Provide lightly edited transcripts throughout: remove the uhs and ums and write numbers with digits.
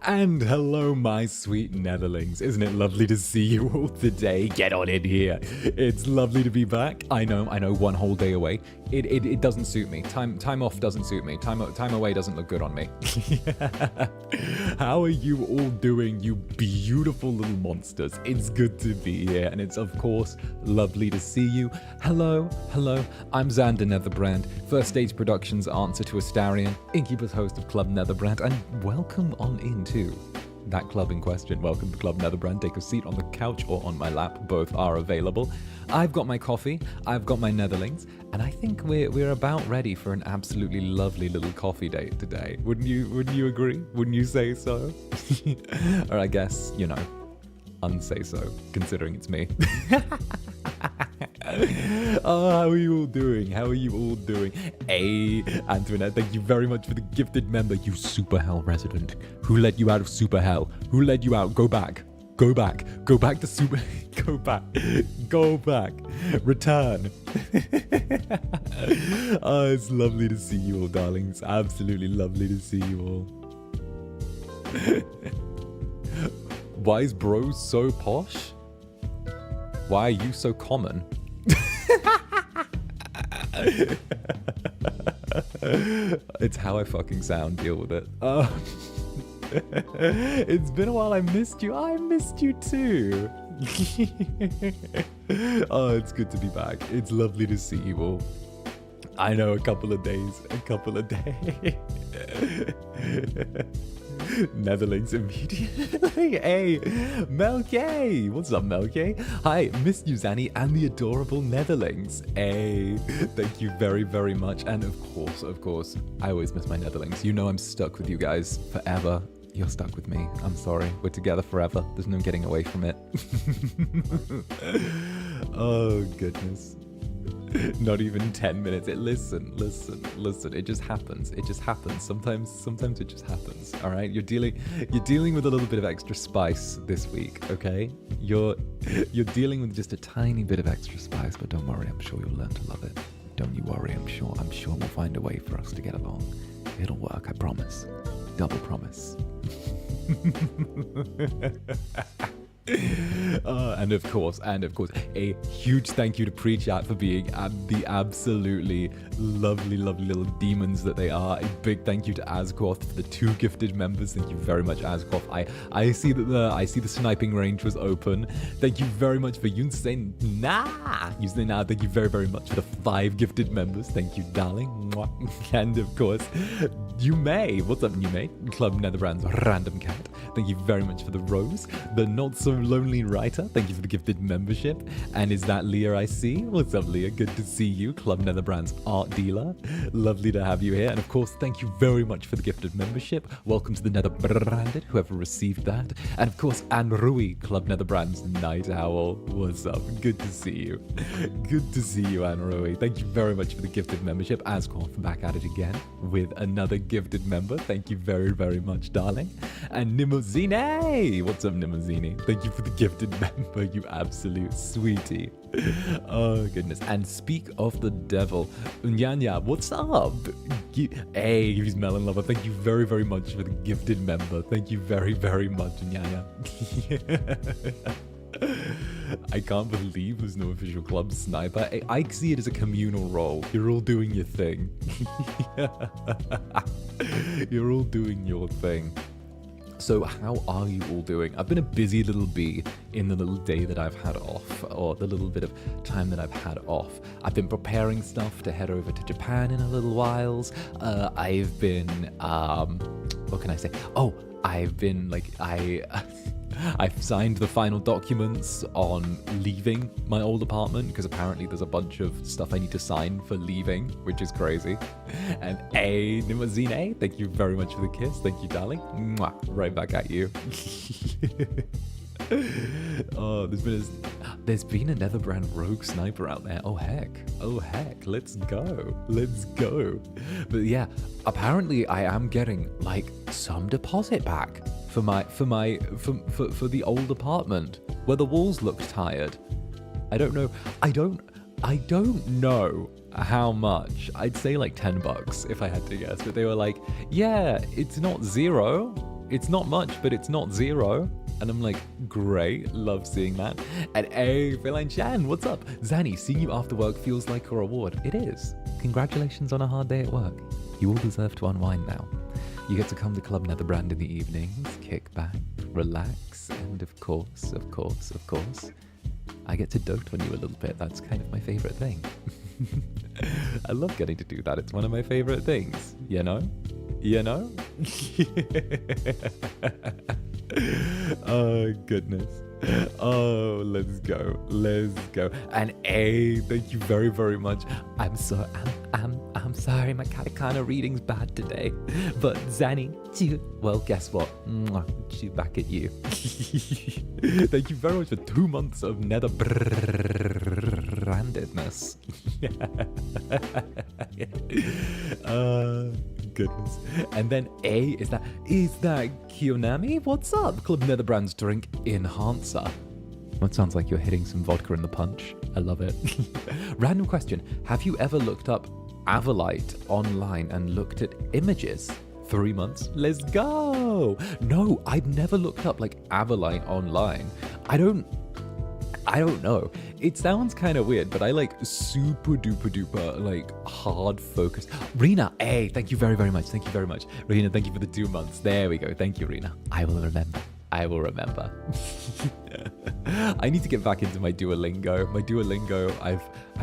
And hello, my sweet Netherlings. Isn't it lovely to see you all today? Get on in here. It's lovely to be back. I know, one whole day away. It doesn't suit me. Time off doesn't suit me. Time away doesn't look good on me. How are you all doing, you beautiful little monsters? It's good to be here, and it's of course lovely to see you. Hello. I'm Zander Netherbrand, First Stage Productions answer to 𝓂𝓸𝓾𝓻, Incubus host of Club Netherbrand, and welcome on into that club in question. Welcome to Club Netherbrand. Take a seat on the couch or on my lap. Both are available. I've got my coffee, I've got my Netherlings, and I think we're about ready for an absolutely lovely little coffee date today. Wouldn't you agree? Wouldn't you say so? Or I guess, unsay so, considering it's me. Oh, how are you all doing? Hey, Antoinette, thank you very much for the gifted member, you super hell resident. Who let you out of super hell? Who let you out? Go back to super. Go back. Return. Oh, it's lovely to see you all, darlings. Absolutely lovely to see you all. Why is bro so posh? Why are you so common? It's how I fucking sound. Deal with it. It's been a while. I missed you. I missed you too. Oh, it's good to be back. It's lovely to see you all. I know, a couple of days. Netherlands immediately. Hey, Melke. What's up, Melke? Hi, missed you, Zanny, and the adorable Netherlands. Hey, thank you very, very much. And of course, I always miss my Netherlands. You know I'm stuck with you guys forever. You're stuck with me. I'm sorry. We're together forever. There's no getting away from it. Oh, goodness. Not even 10 minutes. Listen. It just happens. Sometimes it just happens. All right. You're dealing with a little bit of extra spice this week. Okay. You're dealing with just a tiny bit of extra spice, but don't worry. I'm sure you'll learn to love it. Don't you worry. I'm sure we'll find a way for us to get along. It'll work. I promise. Double promise. And of course, a huge thank you to Pre-Chat for being the absolutely lovely little demons that they are. A big thank you to 𝓂𝓛 for the 2 gifted members. Thank you very much, 𝓂𝓛. I see the sniping range was open. Thank you very much for Yunse Na. Thank you very, very much for the 5 gifted members. Thank you, darling. And of course, Yume. What's up, Yume? Club Netherbrand's random cat. Thank you very much for the rose. The not so lonely writer. Thank you for the gifted membership. And is that Leah I see? What's up, Leah? Good to see you. Club Netherbrand's art dealer. Lovely to have you here. And of course, thank you very much for the gifted membership. Welcome to the Netherbranded, whoever received that. And of course, Anne Rui, Club Netherbrand's night owl. What's up? Good to see you. Good to see you, Anne Rui. Thank you very much for the gifted membership. 𝓂𝓛 back at it again with another gifted member. Thank you very, very much, darling. And Nimozine. What's up, Nimozine? Thank you for the gifted member, you absolute sweetie. Oh, goodness. And speak of the devil, Nyanya, what's up? Hey, he's Melon Lover. Thank you very, very much for the gifted member. Thank you very, very much, Nyanya. I can't believe there's no official club sniper. I see it as a communal role. You're all doing your thing. You're all doing your thing. So how are you all doing? I've been a busy little bee in the little day that I've had off, or the little bit of time that I've had off. I've been preparing stuff to head over to Japan in a little whiles. I've been, what can I say? Oh, I've been I've signed the final documents on leaving my old apartment, because apparently there's a bunch of stuff I need to sign for leaving, which is crazy. And Nimazine, thank you very much for the kiss. Thank you, darling. Mwah, right back at you. Oh, there's been a Netherbrand rogue sniper out there. Oh heck, let's go. But yeah, apparently I am getting some deposit back for the old apartment where the walls looked tired. I don't know how much. I'd say $10 if I had to guess, but they were like, yeah, it's not 0. It's not much, but it's not 0. And I'm like, great, love seeing that. And hey, Feline Chan, what's up? Zanny, seeing you after work feels like a reward. It is. Congratulations on a hard day at work. You all deserve to unwind now. You get to come to Club Netherbrand in the evenings, kick back, relax, and of course, I get to dote on you a little bit. That's kind of my favorite thing. I love getting to do that. It's one of my favorite things, you know? You know? Oh, goodness. Oh, let's go. Let's go. And A, thank you very, very much. I'm sorry, my katakana reading's bad today. But Zanny, well, guess what? She's back at you. Thank you very much for 2 months of netherbrandedness. Goodness. And then A, is that Kionami? What's up? Club Netherbrand's drink enhancer. That sounds like you're hitting some vodka in the punch. I love it. Random question. Have you ever looked up Avalite online and looked at images? 3 months. Let's go. No, I've never looked up like Avalite online. I don't know. It sounds kind of weird, but I like super duper like hard focus. Rena, hey, thank you very, very much. Thank you very much. Rena, thank you for the 2 months. There we go. Thank you, Rena. I will remember. I will remember. I need to get back into my Duolingo. My Duolingo, I've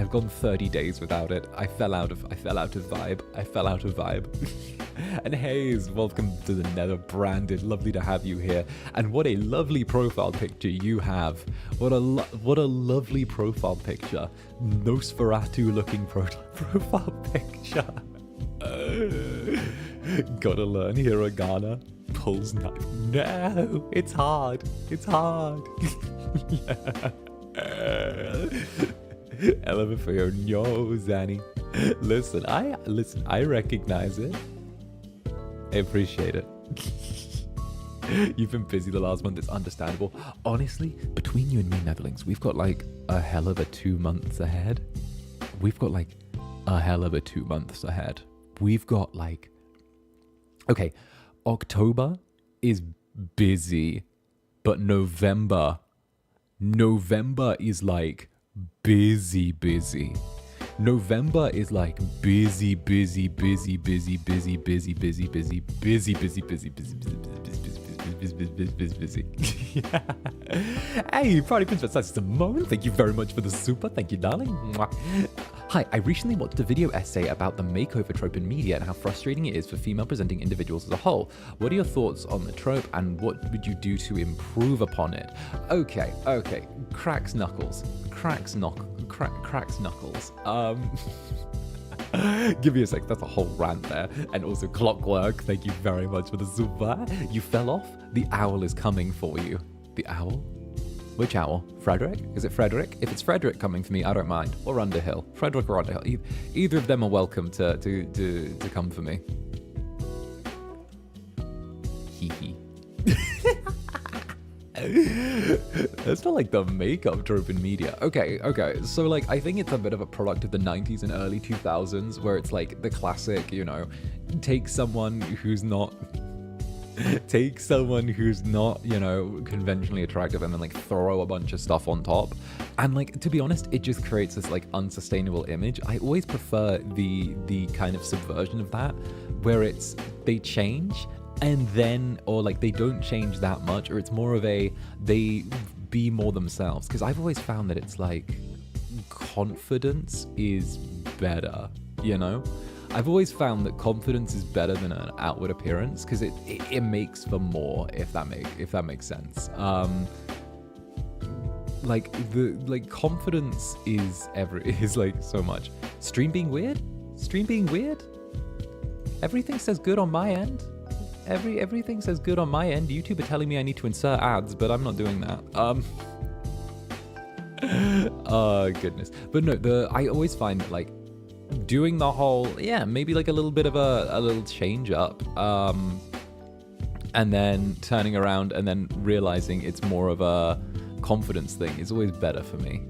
gone 30 days without it. I fell out of vibe. And Hayes, welcome to the Netherbranded. Lovely to have you here. And what a lovely profile picture you have. What a lovely profile picture. Nosferatu looking profile picture. Gotta learn hiragana. Pulls knife. No, it's hard. It's hard. Element for your nose, Zanny. Listen, I recognize it. I appreciate it. You've been busy the last month, it's understandable. Honestly, between you and me, Netherlings, we've got like a hell of a 2 months ahead. We've got like a hell of a 2 months ahead. We've got like, okay, October is busy, but November is like busy. November is like busy. Hey, Friday Princess Simone, thank you very much for the super. Thank you, darling. Mwah. Hi, I recently watched a video essay about the makeover trope in media and how frustrating it is for female presenting individuals as a whole. What are your thoughts on the trope and what would you do to improve upon it? Okay. Cracks knuckles. Give me a sec, that's a whole rant there. And also Clockwork, thank you very much for the super. You fell off? The owl is coming for you. The owl? Which owl? Frederick? Is it Frederick? If it's Frederick coming for me, I don't mind. Or Underhill. Frederick or Underhill. Either of them are welcome to come for me. Hee hee. That's not like the makeup trope in media. Okay. So like, I think it's a bit of a product of the 90s and early 2000s where it's like the classic, you know, take someone who's not, you know, conventionally attractive and then like throw a bunch of stuff on top. And like, to be honest, it just creates this like unsustainable image. I always prefer the kind of subversion of that where it's, they change and then, or like they don't change that much, or it's more of a, they be more themselves. Because I've always found that it's like, confidence is better, you know? I've always found that confidence is better than an outward appearance because it makes for more, if that makes sense. Like confidence is like so much. Stream being weird? Everything says good on my end. Everything says good on my end. YouTube are telling me I need to insert ads, but I'm not doing that. Oh goodness. But no, I always find that like doing the whole, maybe like a little bit of a little change up, and then turning around and then realizing it's more of a confidence thing is always better for me.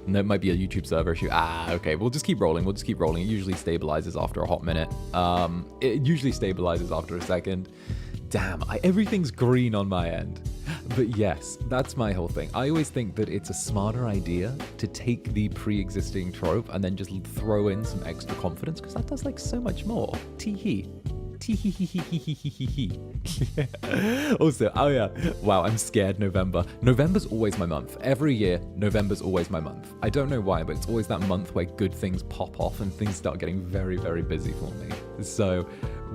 And that might be a YouTube server issue. Okay, we'll just keep rolling. It usually stabilizes after a hot minute. It usually stabilizes after a second. Damn, everything's green on my end. But yes, that's my whole thing. I always think that it's a smarter idea to take the pre-existing trope and then just throw in some extra confidence, because that does like so much more. Tee-hee. Also, oh yeah, wow, I'm scared. November's always my month. Every year, November's always my month. I don't know why, but it's always that month where good things pop off and things start getting very, very busy for me. So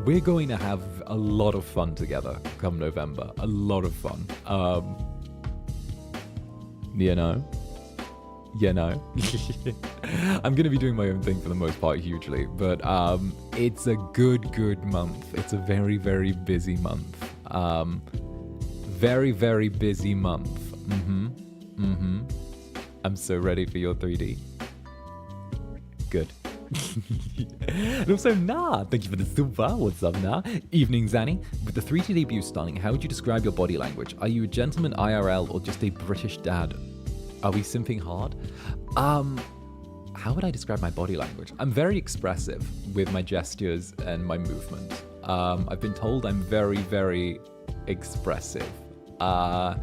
we're going to have a lot of fun together come November. A lot of fun. You know. I'm going to be doing my own thing for the most part, hugely, but it's a good month. It's a very, very busy month. Very, very busy month. I'm so ready for your 3D. Good. And also, Nah, thank you for the super. What's up, Nah? Evening, Zanny. With the 3D debut starting, how would you describe your body language? Are you a gentleman IRL or just a British dad? Are we simping hard? How would I describe my body language? I'm very expressive with my gestures and my movement. I've been told I'm very, very expressive. I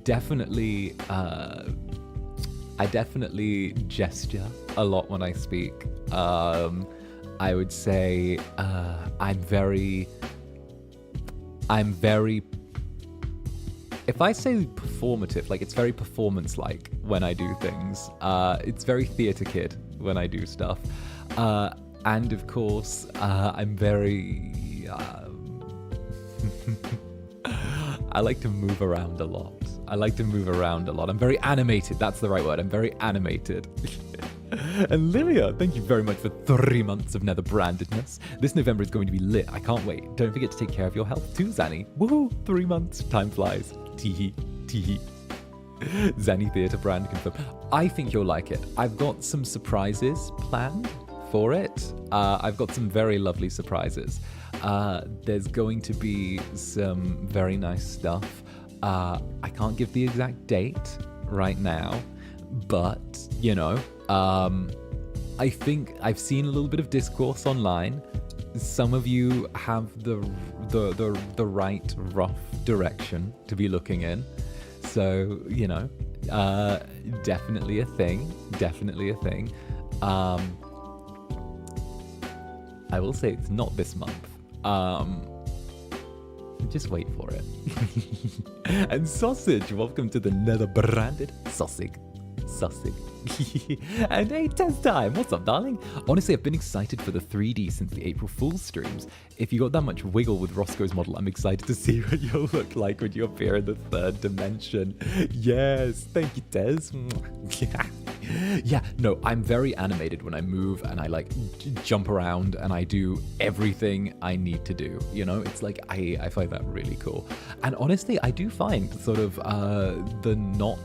definitely gesture a lot when I speak. I would say I'm very. If I say performative, like it's very performance-like when I do things. It's very theatre kid when I do stuff. And of course, I'm very... I like to move around a lot. I'm very animated. That's the right word. I'm very animated. And Lilia, thank you very much for 3 months of Netherbrandedness. This November is going to be lit. I can't wait. Don't forget to take care of your health too, Zanny. Woohoo! 3 months. Time flies. Tee-hee. Zanny Theatre brand confirmed. I think you'll like it. I've got some surprises planned for it. I've got some very lovely surprises. There's going to be some very nice stuff. I can't give the exact date right now, but, you know, I think I've seen a little bit of discourse online. Some of you have the right rough direction to be looking in. So, you know, definitely a thing. I will say it's not this month. Just wait for it. And Sausage, welcome to the Netherbranded Sausage. And hey, test time. What's up, darling? Honestly, I've been excited for the 3D since the April Fool's streams. If you got that much wiggle with Roscoe's model, I'm excited to see what you'll look like when you appear in the 3rd dimension. Yes, thank you, Tez. Yeah, no, I'm very animated when I move and I like jump around and I do everything I need to do. You know, it's like I find that really cool. And honestly, I do find sort of the not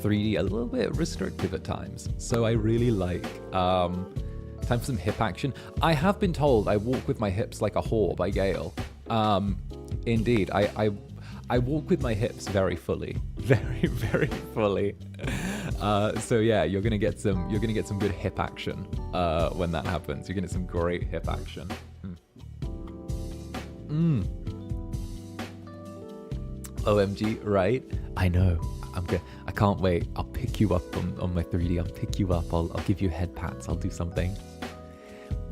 3D a little bit restrictive at times. So I really like time for some hip action. I have been told I walk with my hips like a whore by Gale. Indeed, I walk with my hips very fully. Very, very fully. So yeah, you're gonna get some good hip action when that happens. You're gonna get some great hip action. OMG, right? I know. I can't wait. I'll pick you up on my 3D. I'll pick you up. I'll give you head pats. I'll do something.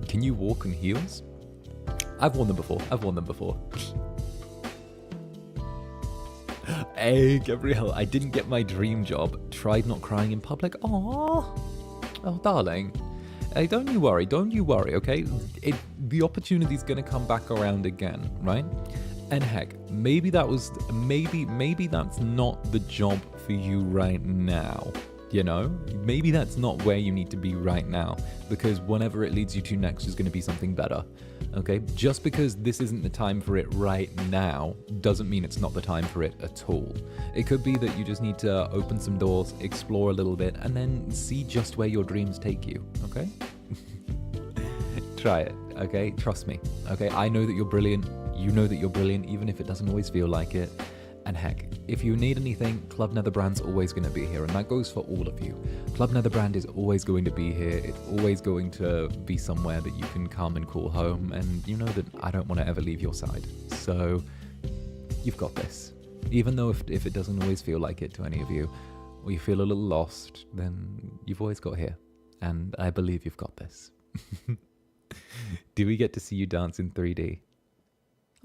Can you walk on heels? I've worn them before. Hey, Gabrielle, I didn't get my dream job. Tried not crying in public. Oh, darling. Hey, don't you worry, okay? The opportunity's gonna come back around again, right? And heck, maybe that's not the job for you right now, you know? Maybe that's not where you need to be right now, because whenever it leads you to next is going to be something better, okay? Just because this isn't the time for it right now doesn't mean it's not the time for it at all. It could be that you just need to open some doors, explore a little bit, and then see just where your dreams take you, okay? Try it, okay? Trust me, okay? I know that you're brilliant. You know that you're brilliant, even if it doesn't always feel like it. And heck, if you need anything, Club Netherbrand's always going to be here, and that goes for all of you. Club Netherbrand is always going to be here. It's always going to be somewhere that you can come and call home, and you know that I don't want to ever leave your side. So, you've got this. Even though if it doesn't always feel like it to any of you, or you feel a little lost, then you've always got here. And I believe you've got this. Do we get to see you dance in 3D?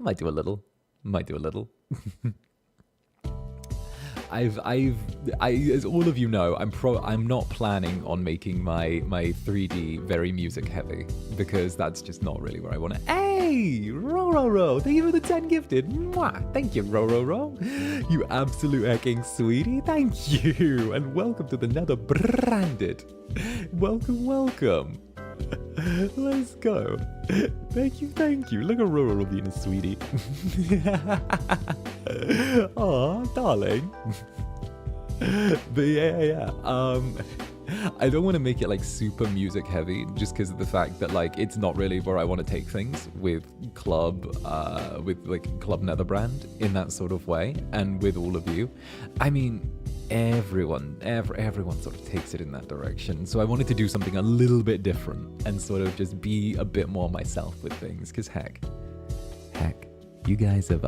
I might do a little. As all of you know, I'm not planning on making my 3D very music heavy, because that's just not really where I want to. Hey, ro, thank you for the 10 gifted. Mwah. Thank you, ro, you absolute hecking sweetie. Thank you, and welcome to the Netherbranded. Welcome. Let's go. Thank you. Look at Roro being a sweetie. Aw, darling. But yeah. I don't want to make it like super music heavy, just because of the fact that like it's not really where I want to take things with Club Netherbrand in that sort of way, and with all of you. I mean, everyone sort of takes it in that direction. So I wanted to do something a little bit different and sort of just be a bit more myself with things. Because heck, you guys have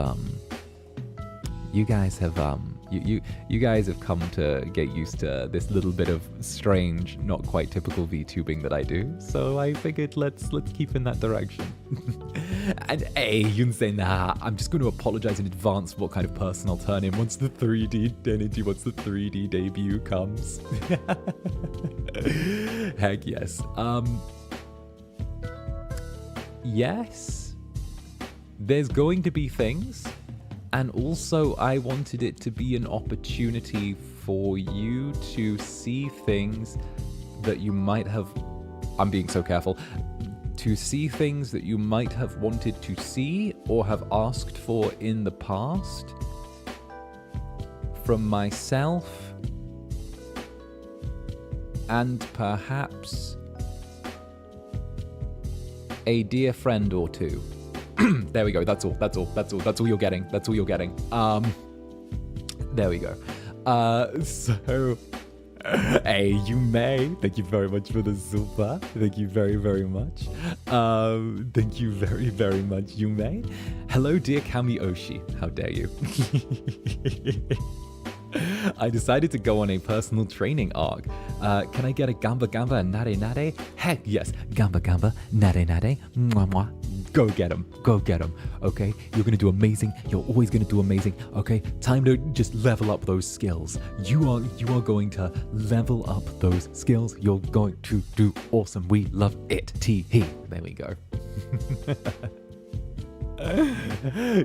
come to get used to this little bit of strange, not quite typical VTubing that I do. So I figured let's keep in that direction. And hey, you can say, nah, I'm just going to apologize in advance for what kind of person I'll turn in once the 3D debut comes. Heck yes. Yes, there's going to be things. And also, I wanted it to be an opportunity for you to see things that you might have... I'm being so careful. To see things that you might have wanted to see or have asked for in the past from myself and perhaps a dear friend or two. There we go. That's all you're getting. There we go. So, hey, you may. Thank you very much for the super. Thank you very, very much. Thank you very, very much, you may. Hello, dear Kami Oshi. How dare you? I decided to go on a personal training arc. Can I get a gamba and nare nare? Heck yes, gamba nare nare, mwah mwah. Go get him, okay? You're gonna do amazing, you're always gonna do amazing, okay? Time to just level up those skills. You are going to level up those skills. You're going to do awesome. We love it, tee-hee. There we go.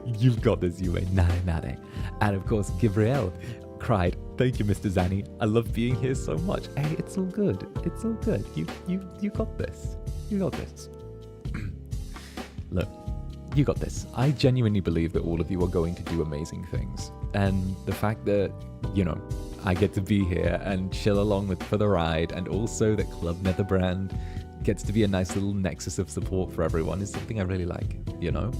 You've got this, you may, nare. And of course, Gabrielle cried, thank you, Mr. Zanny. I love being here so much. Hey, it's all good. You got this. Look, you got this. I genuinely believe that all of you are going to do amazing things. And the fact that, you know, I get to be here and chill along with for the ride, and also that Club Netherbrand gets to be a nice little nexus of support for everyone is something I really like, you know?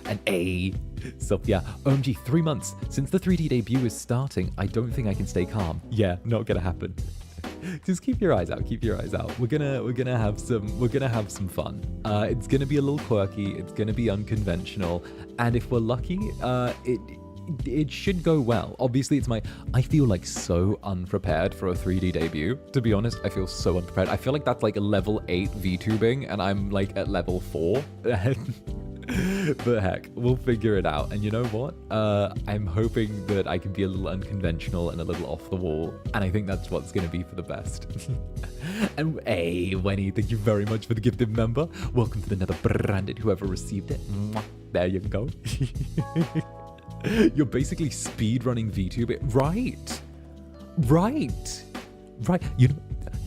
And hey, Sophia, OMG, 3 months since the 3D debut is starting. I don't think I can stay calm. Yeah, not gonna happen. Just keep your eyes out. We're gonna have some fun. It's gonna be a little quirky. It's gonna be unconventional, and if we're lucky, it should go well. Obviously, I feel like so unprepared for a 3D debut. To be honest, I feel so unprepared. I feel like that's like a level 8 VTubing, and I'm like at level 4. But heck, we'll figure it out. And you know what? I'm hoping that I can be a little unconventional and a little off the wall. And I think that's what's going to be for the best. And hey, Wenny, thank you very much for the gifted member. Welcome to the Netherbranded, whoever received it. Mwah. There you go. You're basically speedrunning VTube. Right. You know,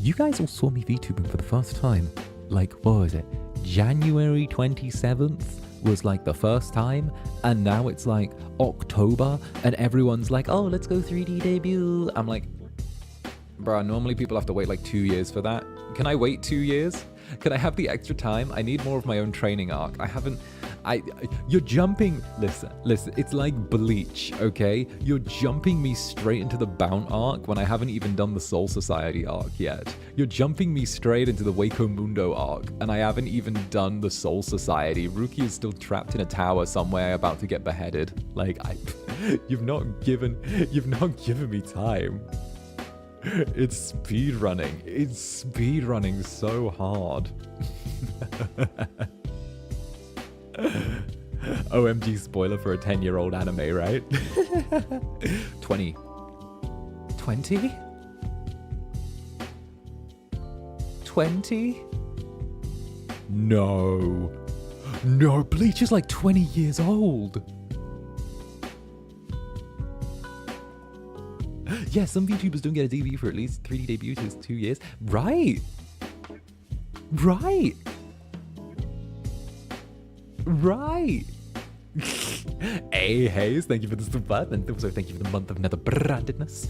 you guys all saw me VTubing for the first time. Like, what was it? January 27th was like the first time, and now it's like October, and everyone's like, oh, let's go 3D debut. I'm like, bruh, normally people have to wait like 2 years for that. Can I wait 2 years? Can I have the extra time? I need more of my own training arc. You're jumping. Listen. It's like Bleach, okay? You're jumping me straight into the Bount arc when I haven't even done the Soul Society arc yet. You're jumping me straight into the Waco Mundo arc, and I haven't even done the Soul Society. Ruki is still trapped in a tower somewhere, about to get beheaded. Like, you've not given me time. It's speedrunning. It's speedrunning so hard. OMG spoiler for a 10-year-old anime, right? 20? 20? No, Bleach is like 20 years old. Yeah, some VTubers don't get a debut for at least 3D debuts is 2 years. Right. Hey, Hayes, thank you for the support, and also thank you for the month of Netherbrandedness.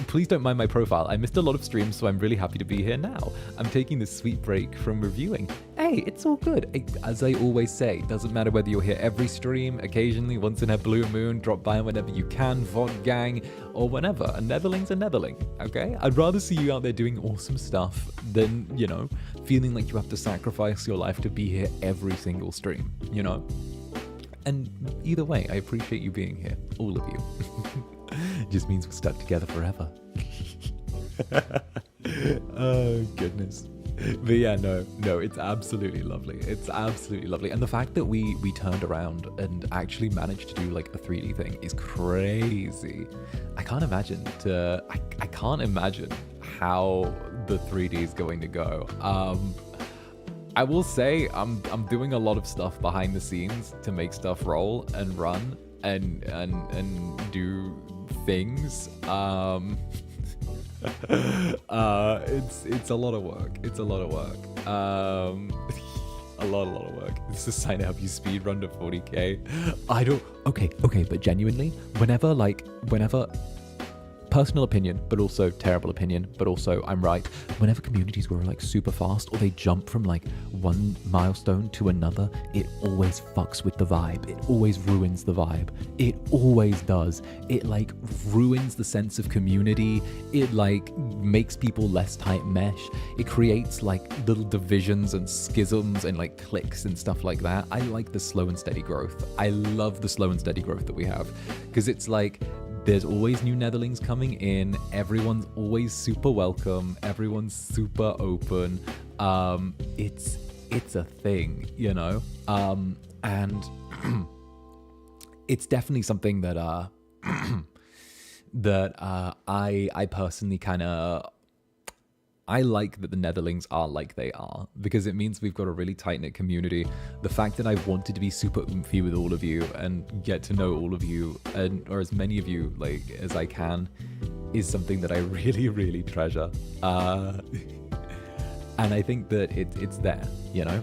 Please don't mind my profile. I missed a lot of streams, so I'm really happy to be here now. I'm taking this sweet break from reviewing. Hey, it's all good. As I always say, doesn't matter whether you're here every stream, occasionally, once in a blue moon, drop by whenever you can, VOD gang, or whenever. A Netherling's a Netherling, okay? I'd rather see you out there doing awesome stuff than, you know, feeling like you have to sacrifice your life to be here every single stream, you know? And either way, I appreciate you being here, all of you. Just means we're stuck together forever. Oh, goodness. But yeah, no, it's absolutely lovely. It's absolutely lovely. And the fact that we turned around and actually managed to do like a 3D thing is crazy. I can't imagine I can't imagine how the 3D is going to go. I will say I'm doing a lot of stuff behind the scenes to make stuff roll and run and do things. It's a lot of work. It's a lot of work. A lot of work. It's just sign to help you speed run to 40k. I don't. Okay, but genuinely, whenever personal opinion, but also terrible opinion, but also I'm right. Whenever communities grow like super fast or they jump from like one milestone to another, it always fucks with the vibe. It always ruins the vibe. It always does. It like ruins the sense of community. It like makes people less tight mesh. It creates like little divisions and schisms and like cliques and stuff like that. I like the slow and steady growth. I love the slow and steady growth that we have because it's like, there's always new Netherlings coming in. Everyone's always super welcome. Everyone's super open. It's a thing, you know? And it's definitely something that I personally kind of I like that the Netherlings are like they are because it means we've got a really tight-knit community. The fact that I've wanted to be super oomphy with all of you and get to know all of you or as many of you like as I can is something that I really, really treasure. And I think that it's there, you know?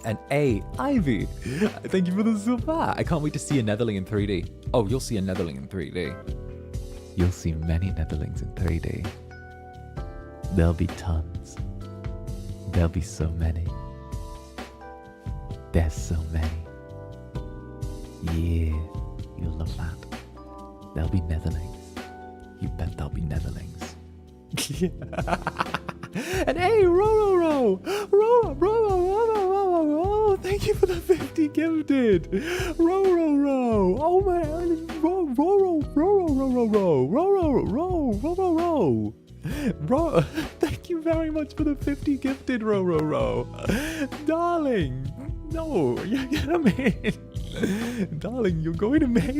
And Ivy, thank you for the super. I can't wait to see a Netherling in 3D. Oh, you'll see a Netherling in 3D. You'll see many Netherlings in 3D. There'll be tons. There'll be so many. There's so many. Yeah, you'll love that. There'll be Netherlings. You bet there'll be Netherlings. And hey, Ro. Thank you for the 50 gifted. Ro. Oh man, Ro, thank you very much for the 50 gifted, Ro. Darling, no, you're gonna make darling, you're going to make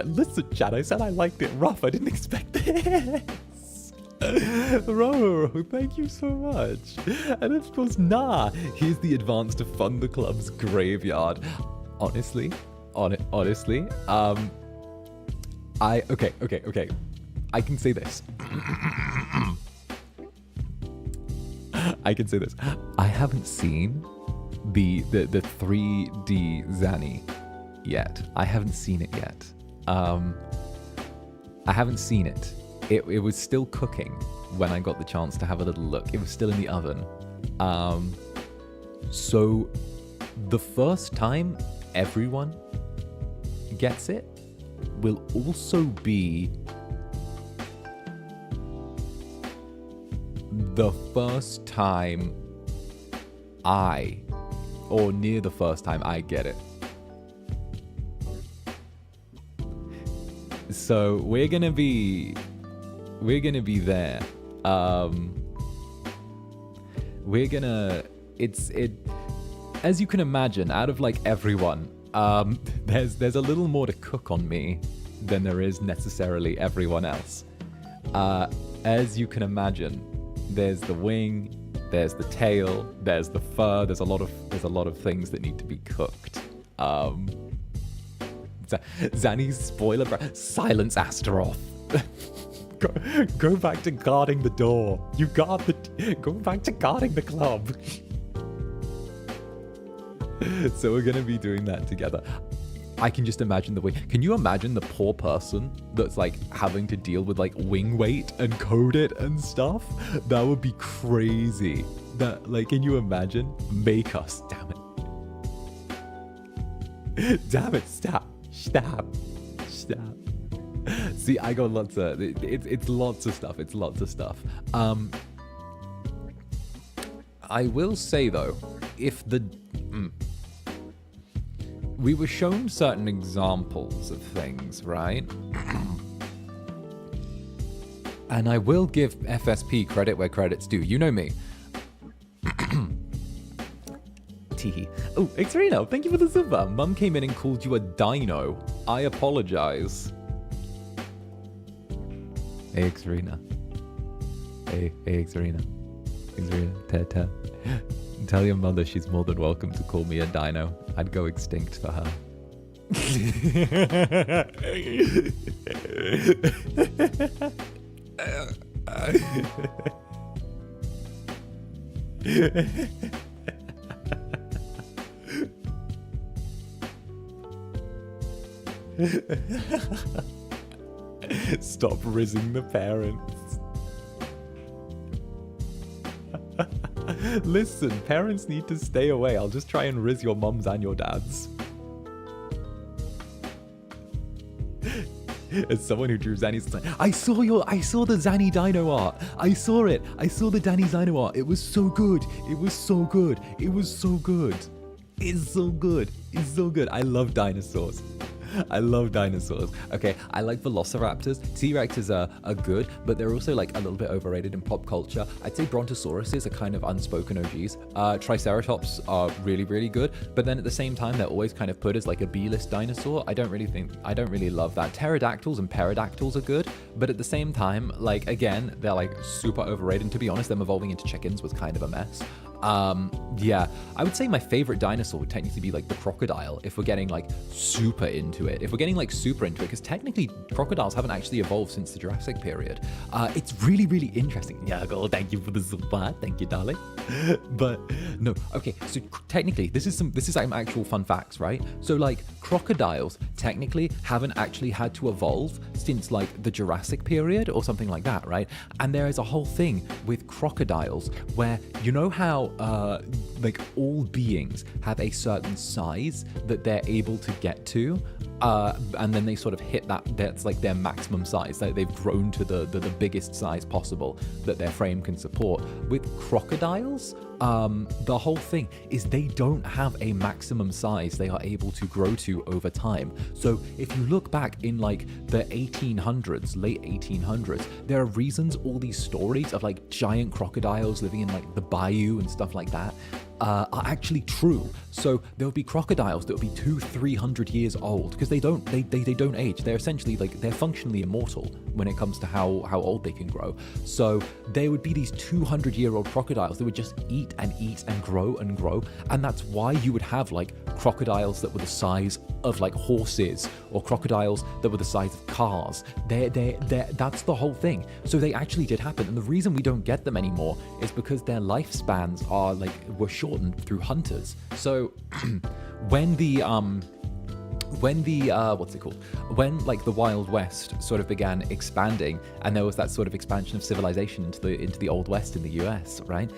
listen, Chad, I said I liked it rough. I didn't expect this. Ro, thank you so much. And of course, here's the advance to fund the club's graveyard. Honestly, okay. I can say this. I can say this. I haven't seen the 3D Zanny yet. I haven't seen it yet. I haven't seen it. it was still cooking when I got the chance to have a little look. It was still in the oven. So the first time everyone gets it will also be the first time or near the first time I get it. So we're gonna be there. As you can imagine, out of like everyone, there's a little more to cook on me than there is necessarily everyone else. As you can imagine, there's the wing, there's the tail, there's the fur. There's a lot of things that need to be cooked. Zanny's spoiler. Silence Astaroth. Go back to guarding the door. Go back to guarding the club. So we're gonna be doing that together. I can just imagine the way. Can you imagine the poor person that's like having to deal with like wing weight and code it and stuff? That would be crazy. That, like, can you imagine? Make us, damn it. Damn it, stop. See, I got lots of, it's lots of stuff. It's lots of stuff. I will say though, if we were shown certain examples of things, right? And I will give FSP credit where credit's due. You know me. Teehee. Oh, 𝓂𝓸𝓼𝓽, thank you for the super. Mum came in and called you a dino. I apologize. Hey, 𝓂𝓸𝓼𝓽. Hey, 𝓂𝓂𝓼𝓽. Tell your mother she's more than welcome to call me a dino. I'd go extinct for her. Stop rizzing the parents. Listen, parents need to stay away. I'll just try and rizz your mums and your dads. As someone who drew Zanny's design, I saw the Zanny Dino art. I saw it. I saw the Danny Dino art. It was so good. It was so good. It was so good. It's so good. It's so good. I love dinosaurs. I love dinosaurs. Okay, I like velociraptors. T-Rexes are good, but they're also like a little bit overrated in pop culture. I'd say brontosauruses are kind of unspoken OGs. Triceratops are really, really good, but then at the same time, they're always kind of put as like a B-list dinosaur. I don't really love that. Pterodactyls and pterodactyls are good, but at the same time, like, again, they're like super overrated. And to be honest, them evolving into chickens was kind of a mess. Yeah, I would say my favorite dinosaur would technically be like the crocodile if we're getting like super into it. Because technically crocodiles haven't actually evolved since the Jurassic period. It's really, really interesting. Yeah, girl, thank you for the super. Thank you, darling. But no, okay, so technically this is some actual fun facts, right? So like crocodiles technically haven't actually had to evolve since like the Jurassic period or something like that, right? And there is a whole thing with crocodiles where, you know how like all beings have a certain size that they're able to get to, and then they sort of hit that's like their maximum size. They've grown to the biggest size possible that their frame can support. With crocodiles, the whole thing is they don't have a maximum size they are able to grow to over time. So if you look back in like the 1800s, late 1800s, there are reasons all these stories of like giant crocodiles living in like the bayou and stuff like that are actually true. So there would be crocodiles that would be 200-300 years old because they don't age. They're essentially like, they're functionally immortal when it comes to how old they can grow. So there would be these 200-year-old crocodiles that would just eat and eat and grow, and that's why you would have like crocodiles that were the size of like horses or crocodiles that were the size of cars. That's the whole thing. So they actually did happen, and the reason we don't get them anymore is because their lifespans were shortened through hunters. So when the when the when like the Wild West sort of began expanding, and there was that sort of expansion of civilization into the Old West in the US, right?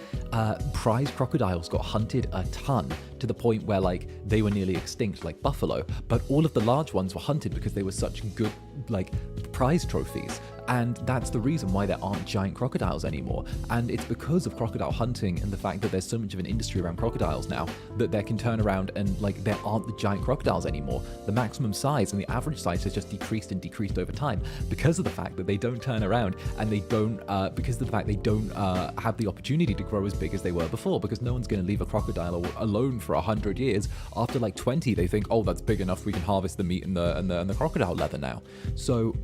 Prize crocodiles got hunted a ton, to the point where like they were nearly extinct, like buffalo. But all of the large ones were hunted because they were such good like prize trophies. And that's the reason why there aren't giant crocodiles anymore. And it's because of crocodile hunting and the fact that there's so much of an industry around crocodiles now that they can turn around and like there aren't the giant crocodiles anymore. The maximum size and the average size has just decreased and decreased over time because of the fact that they don't turn around, and they don't because of the fact they don't have the opportunity to grow as big as they were before, because no one's going to leave a crocodile alone for 100 years. After like 20, they think, oh, that's big enough, we can harvest the meat and the crocodile leather now. So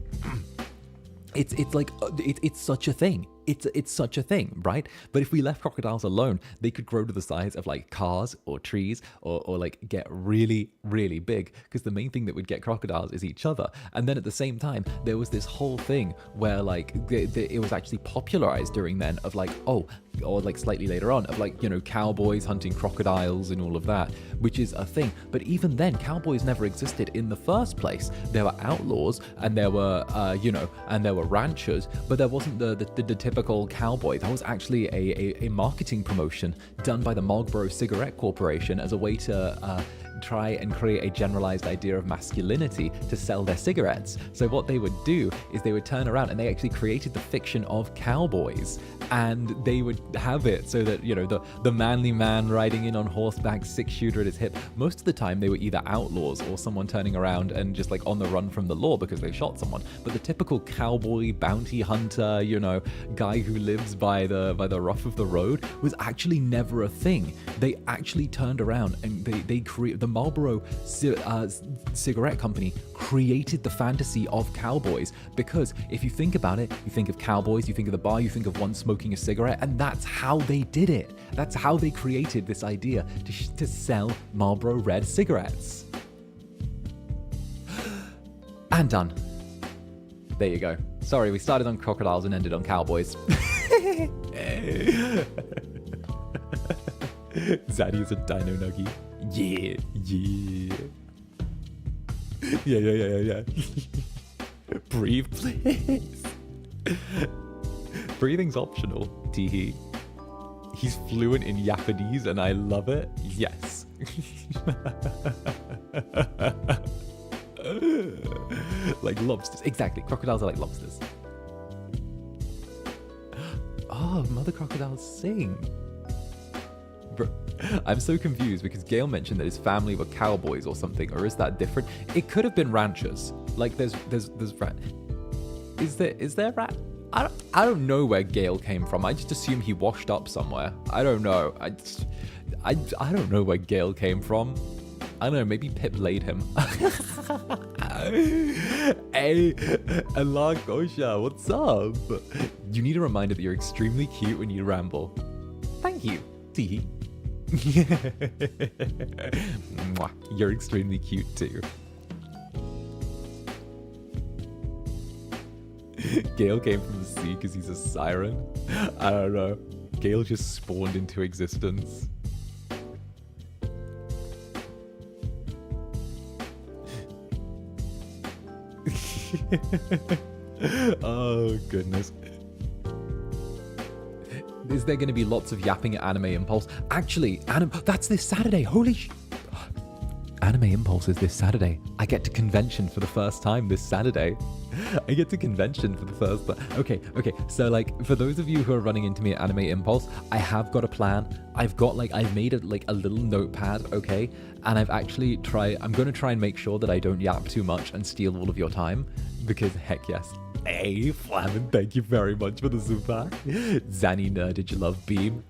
it's such a thing. It's such a thing, right? But if we left crocodiles alone, they could grow to the size of like cars or trees, or like get really, really big, because the main thing that would get crocodiles is each other. And then at the same time, there was this whole thing where like it was actually popularized during then of like, or like slightly later on, of like, you know, cowboys hunting crocodiles and all of that, which is a thing. But even then, cowboys never existed in the first place. There were outlaws, and there were and there were ranchers, but there wasn't the typical cowboy. That was actually a marketing promotion done by the Marlboro Cigarette Corporation as a way to try and create a generalized idea of masculinity to sell their cigarettes. So what they would do is they would turn around and they actually created the fiction of cowboys, and they would have it so that, you know, the manly man riding in on horseback, 6-shooter at his hip. Most of the time they were either outlaws or someone turning around and just like on the run from the law because they shot someone. But the typical cowboy, bounty hunter, you know, guy who lives by the rough of the road was actually never a thing. They actually turned around and they created the Marlboro Cigarette Company created the fantasy of cowboys, because if you think about it, you think of cowboys, you think of the bar, you think of one smoking a cigarette, and that's how they did it. That's how they created this idea to sell Marlboro Red cigarettes. And done. There you go. Sorry, we started on crocodiles and ended on cowboys. Zaddy is a dino nuggie. Yeah. Yeah. Breathe, please. Breathing's optional, teehee. He's fluent in Japanese and I love it. Yes. Like lobsters. Exactly. Crocodiles are like lobsters. Oh, mother crocodiles sing. Bro, I'm so confused because Gale mentioned that his family were cowboys or something, or is that different? It could have been ranchers. Like there's rat. Is there rat? I don't know where Gale came from. I just assume he washed up somewhere. I don't know. I don't know where Gale came from. I don't know, maybe Pip laid him. Hey, 𝓂𝓾𝓻, what's up? You need a reminder that you're extremely cute when you ramble. Thank you, teehee. You're extremely cute too. Gale came from the sea because he's a siren. I don't know. Gale just spawned into existence. Oh goodness. Is there going to be lots of yapping at Anime Impulse? Actually, that's this Saturday. Holy Anime Impulse is this Saturday. I get to convention for the first time this Saturday. I get to convention for the first time. Okay. So like, for those of you who are running into me at Anime Impulse, I have got a plan. I've made a little notepad, okay? And I'm going to try and make sure that I don't yap too much and steal all of your time, because heck yes. Hey, Flamin, thank you very much for the super. Zanny nerdage love beam.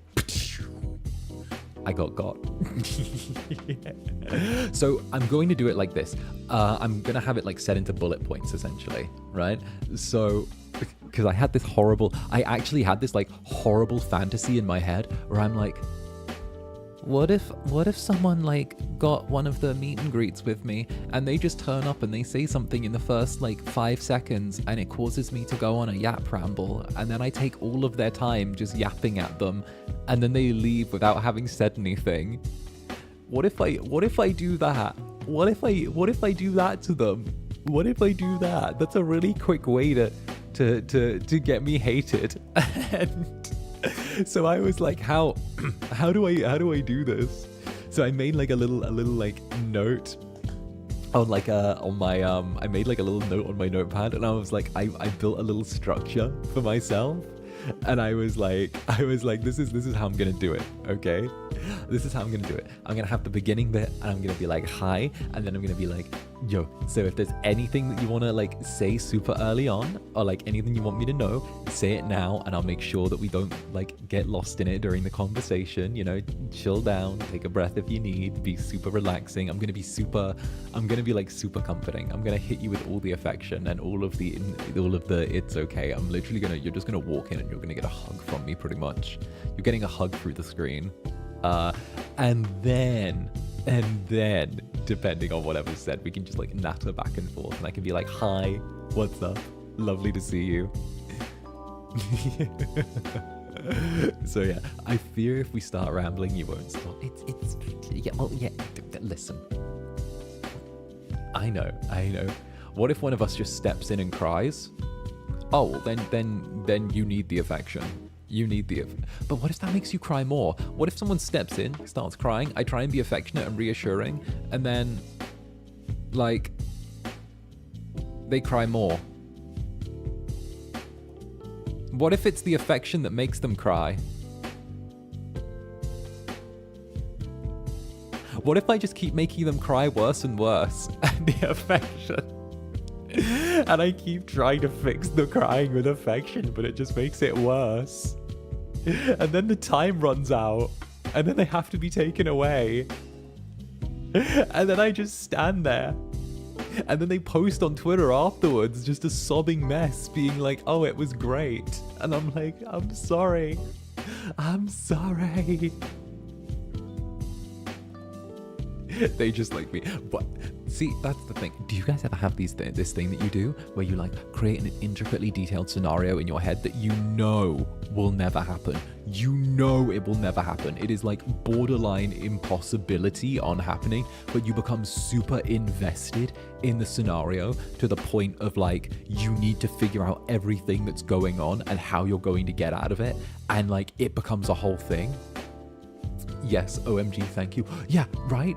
I got. So I'm going to do it like this. I'm going to have it like set into bullet points essentially, right? So, because I actually had this like horrible fantasy in my head where I'm like, what if someone like got one of the meet and greets with me and they just turn up and they say something in the first like 5 seconds and it causes me to go on a yap ramble, and then I take all of their time just yapping at them and then they leave without having said anything. What if I do that? what if I do that to them? What if I do that? That's a really quick way to get me hated. And so I was like, how do I do this? So I made like a little like note on like on my I made like a little note on my notepad, and I was like, I built a little structure for myself. And I was like, this is how I'm gonna do it, okay? This is how I'm gonna do it. I'm gonna have the beginning bit, and I'm gonna be like, hi, and then I'm gonna be like, yo, so if there's anything that you wanna like say super early on, or like anything you want me to know, say it now, and I'll make sure that we don't like get lost in it during the conversation, you know, chill down, take a breath if you need, be super relaxing. I'm gonna be like super comforting. I'm gonna hit you with all the affection and all of the it's okay. You're just gonna walk in and you're gonna get a hug from me, pretty much. You're getting a hug through the screen. And then, depending on whatever's said, we can just like natter back and forth, and I can be like, hi, what's up? Lovely to see you. So yeah, I fear if we start rambling, you won't stop. Listen. I know. What if one of us just steps in and cries? Oh, well, then you need the affection. But what if that makes you cry more? What if someone steps in, starts crying, I try and be affectionate and reassuring, and then, like, they cry more? What if it's the affection that makes them cry? What if I just keep making them cry worse and worse, and the affection? And I keep trying to fix the crying with affection, but it just makes it worse. And then the time runs out, and then they have to be taken away. And then I just stand there. And then they post on Twitter afterwards, just a sobbing mess, being like, oh, it was great. And I'm like, I'm sorry. They just like me. But see, that's the thing. Do you guys ever have this thing that you do where you like create an intricately detailed scenario in your head that you know will never happen? You know it will never happen. It is like borderline impossibility on happening, but you become super invested in the scenario to the point of like you need to figure out everything that's going on and how you're going to get out of it, and like it becomes a whole thing. Yes, OMG, thank you. Yeah, right.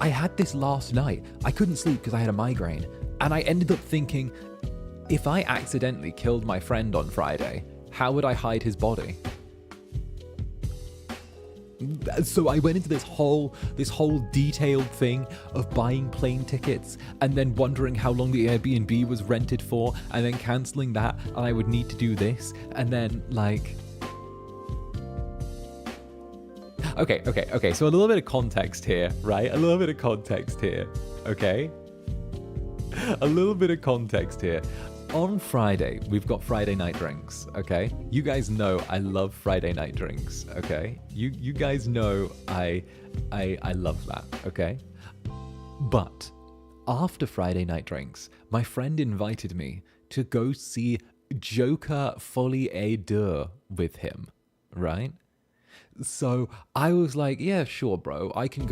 I had this last night. I couldn't sleep because I had a migraine. And I ended up thinking, if I accidentally killed my friend on Friday, how would I hide his body? So I went into this whole detailed thing of buying plane tickets and then wondering how long the Airbnb was rented for and then cancelling that, and I would need to do this, and then like... Okay, so a little bit of context here, right? Okay? A little bit of context here. On Friday, we've got Friday night drinks, okay? You guys know I love Friday night drinks, okay? You guys know I love that, okay? But after Friday night drinks, my friend invited me to go see 𝔂𝓸𝓾𝓻 with him, right? So I was like, yeah, sure, bro. I can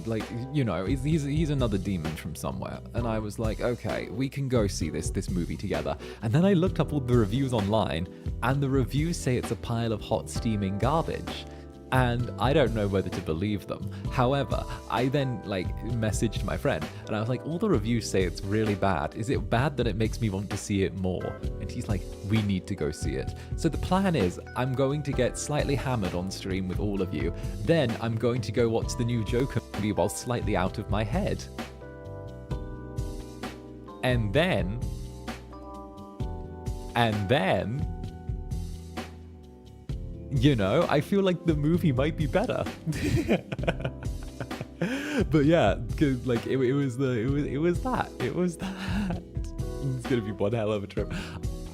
like, you know, he's another demon from somewhere. And I was like, okay, we can go see this movie together. And then I looked up all the reviews online, and the reviews say it's a pile of hot steaming garbage. And I don't know whether to believe them. However, I then like messaged my friend and I was like, all the reviews say it's really bad. Is it bad that it makes me want to see it more? And he's like, we need to go see it. So the plan is I'm going to get slightly hammered on stream with all of you. Then I'm going to go watch the new Joker movie while slightly out of my head. And then... you know, I feel like the movie might be better. But yeah, cause like it was that. It's gonna be one hell of a trip.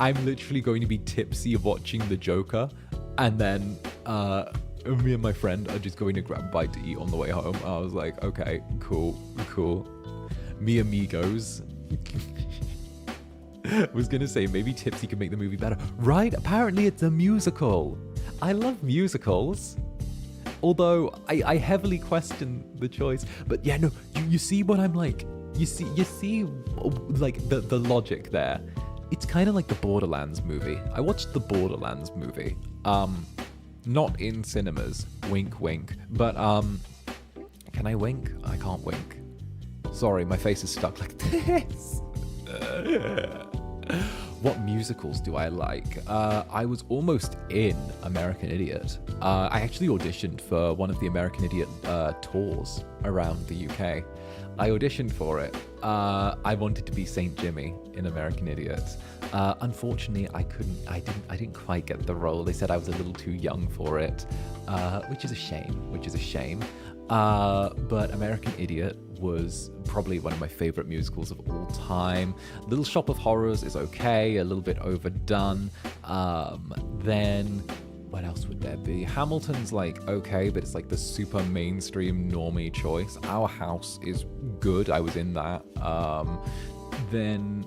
I'm literally going to be tipsy watching the Joker, and then me and my friend are just going to grab a bite to eat on the way home. I was like, okay, cool. Me amigos. I was gonna say maybe tipsy could make the movie better. Right? Apparently it's a musical. I love musicals. Although I heavily question the choice, but yeah, no, you see what I'm like. You see, like the logic there. It's kind of like the Borderlands movie. I watched the Borderlands movie, not in cinemas, wink wink, but can I wink? I can't wink. Sorry, my face is stuck like this. What musicals do I like? I was almost in American Idiot. I actually auditioned for one of the American Idiot tours around the UK. I auditioned for it. I wanted to be Saint Jimmy in American Idiot. Unfortunately, I didn't quite get the role. They said I was a little too young for it, which is a shame. But American Idiot was probably one of my favorite musicals of all time. Little Shop of Horrors is okay, a little bit overdone. Then what else would there be? Hamilton's like okay, but it's like the super mainstream normie choice. Our House is good. I was in that. Then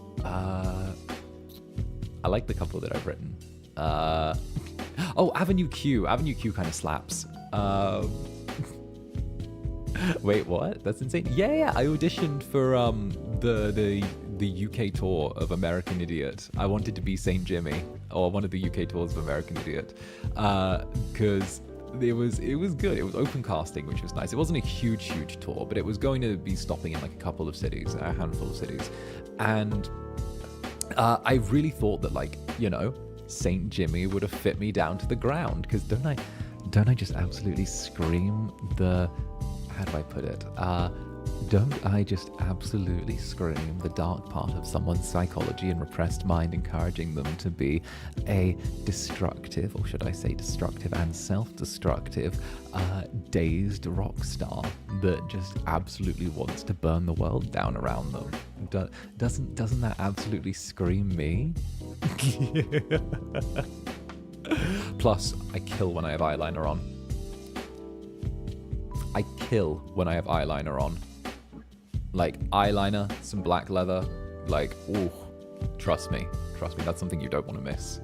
I like the couple that I've written. Oh, Avenue Q. Avenue Q kind of slaps. Wait, what? That's insane. Yeah. I auditioned for the UK tour of American Idiot. I wanted to be Saint Jimmy, or one of the UK tours of American Idiot, because it was good. It was open casting, which was nice. It wasn't a huge tour, but it was going to be stopping in like a couple of cities, a handful of cities, and I really thought that, like, you know, Saint Jimmy would have fit me down to the ground, because don't I just absolutely scream the, how do I put it? Don't I just absolutely scream the dark part of someone's psychology and repressed mind, encouraging them to be a destructive, or should I say destructive and self-destructive, dazed rock star that just absolutely wants to burn the world down around them? Doesn't that absolutely scream me? Plus, I kill when I have eyeliner on. I kill when I have eyeliner on. Like, eyeliner, some black leather, like, ooh, trust me, that's something you don't want to miss.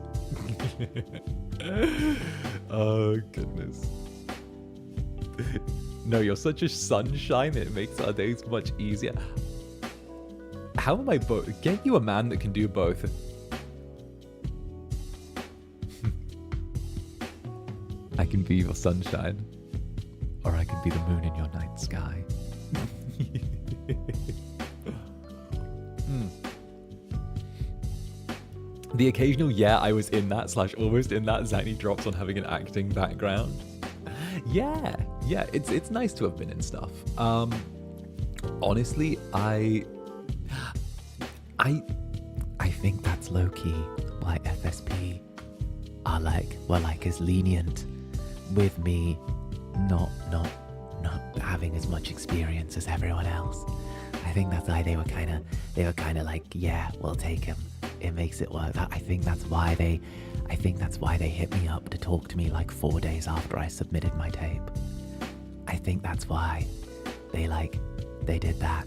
Oh, goodness. No, you're such a sunshine, it makes our days much easier. How am I both? Get you a man that can do both. I can be your sunshine, or I can be the moon in your night sky. The occasional I was in that / almost in that Zany drops on having an acting background. Yeah, it's nice to have been in stuff. Honestly, I think that's low-key why FSP are like as lenient with me not having as much experience as everyone else. I think that's why they were kind of like, yeah, we'll take him. It makes it work. I think that's why they hit me up to talk to me like 4 days after I submitted my tape. I think that's why they did that.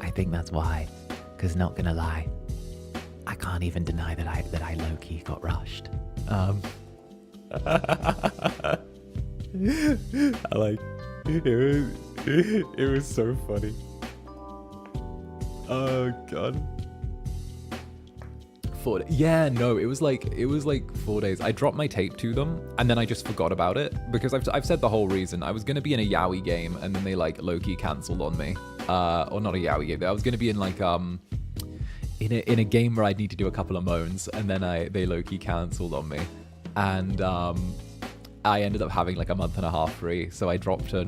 I think that's why, because not gonna lie, I can't even deny that I low-key got rushed. I like it was so funny. Oh god. 4 days. Yeah, no, it was like 4 days. I dropped my tape to them and then I just forgot about it because I've said the whole reason. I was gonna be in a Yaoi game and then they like low-key cancelled on me. Or not a Yaoi game. I was gonna be in like in a game where I'd need to do a couple of moans and then they low-key cancelled on me. And I ended up having like a month and a half free, so I dropped a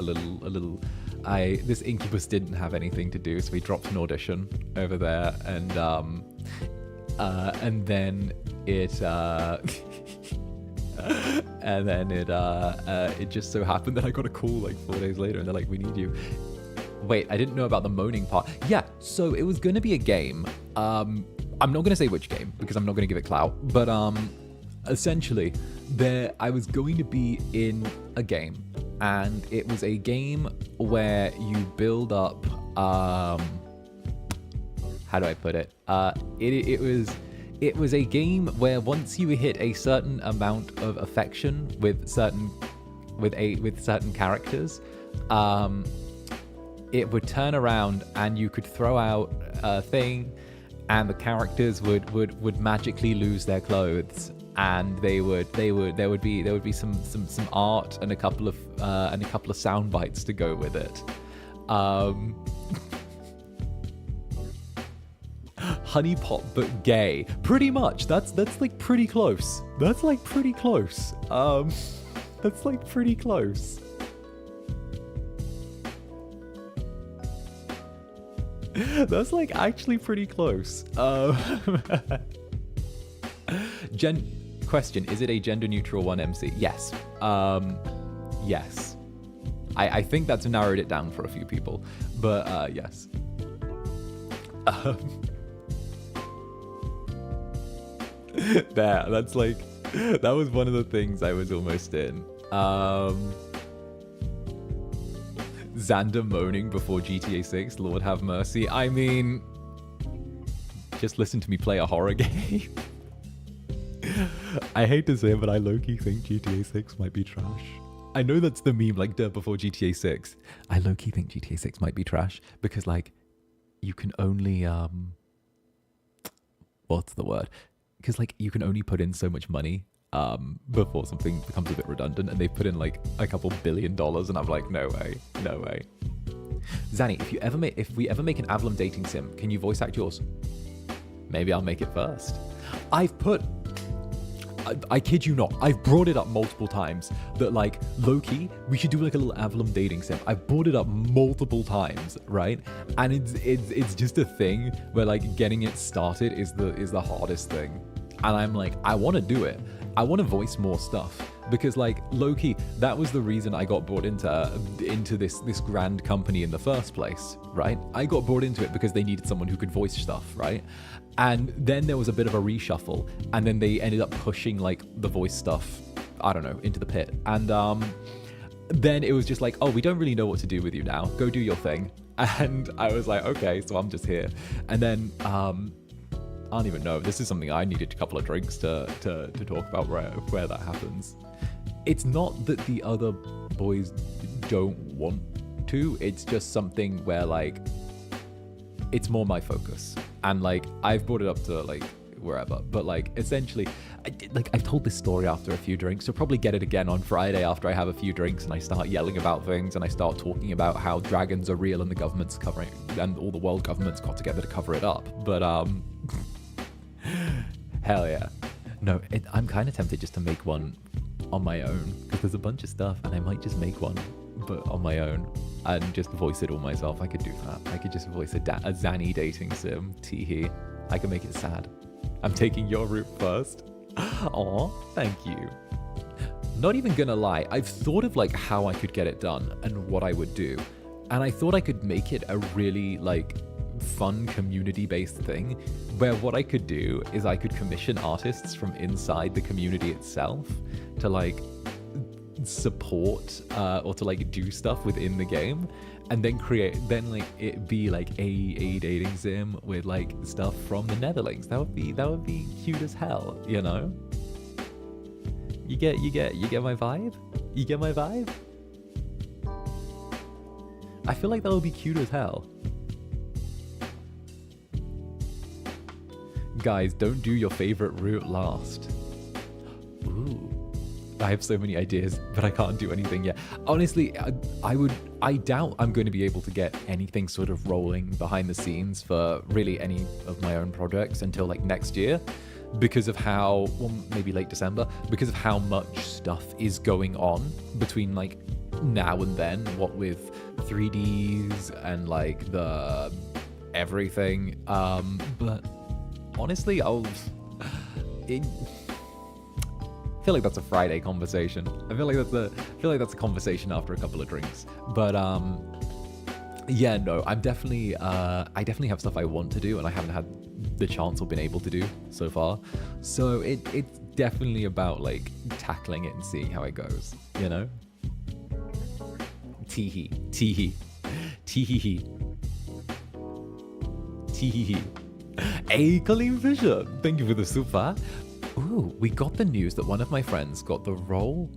little. This Incubus didn't have anything to do, so we dropped an audition over there, and then it it just so happened that I got a call like 4 days later, and they're like, "We need you." Wait, I didn't know about the moaning part. Yeah, so it was gonna be a game. I'm not gonna say which game because I'm not gonna give it clout, but essentially, I was going to be in a game, and it was a game where you build up. How do I put it? It was a game where once you hit a certain amount of affection with certain with certain characters, it would turn around and you could throw out a thing, and the characters would magically lose their clothes, and there would be some art and a couple of sound bites to go with it. Honey pot but gay. Pretty much. That's like pretty close. That's like pretty close. That's like pretty close. That's like actually pretty close. Question, is it a gender neutral 1MC? Yes. Yes. I think that's narrowed it down for a few people, but yes. There, that's like, that was one of the things I was almost in. Zander moaning before GTA 6, Lord have mercy. I mean, just listen to me play a horror game. I hate to say it, but I low-key think GTA 6 might be trash. I know that's the meme, like, before GTA 6. I low-key think GTA 6 might be trash, because, like, you can only, what's the word? Because, like, you can only put in so much money before something becomes a bit redundant, and they've put in like a couple $1 billion, and I'm like, no way, no way. Zanny, if we ever make an Avlum dating sim, can you voice act yours? Maybe I'll make it first. I kid you not, I've brought it up multiple times that, like, low-key, we should do like a little Avlum dating sim. I've brought it up multiple times, right? And it's just a thing where, like, getting it started is the hardest thing. And I'm like, I want to do it. I want to voice more stuff, because, like, low-key, that was the reason I got brought into this grand company in the first place, right? I got brought into it because they needed someone who could voice stuff, right? And then there was a bit of a reshuffle, and then they ended up pushing, like, the voice stuff, I don't know, into the pit. And then it was just like, oh, we don't really know what to do with you now. Go do your thing. And I was like, okay, so I'm just here. And then I don't even know. This is something I needed a couple of drinks to talk about where that happens. It's not that the other boys don't want to. It's just something where, like, it's more my focus. And, like, I've brought it up to, like, wherever. But, like, essentially, I've told this story after a few drinks. You'll probably get it again on Friday after I have a few drinks and I start yelling about things and I start talking about how dragons are real and the government's covering, and all the world governments got together to cover it up. But, hell yeah. No, I'm kind of tempted just to make one on my own, because there's a bunch of stuff and I might just make one, but on my own, and just voice it all myself. I could do that. I could just voice a Zanny dating sim. Teehee. I can make it sad. I'm taking your route first. Aw, thank you. Not even gonna lie, I've thought of, like, how I could get it done and what I would do. And I thought I could make it a really, like, fun community-based thing, where what I could do is I could commission artists from inside the community itself to, like, support or to, like, do stuff within the game, and then like it be like a dating sim with, like, stuff from the Netherlands. That would be cute as hell, you know? You get my vibe? You get my vibe? I feel like that would be cute as hell. Guys, don't do your favorite route last. Ooh. I have so many ideas, but I can't do anything yet. Honestly, I doubt I'm going to be able to get anything sort of rolling behind the scenes for really any of my own projects until, like, next year, because of how, well, maybe late December, because of how much stuff is going on between, like, now and then, what with 3Ds and, like, the everything. But honestly, I feel like that's a Friday conversation. I feel like that's a conversation after a couple of drinks. But yeah, no, I definitely have stuff I want to do and I haven't had the chance or been able to do so far. So it's definitely about, like, tackling it and seeing how it goes, you know? Teehee. Teehee. Teehee. Teehee. Hey, Colleen Fisher, thank you for the super. Ooh, we got the news that one of my friends got the role.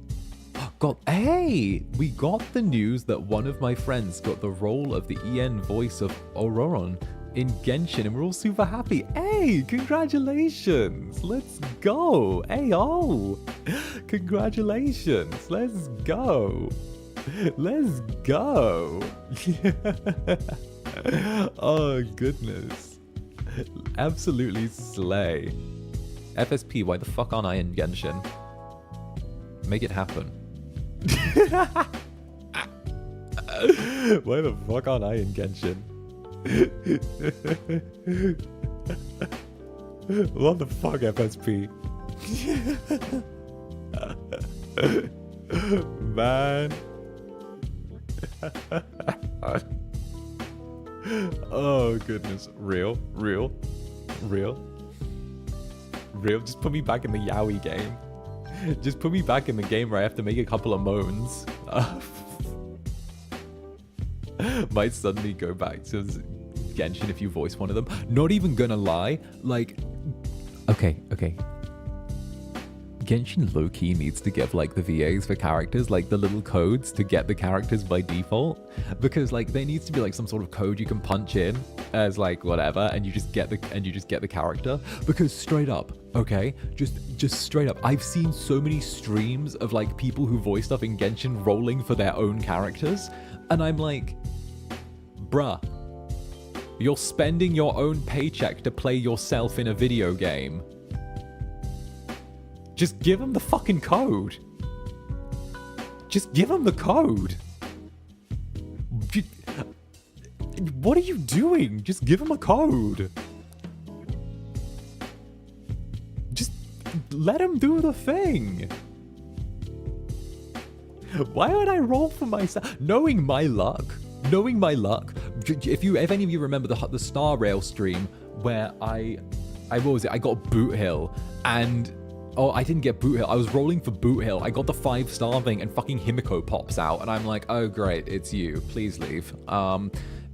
we got the news that one of my friends got the role of the EN voice of 𝓂𝓸𝓾 in Genshin, and we're all super happy. Hey, congratulations. Let's go. Hey, oh, congratulations. Let's go. Let's go. Oh, goodness. Absolutely slay. FSP, why the fuck aren't I in Genshin? Make it happen. Why the fuck aren't I in Genshin? What the fuck, FSP? Man. Oh goodness. Real. Just put me back in the yaoi game. Just put me back in the game where I have to make a couple of moans. Might suddenly go back to Genshin if you voice one of them. Not even gonna lie, like, okay. Genshin low-key needs to give like the VAs for characters, like the little codes to get the characters by default, because like there needs to be like some sort of code you can punch in as like whatever, and you just get the character. Because straight up, okay, just straight up, I've seen so many streams of like people who voice stuff in Genshin rolling for their own characters, and I'm like, bruh, you're spending your own paycheck to play yourself in a video game. Just give them the fucking code. Just give them the code. What are you doing? Just give them a code. Just let them do the thing. Why would I roll for myself? Knowing my luck, if any of you remember the Star Rail stream where I what was it? I got Boot Hill, and oh, I didn't get Boot Hill. I was rolling for Boot Hill. I got the 5-star thing, and fucking Himiko pops out, and I'm like, oh great, it's you. Please leave.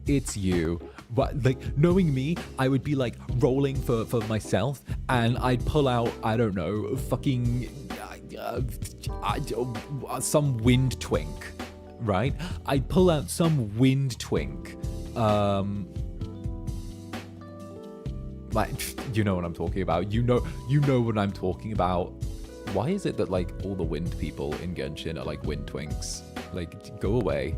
It's you. But like, knowing me, I would be like rolling for myself, and I'd pull out, I don't know, fucking some wind twink, right? I'd pull out some wind twink. Like, you know what I'm talking about. You know what I'm talking about. Why is it that like all the wind people in Genshin are like wind twinks? Like, go away.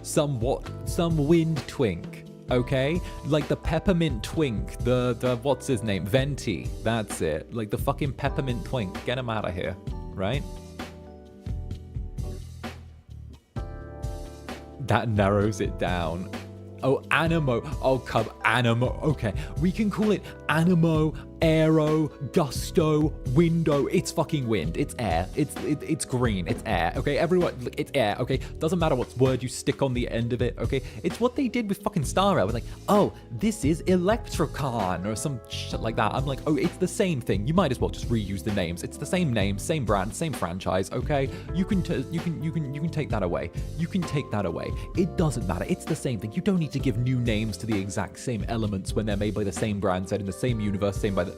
Some wind twink, okay? Like the peppermint twink, the what's his name? Venti, that's it. Like the fucking peppermint twink. Get him out of here, right? That narrows it down. Oh, Animo. Oh, come, Animo. Okay, we can call it Animo, Aero, Gusto, Window. It's fucking wind. It's air. It's green. It's air. Okay, everyone, it's air. Okay, doesn't matter what word you stick on the end of it. Okay, it's what they did with fucking Star Rail. We're like, oh, this is 𝓂𝓸𝓾𝓻 or some shit like that. I'm like, oh, it's the same thing. You might as well just reuse the names. It's the same name, same brand, same franchise. Okay, you can take that away. You can take that away. It doesn't matter. It's the same thing. You don't need to give new names to the exact same elements when they're made by the same brand, set in the same universe, same by the...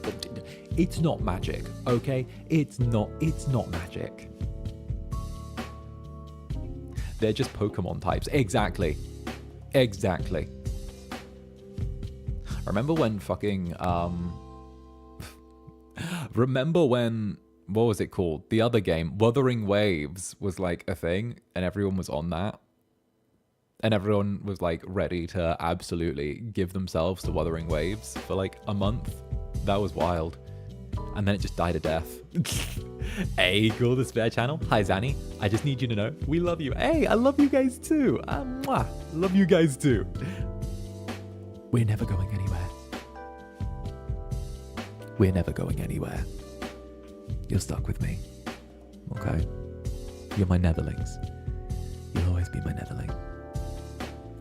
It's not magic, okay? It's not magic. They're just Pokemon types. Exactly. Remember when fucking, remember when, what was it called? The other game, Wuthering Waves was like a thing, and everyone was on that. And everyone was like ready to absolutely give themselves to Wuthering Waves for like a month. That was wild. And then it just died a death. Hey, cool, the Spare channel. Hi, Zanny. I just need you to know, we love you. Hey, I love you guys too. Mwah. Love you guys too. We're never going anywhere. We're never going anywhere. You're stuck with me. Okay? You're my netherlings. You'll always be my netherling.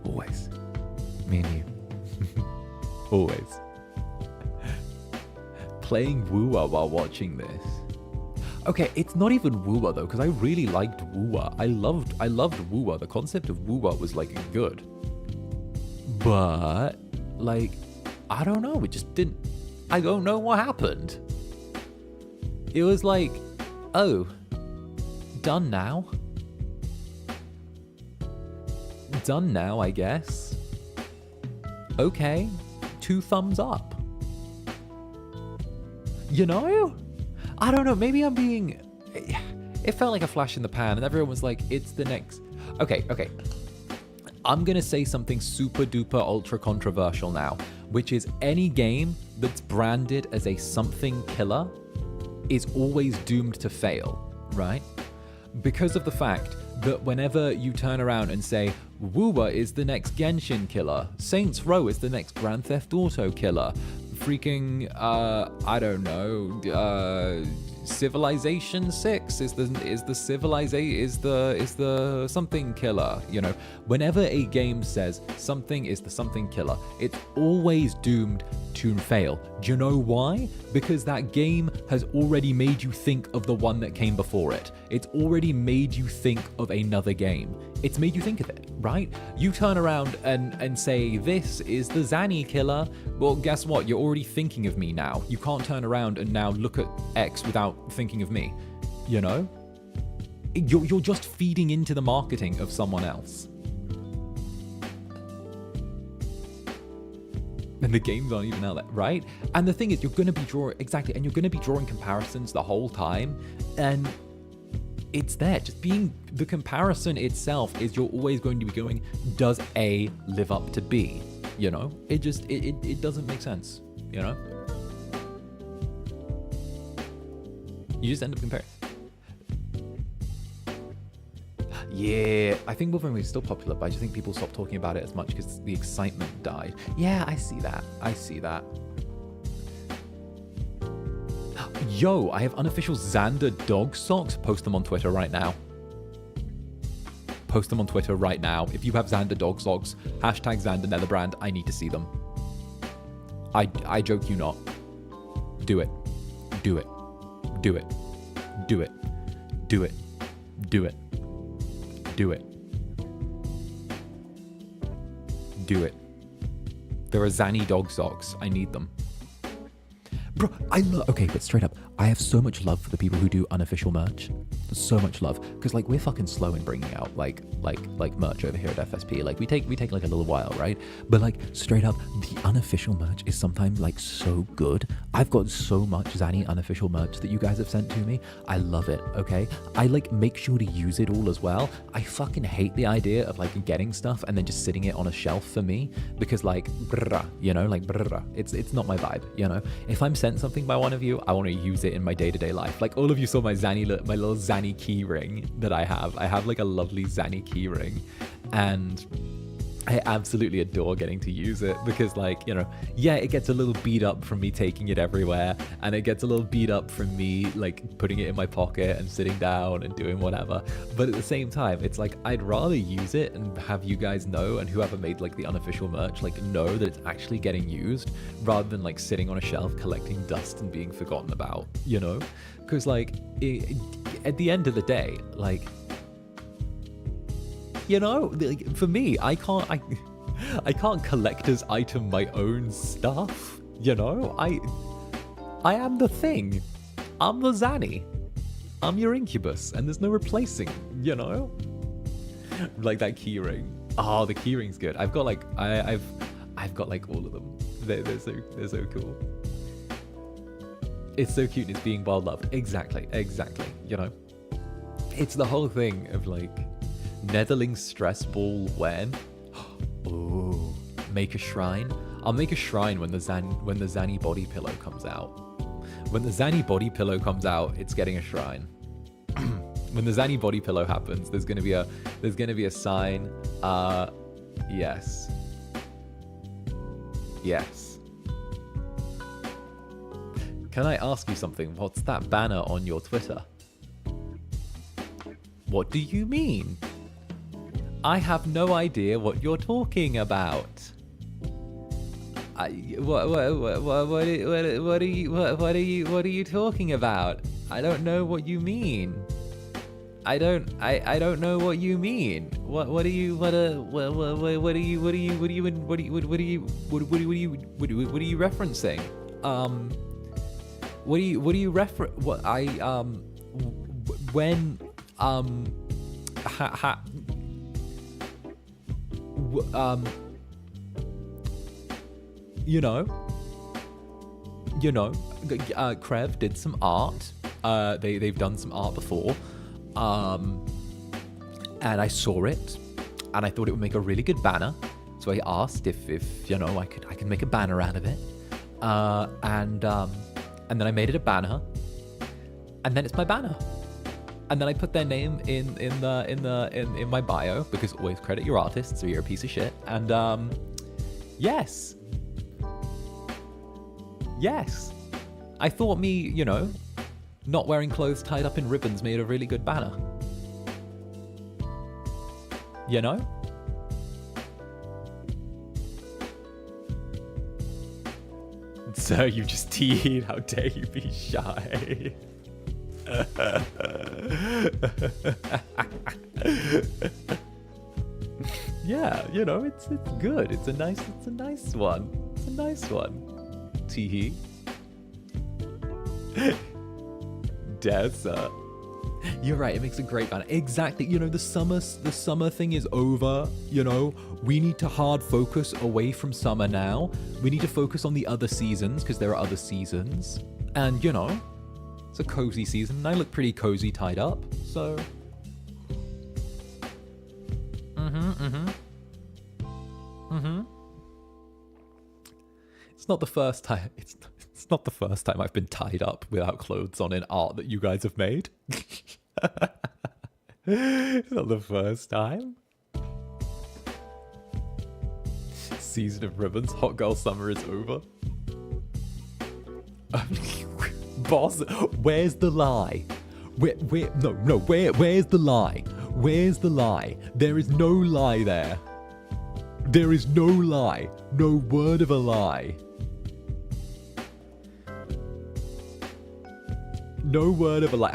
Always. Me and you. Always. Playing Woowa while watching this. Okay, it's not even Woowa though, because I really liked Woowa. I loved Woowa. The concept of Woowa was like good. But like, I don't know, it just didn't, I don't know what happened. It was like, Oh, done now? Done now, I guess. Okay, 2 thumbs up. You know? I don't know, maybe I'm being... It felt like a flash in the pan, and everyone was like, it's the next... Okay. I'm gonna say something super duper ultra controversial now, which is any game that's branded as a something killer is always doomed to fail, right? Because of the fact that whenever you turn around and say, Woowa is the next Genshin killer, Saints Row is the next Grand Theft Auto killer, freaking, I don't know, Civilization 6 is the something killer, you know. Whenever a game says something is the something killer, it's always doomed to fail. Do you know why? Because that game has already made you think of the one that came before it. It's already made you think of another game. It's made you think of it, right? You turn around and say, this is the Zanny killer. Well, guess what? You're already thinking of me now. You can't turn around and now look at X without thinking of me, you know? You're just feeding into the marketing of someone else. And the games aren't even out there, right? And the thing is, you're going to be drawing comparisons the whole time, and it's there. Just being the comparison itself is you're always going to be going, does A live up to B? You know, it doesn't make sense, you know? You just end up comparing. Yeah, I think Wolverine is still popular, but I just think people stopped talking about it as much because the excitement died. Yeah, I see that. Yo, I have unofficial Zander dog socks. Post them on Twitter right now. If you have Zander dog socks, hashtag Zander Netherbrand, I need to see them. I joke you not. Do it. There are Zanny dog socks. I need them. Bro, okay, but straight up, I have so much love for the people who do unofficial merch. So much love, because like we're fucking slow in bringing out like merch over here at FSP. Like we take like a little while, right? But like straight up, the unofficial merch is sometimes like so good. I've got so much Zanny unofficial merch that you guys have sent to me. I love it. Okay, I like make sure to use it all as well. I fucking hate the idea of like getting stuff and then just sitting it on a shelf for me, because like you know, like it's not my vibe. You know, if I'm sent something by one of you, I want to use it in my day-to-day life. Like all of you saw my little Zanny key ring that I have like a lovely Zanny key ring, and I absolutely adore getting to use it, because like, you know, yeah, it gets a little beat up from me taking it everywhere, and it gets a little beat up from me like putting it in my pocket and sitting down and doing whatever, but at the same time it's like I'd rather use it and have you guys know, and whoever made like the unofficial merch, like know that it's actually getting used, rather than like sitting on a shelf collecting dust and being forgotten about, you know? Because like at the end of the day, like, you know, like, for me, I can't collector's item my own stuff, you know? I am the thing. I'm the Zanny. I'm your Incubus, and there's no replacing, you know? Like that keyring. Oh, the keyring's good. I've got like I've got like all of them. They're so cool. It's so cute and it's being well loved. Exactly, you know? It's the whole thing of like Netherling stress ball when? Ooh, make a shrine. I'll make a shrine when the Zanny body pillow comes out. When the Zanny body pillow comes out, it's getting a shrine. When the Zanny body pillow happens, there's gonna be a sign. Yes. Can I ask you something? What's that banner on your Twitter? What do you mean? I have no idea what you're talking about. What are you talking about? I don't know what you mean. I don't know what you mean. What are you referencing? when Krev did some art. They've done some art before, and I saw it, and I thought it would make a really good banner. So I asked if I could make a banner out of it, and then I made it a banner, and then it's my banner, and then I put their name in my bio, because always credit your artists, so you're a piece of shit. And yes, I thought me, not wearing clothes tied up in ribbons made a really good banner. So you just teed, how dare you be shy? Yeah, it's good. It's a nice one. It's a nice one. Teehee. Dessa. You're right, it makes a great banner. Exactly. The summer thing is over, We need to hard focus away from summer now. We need to focus on the other seasons, because there are other seasons. And, it's a cozy season, and I look pretty cozy tied up, so... It's not the first time... It's not the first time I've been tied up without clothes on in art that you guys have made. It's not the first time. Season of ribbons. Hot girl summer is over. Boss, where's the lie? Where's the lie? Where's the lie? There is no lie there. There is no lie. No word of a lie. No word of a lie.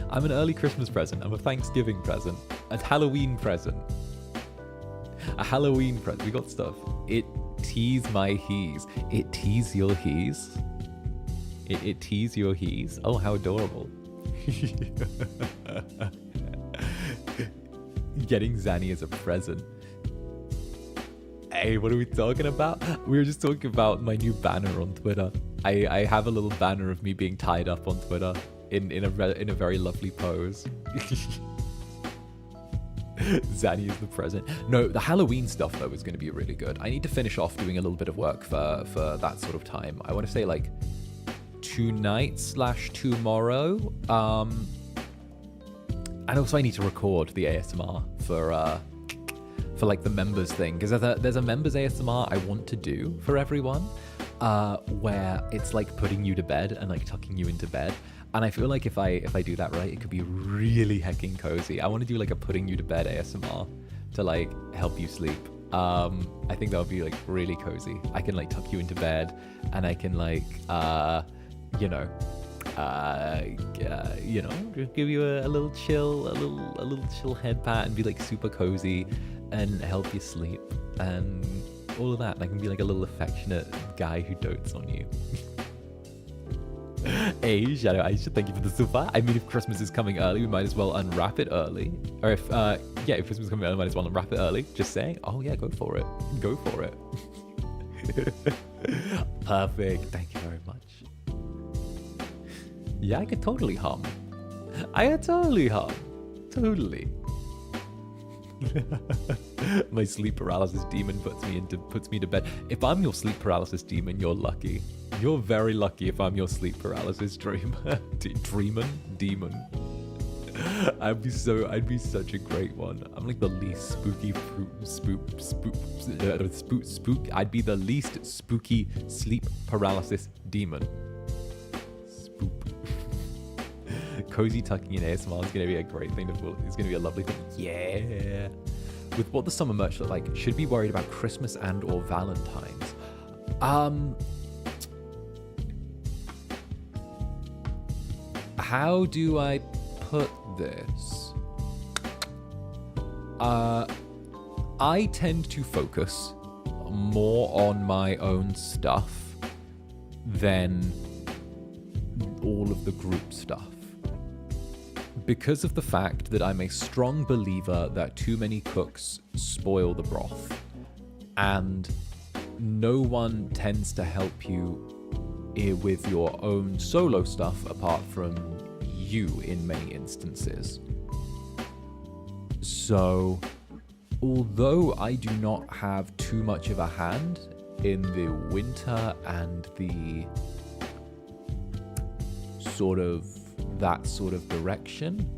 I'm an early Christmas present. I'm a Thanksgiving present. A Halloween present. A Halloween present. We got stuff. It tease my hees. It tease your hees. It tease your hees. Oh, how adorable. Getting Zanny as a present. Hey, what are we talking about? We were just talking about my new banner on Twitter. I have a little banner of me being tied up on Twitter in a very lovely pose. Zanny is the present. No, the Halloween stuff though is going to be really good. I need to finish off doing a little bit of work for that sort of time. I want to say like tonight/tomorrow. And also I need to record the ASMR for like the members thing, because there's a members ASMR I want to do for everyone, where it's like putting you to bed and like tucking you into bed. And I feel like if I do that right, it could be really hecking cozy. I want to do like a putting you to bed ASMR to like help you sleep. I think that would be like really cozy. I can like tuck you into bed, and I can like just give you a little chill head pat and be like super cozy and help you sleep and all of that. And I can be like a little affectionate guy who dotes on you. Hey, Shadow, I should thank you for the super. I mean, if Christmas is coming early, we might as well unwrap it early. Or if Christmas is coming early, we might as well unwrap it early. Just saying. Oh yeah, go for it. Go for it. Perfect. Thank you very much. Yeah, I could totally hum. I could totally hum. Totally. My sleep paralysis demon puts me to bed. If I'm your sleep paralysis demon, you're lucky. You're very lucky if I'm your sleep paralysis dreamer. Demon. I'd be such a great one. I'm like the least spooky spook. I'd be the least spooky sleep paralysis demon. Spoop. Cozy tucking in ASMR is going to be a great thing. It's going to be a lovely thing. Yeah. With what the summer merch look like, should be worried about Christmas and or Valentine's. How do I put this? I tend to focus more on my own stuff than all of the group stuff. Because of the fact that I'm a strong believer that too many cooks spoil the broth, and no one tends to help you with your own solo stuff apart from you in many instances. So, although I do not have too much of a hand in the winter and the that sort of direction,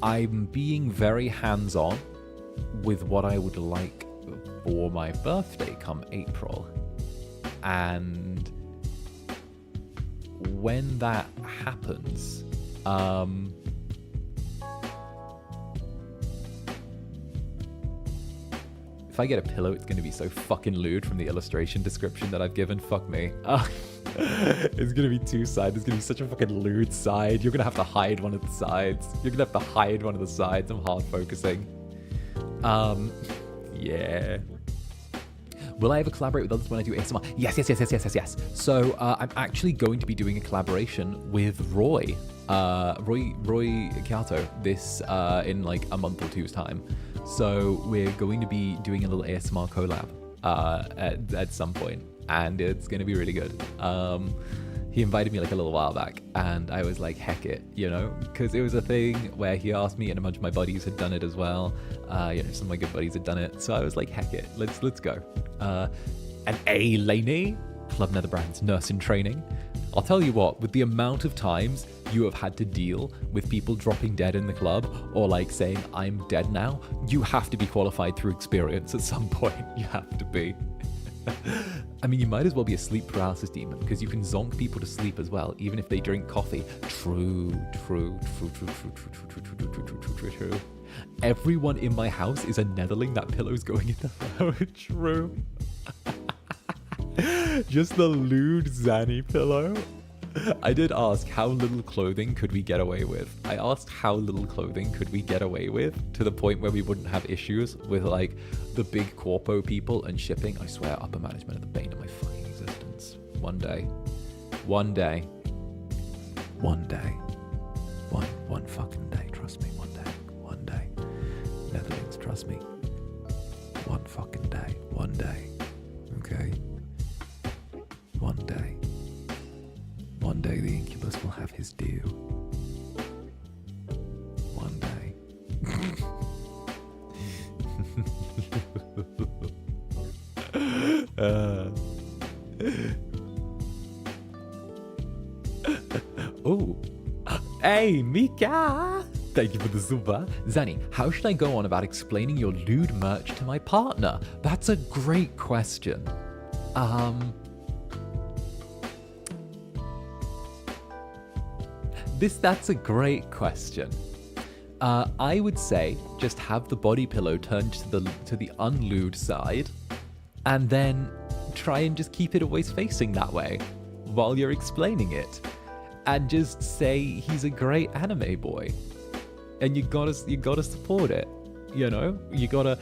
I'm being very hands-on with what I would like for my birthday come April. And when that happens, if I get a pillow, it's going to be so fucking lewd from the illustration description that I've given. Fuck me. It's going to be two sides. It's going to be such a fucking lewd side. You're going to have to hide one of the sides. You're going to have to hide one of the sides. I'm hard focusing. Yeah. Will I ever collaborate with others when I do ASMR? Yes. So I'm actually going to be doing a collaboration with Roy 𝓂𝓸𝓾𝓻 this in like a month or two's time. So we're going to be doing a little ASMR collab at some point, and it's going to be really good. He invited me like a little while back, and I was like, heck it, you know, because it was a thing where he asked me, and a bunch of my buddies had done it as well. You know, some of my good buddies had done it, so I was like, heck it, let's go. And Lainey, Club Netherbrand's nurse in training. I'll tell you what, with the amount of times you have had to deal with people dropping dead in the club, or like saying, I'm dead now, you have to be qualified through experience at some point. You have to be. I mean, you might as well be a sleep paralysis demon, because you can zonk people to sleep as well, even if they drink coffee. True. Everyone in my house is a netherling. That pillow's going in the floor. True. Just the lewd Zanny pillow. I did ask how little clothing could we get away with. I asked how little clothing could we get away with, to the point where we wouldn't have issues with like the big corpo people and shipping. I swear, upper management are the bane of my fucking existence. One day. One fucking day, trust me, one day. Netherlands, trust me. One fucking day, one day. Okay? One day. One day the Incubus will have his due. One day. Oh. Hey, Mika! Thank you for the super. Zanny, how should I go on about explaining your lewd merch to my partner? That's a great question. That's a great question. I would say just have the body pillow turned to the unlewd side, and then try and just keep it always facing that way while you're explaining it, and just say he's a great anime boy, and you gotta support it. You know, you gotta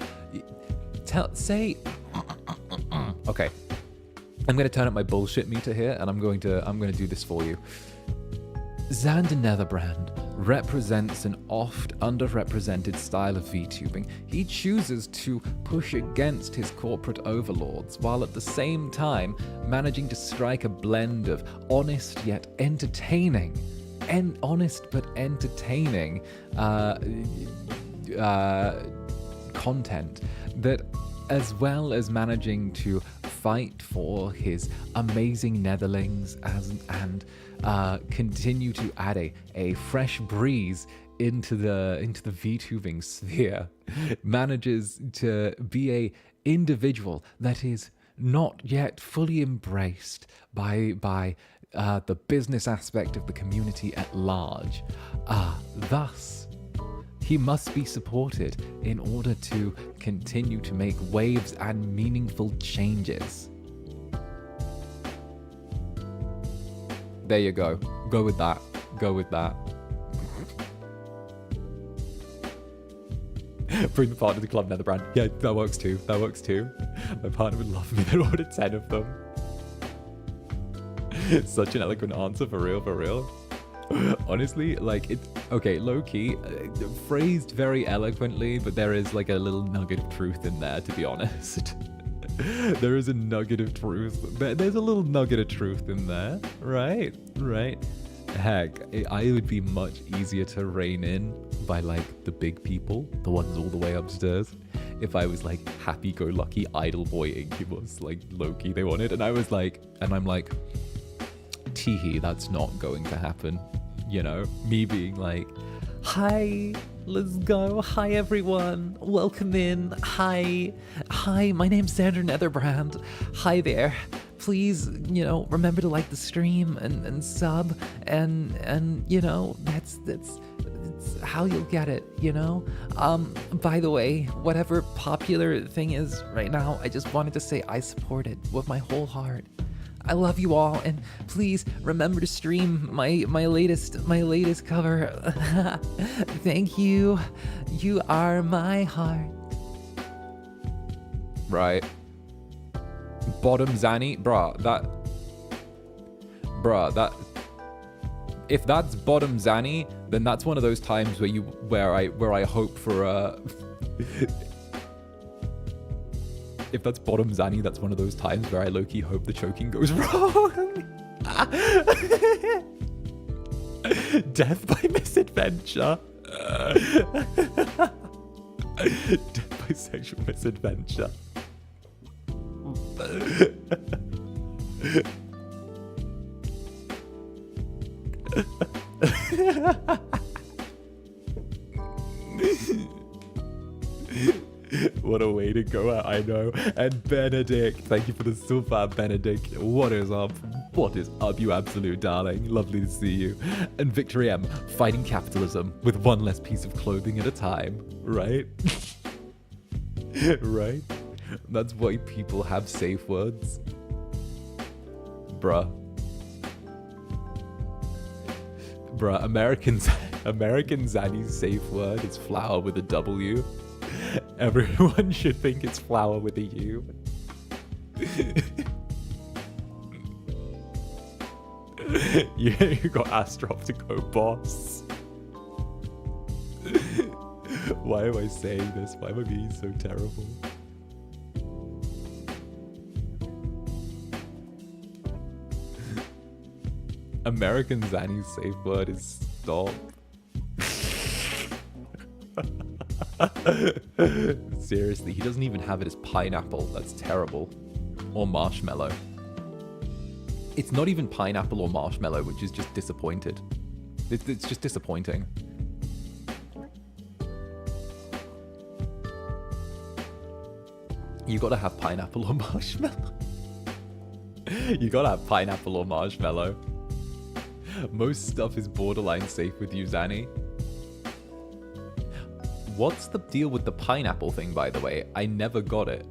say. Okay, I'm gonna turn up my bullshit meter here, and I'm gonna do this for you. Zander Netherbrand represents an oft underrepresented style of VTubing. He chooses to push against his corporate overlords, while at the same time managing to strike a blend of honest but entertaining content, that, as well as managing to fight for his amazing netherlings and continue to add a fresh breeze into the VTubing sphere, manages to be a individual that is not yet fully embraced by the business aspect of the community at large. Thus, he must be supported in order to continue to make waves and meaningful changes. There you go. Go with that. Bring the partner to Club Netherbrand. Yeah, that works too. My partner would love me. There ordered 10 of them. Such an eloquent answer, for real, for real. Honestly, like, okay, low-key, phrased very eloquently, but there is like a little nugget of truth in there, to be honest. There is a nugget of truth. There's a little nugget of truth in there, right? Right. Heck, I would be much easier to rein in by like the big people, the ones all the way upstairs. If I was like happy-go-lucky idle boy Incubus, like Loki they wanted, and I was like, and I'm like, teehee, that's not going to happen. You know, me being like, hi, let's go. Hi, everyone. Welcome in. Hi, my name's Zander Netherbrand. Hi there. Please, you know, remember to like the stream and sub and you know, that's how you'll get it, you know? By the way, whatever popular thing is right now, I just wanted to say I support it with my whole heart. I love you all, and please remember to stream my latest cover. Thank you. You are my heart. Right. Bottom Zanny, bruh, that if that's bottom Zanny, then that's one of those times where I hope for a if that's bottom Zanny, that's one of those times where I low-key hope the choking goes wrong. Death by misadventure. Death by sexual misadventure. What a way to go out, I know. And Benedict, thank you for the super, Benedict. What is up? What is up, you absolute darling? Lovely to see you. And Victory M, fighting capitalism with one less piece of clothing at a time, right? Right? That's why people have safe words. Bruh, American Zanny's safe word is flower with a W. Everyone should think it's flower with a U. You got Astrop to go, boss. Why am I saying this? Why am I being so terrible? American Zanny's safe word is stop. Seriously, he doesn't even have it as pineapple. That's terrible. Or marshmallow. It's not even pineapple or marshmallow, which is just disappointed. It's just disappointing. You gotta have pineapple or marshmallow. You gotta have pineapple or marshmallow. Most stuff is borderline safe with you, Zanny. What's the deal with the pineapple thing, by the way? I never got it.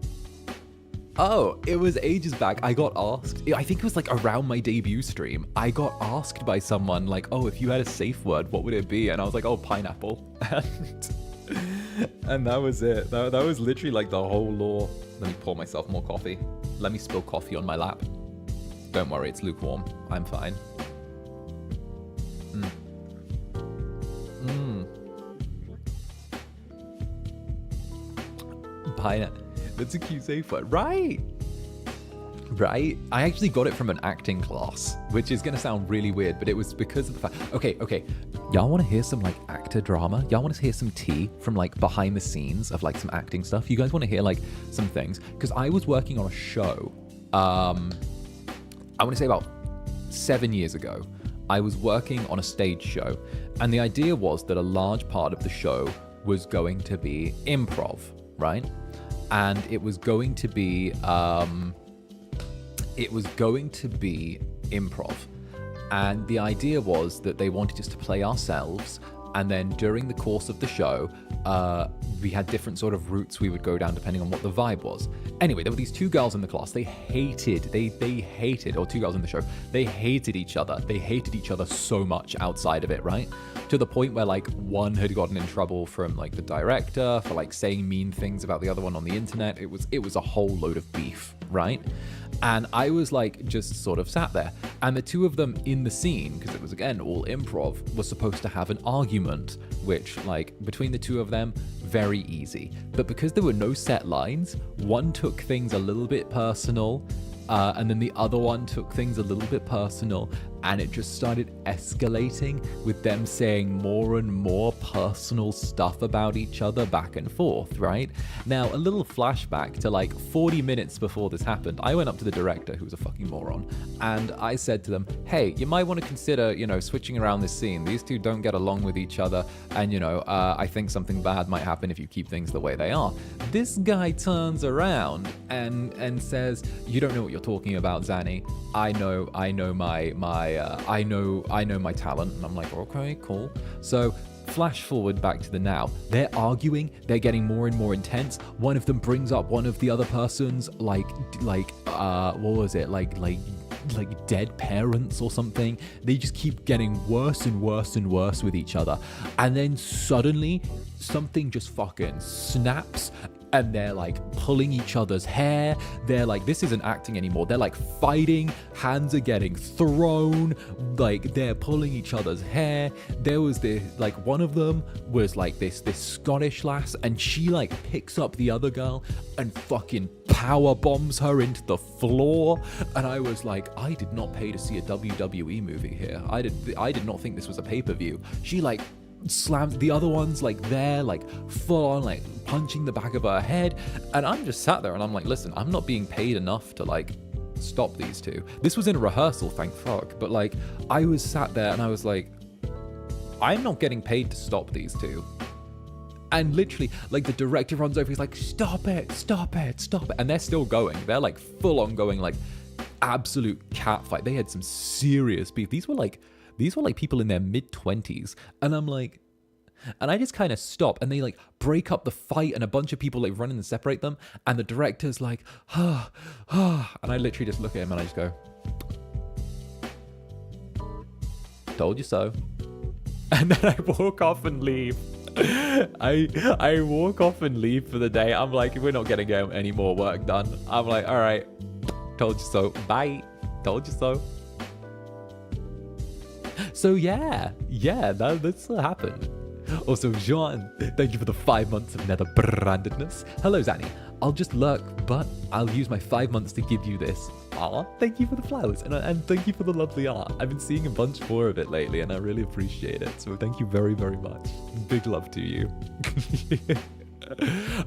Oh, it was ages back. I got asked, I think it was like around my debut stream, I got asked by someone like, oh, if you had a safe word, what would it be? And I was like, oh, pineapple. And that was it. That was literally like the whole lore. Let me pour myself more coffee. Let me spill coffee on my lap. Don't worry, it's lukewarm. I'm fine. Pineapple. That's a cute safe word. Right. Right? I actually got it from an acting class, which is going to sound really weird, but it was because of the fact... Okay. Y'all want to hear some, like, actor drama? Y'all want to hear some tea from, like, behind the scenes of, like, some acting stuff? You guys want to hear, like, some things? Because I was working on a show, I want to say about 7 years ago. I was working on a stage show, and the idea was that a large part of the show was going to be improv, right? And it was going to be improv. And the idea was that they wanted us to play ourselves, and then during the course of the show, we had different sort of routes we would go down depending on what the vibe was. Anyway, there were these two girls in the class. They hated, or two girls in the show, they hated each other. They hated each other so much outside of it, right? To the point where, like, one had gotten in trouble from, like, the director for, like, saying mean things about the other one on the internet. It was a whole load of beef, right? And I was, like, just sort of sat there. And the two of them in the scene, because it was, again, all improv, was supposed to have an argument, which, like, between the two of them, very easy. But because there were no set lines, one took things a little bit personal, and then the other one took things a little bit personal, and it just started escalating with them saying more and more personal stuff about each other back and forth, right? Now, a little flashback to like 40 minutes before this happened, I went up to the director, who was a fucking moron, and I said to them, hey, you might want to consider, you know, switching around this scene. These two don't get along with each other, and, you know, I think something bad might happen if you keep things the way they are. This guy turns around and says, you don't know what you're talking about, Zanny. I know my talent. And I'm like, okay, cool. So flash forward back to the now. They're arguing. They're getting more and more intense. One of them brings up one of the other person's what was it? Like dead parents or something. They just keep getting worse and worse and worse with each other. And then suddenly something just fucking snaps. And they're like pulling each other's hair. They're like, this isn't acting anymore. They're like fighting. Hands are getting thrown. Like they're pulling each other's hair. There was this, like one of them was like this Scottish lass, and she like picks up the other girl and fucking power bombs her into the floor. And I was like, I did not pay to see a WWE movie here. I did not think this was a pay-per-view. She like slams the other one's like there, like full on like punching the back of her head, and I'm just sat there and I'm like, listen, I'm not being paid enough to like stop these two. This was in a rehearsal, thank fuck, but like I was sat there and I was like, I'm not getting paid to stop these two. And literally, like, the director runs over, he's like, stop it, stop it, stop it. And they're still going. They're like full on going, like absolute cat fight. They had some serious beef. These were like people in their mid-20s. And I'm like, and I just kind of stop, and they like break up the fight, and a bunch of people like run in and separate them. And the director's like, and I literally just look at him and I just go, told you so. And then I walk off and leave. I walk off and leave for the day. I'm like, we're not getting any more work done. I'm like, all right, told you so. Bye. Told you so. So yeah, that's what happened. Also, Jean, thank you for the 5 months of Netherbrandedness. Hello, Zanny. I'll just lurk, but I'll use my 5 months to give you this. Aw, thank you for the flowers, and thank you for the lovely art. I've been seeing a bunch more of it lately, and I really appreciate it. So thank you very, very much. Big love to you.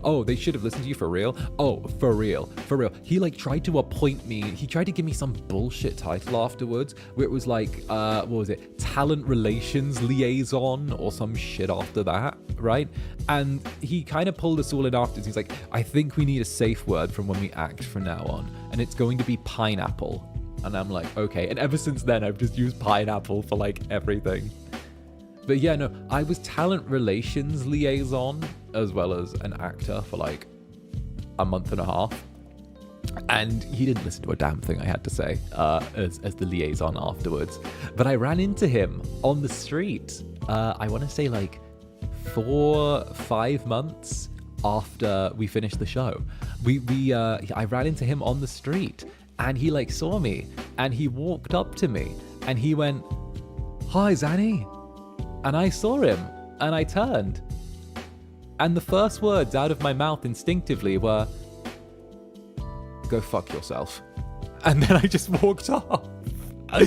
Oh, they should have listened to you for real? Oh, for real. For real. He like tried to appoint me. He tried to give me some bullshit title afterwards where it was like, what was it? Talent Relations Liaison or some shit after that, right? And he kind of pulled us all in afterwards. He's like, I think we need a safe word from when we act from now on. And it's going to be pineapple. And I'm like, okay. And ever since then, I've just used pineapple for like everything. But yeah, no, I was talent relations liaison as well as an actor for like a month and a half. And he didn't listen to a damn thing I had to say as the liaison afterwards. But I ran into him on the street, I want to say like 4-5 months after we finished the show. I ran into him on the street and he like saw me and he walked up to me and he went, "Hi, Zanny." And I saw him, and I turned. And the first words out of my mouth instinctively were, "Go fuck yourself." And then I just walked off. Hi,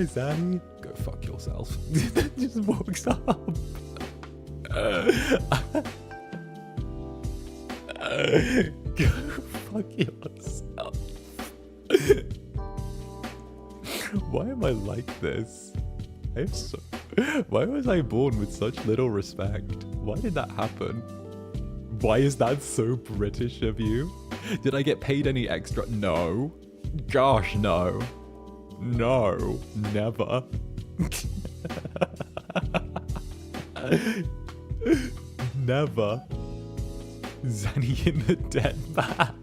Zanny. Go fuck yourself. Just walks up. Go fuck yourself. Why am I like this? Why was I born with such little respect? Why did that happen? Why is that so British of you? Did I get paid any extra? No. Gosh, no. No. Never. Never. Zanny in the dead man.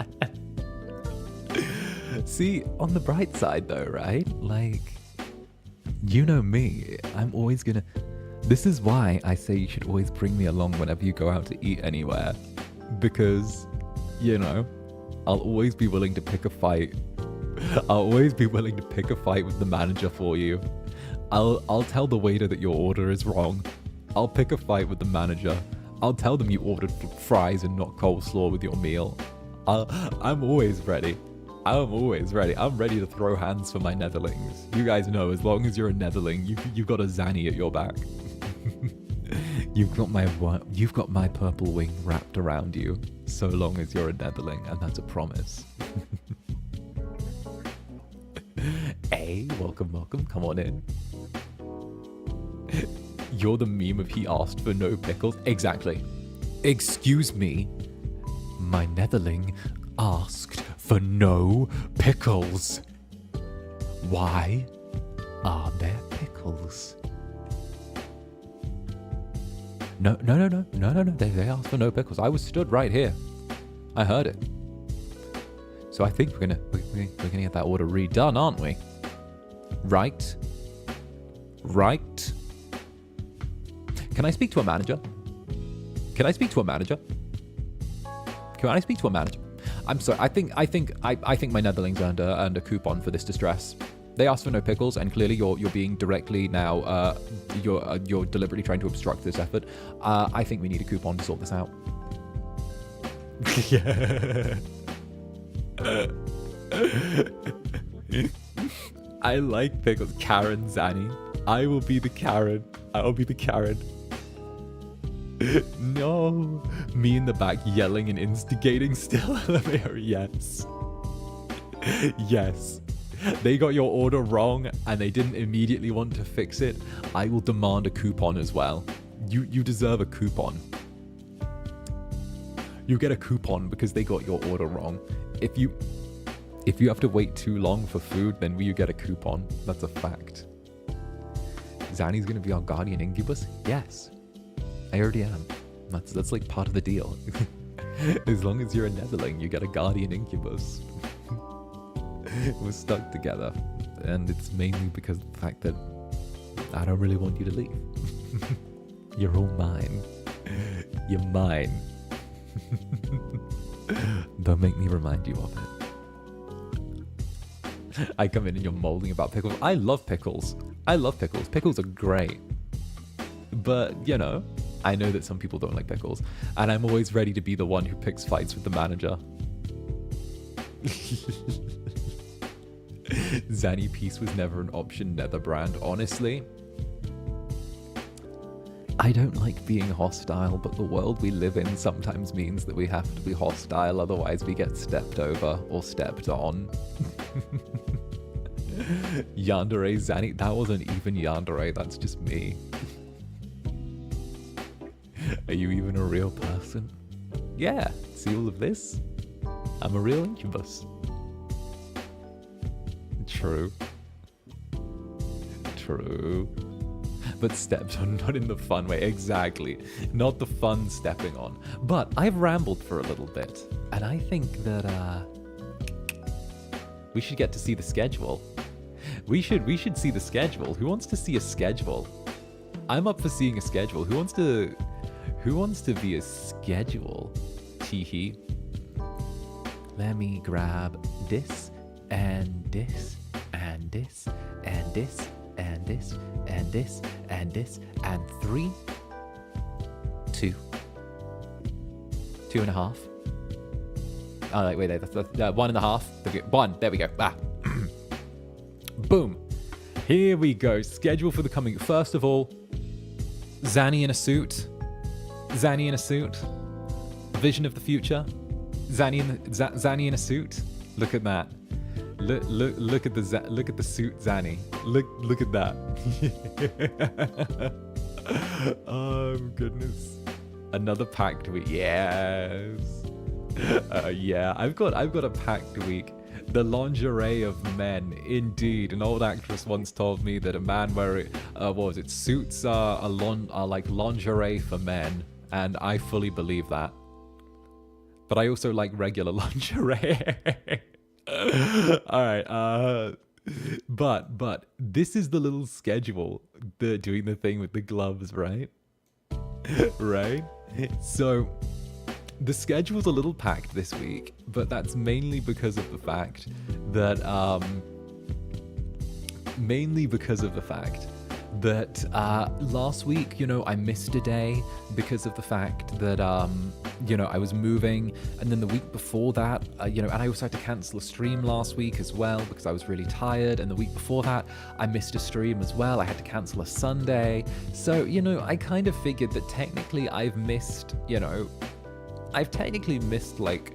See, on the bright side though, right? Like, you know me, I'm always gonna... This is why I say you should always bring me along whenever you go out to eat anywhere. Because, you know, I'll always be willing to pick a fight. I'll always be willing to pick a fight with the manager for you. I'll tell the waiter that your order is wrong. I'll pick a fight with the manager. I'll tell them you ordered fries and not coleslaw with your meal. I'm always ready. I'm always ready. I'm ready to throw hands for my netherlings. You guys know, as long as you're a netherling, you've got a Zanny at your back. You've got my purple wing wrapped around you, so long as you're a netherling, and that's a promise. Hey, welcome, come on in. You're the meme of he asked for no pickles? Exactly. Excuse me, my netherling asked for no pickles. Why are there pickles? No. They asked for no pickles. I was stood right here. I heard it. So I think we're gonna get that order redone, aren't we? Right. Can I speak to a manager? I'm sorry. I think my netherlings earned a coupon for this distress. They asked for no pickles, and clearly you're being directly now. You're deliberately trying to obstruct this effort. I think we need a coupon to sort this out. Yeah. I like pickles. Karen Zanny. I will be the Karen. No. Me in the back yelling and instigating still. Yes. Yes. They got your order wrong and they didn't immediately want to fix it. I will demand a coupon as well. You deserve a coupon. You get a coupon because they got your order wrong. If you have to wait too long for food, then you get a coupon. That's a fact. Zanny's gonna be our guardian incubus? Yes. I already am. That's like part of the deal. As long as you're a netherling, you get a guardian incubus. We're stuck together. And it's mainly because of the fact that I don't really want you to leave. You're all mine. You're mine. Don't make me remind you of it. I come in and you're molding about pickles. I love pickles. Pickles are great. But, you know, I know that some people don't like pickles. And I'm always ready to be the one who picks fights with the manager. Zanny Peace was never an option, Netherbrand. Honestly, I don't like being hostile, but the world we live in sometimes means that we have to be hostile, otherwise we get stepped over or stepped on. Yandere Zanny, that wasn't even Yandere, that's just me. Are you even a real person? Yeah, see all of this? I'm a real incubus. True. But stepped on, not in the fun way. Exactly. Not the fun stepping on. But I've rambled for a little bit. And I think that we should get to see the schedule. We should see the schedule. Who wants to see a schedule? I'm up for seeing a schedule. Who wants to be a schedule? Teehee. Let me grab this and this and this and this and this and this and this and 3, 2, 2.5. Oh wait, that's 1.5. 1. There we go. Boom. Here we go. Schedule for the coming. First of all, Zanny in a suit. Vision of the future. Zanny in a suit. Look at that. Look at the suit, Zanny. Look at that. Oh goodness. Another packed week. Yes. Yeah. I've got a packed week. The lingerie of men, indeed. An old actress once told me that a man wearing suits are like lingerie for men, and I fully believe that. But I also like regular lingerie. All right. But this is the little schedule. Doing the thing with the gloves, right? Right. So The schedule's a little packed this week, but that's mainly because of the fact that last week, you know, I missed a day because of the fact that, you know, I was moving. And then the week before that, you know, and I also had to cancel a stream last week as well because I was really tired. And the week before that, I missed a stream as well. I had to cancel a Sunday. So, you know, I kind of figured that technically I've missed, you know, I've technically missed like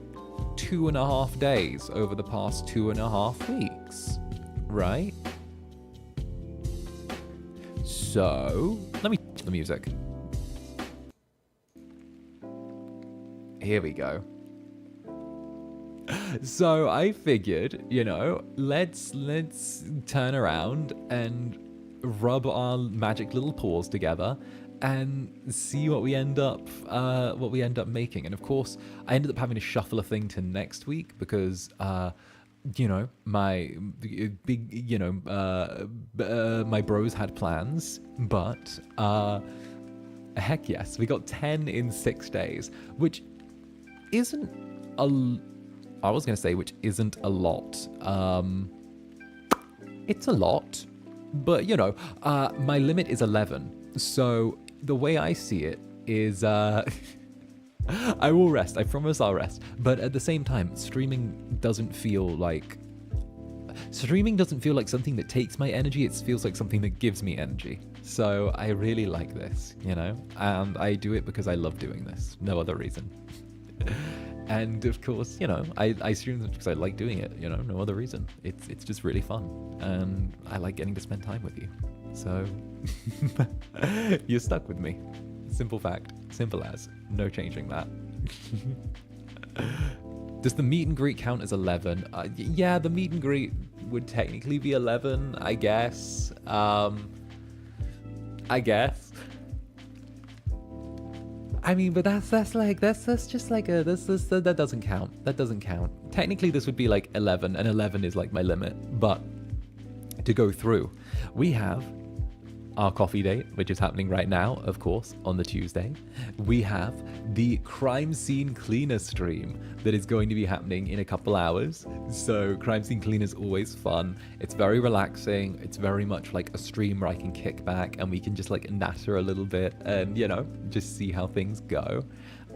2.5 days over the past 2.5 weeks, right? So, let me change the music. Here we go. So I figured, you know, let's turn around and rub our magic little paws together and see what we end up making. And of course, I ended up having to shuffle a thing to next week because you know, my big, you know, my bros had plans, but heck yes, we got 10 in 6 days, which isn't I was gonna say which isn't a lot. It's a lot, but you know, my limit is 11. So the way I see it is I will rest. I promise I'll rest. But at the same time, streaming doesn't feel like something that takes my energy. It feels like something that gives me energy. So I really like this, you know, and I do it because I love doing this. No other reason. And of course, you know, I stream this because I like doing it, you know, no other reason. It's just really fun. And I like getting to spend time with you. So you're stuck with me. Simple fact. Simple as. No changing that. Does the meet and greet count as 11? Yeah, the meet and greet would technically be 11, I guess. I mean, but that doesn't count. That doesn't count. Technically, this would be like 11, and 11 is like my limit. But to go through, we have our coffee date, which is happening right now, of course, on the Tuesday. We have the Crime Scene Cleaner stream that is going to be happening in a couple hours. So Crime Scene Cleaner is always fun. It's very relaxing. It's very much like a stream where I can kick back and we can just like natter a little bit and, you know, just see how things go.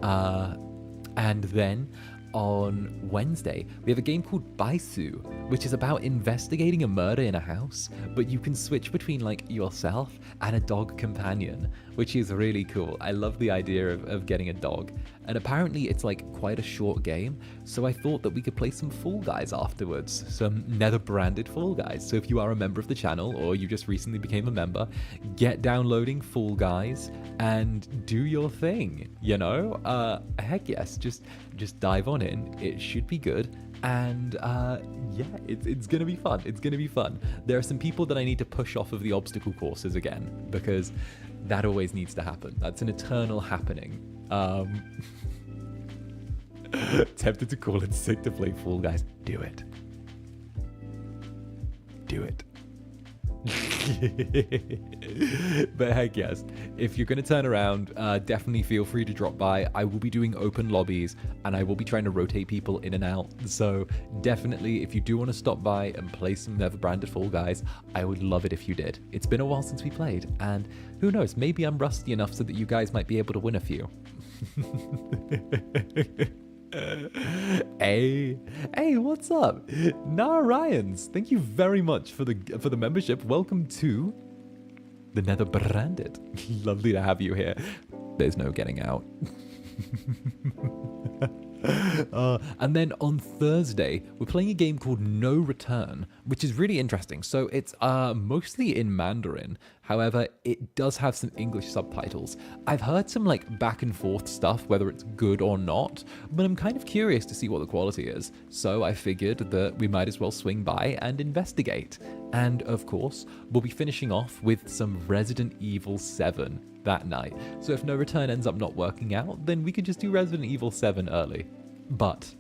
And then on Wednesday, we have a game called Baisu, which is about investigating a murder in a house, but you can switch between like yourself and a dog companion, which is really cool. I love the idea of getting a dog. And apparently it's like quite a short game, so I thought that we could play some Fall Guys afterwards, some Netherbranded Fall Guys. So if you are a member of the channel or you just recently became a member, get downloading Fall Guys and do your thing, you know? Heck yes, just dive on in. It should be good. And yeah, it's gonna be fun. It's gonna be fun. There are some people that I need to push off of the obstacle courses again, because that always needs to happen. That's an eternal happening. Tempted to call it sick to play Fall Guys. Do it. Do it. But heck yes, if you're going to turn around, definitely feel free to drop by. I will be doing open lobbies and I will be trying to rotate people in and out. So definitely, if you do want to stop by and play some Netherbranded Fall Guys, I would love it if you did. It's been a while since we played, and who knows, maybe I'm rusty enough so that you guys might be able to win a few. Hey, what's up? Nara Ryans, thank you very much for the membership. Welcome to the Netherbranded. Lovely to have you here. There's no getting out. And then on Thursday, we're playing a game called No Return, which is really interesting. So it's mostly in Mandarin. However, it does have some English subtitles. I've heard some like back and forth stuff, whether it's good or not, but I'm kind of curious to see what the quality is. So I figured that we might as well swing by and investigate. And of course, we'll be finishing off with some Resident Evil 7 that night. So if No Return ends up not working out, then we could just do Resident Evil 7 early. But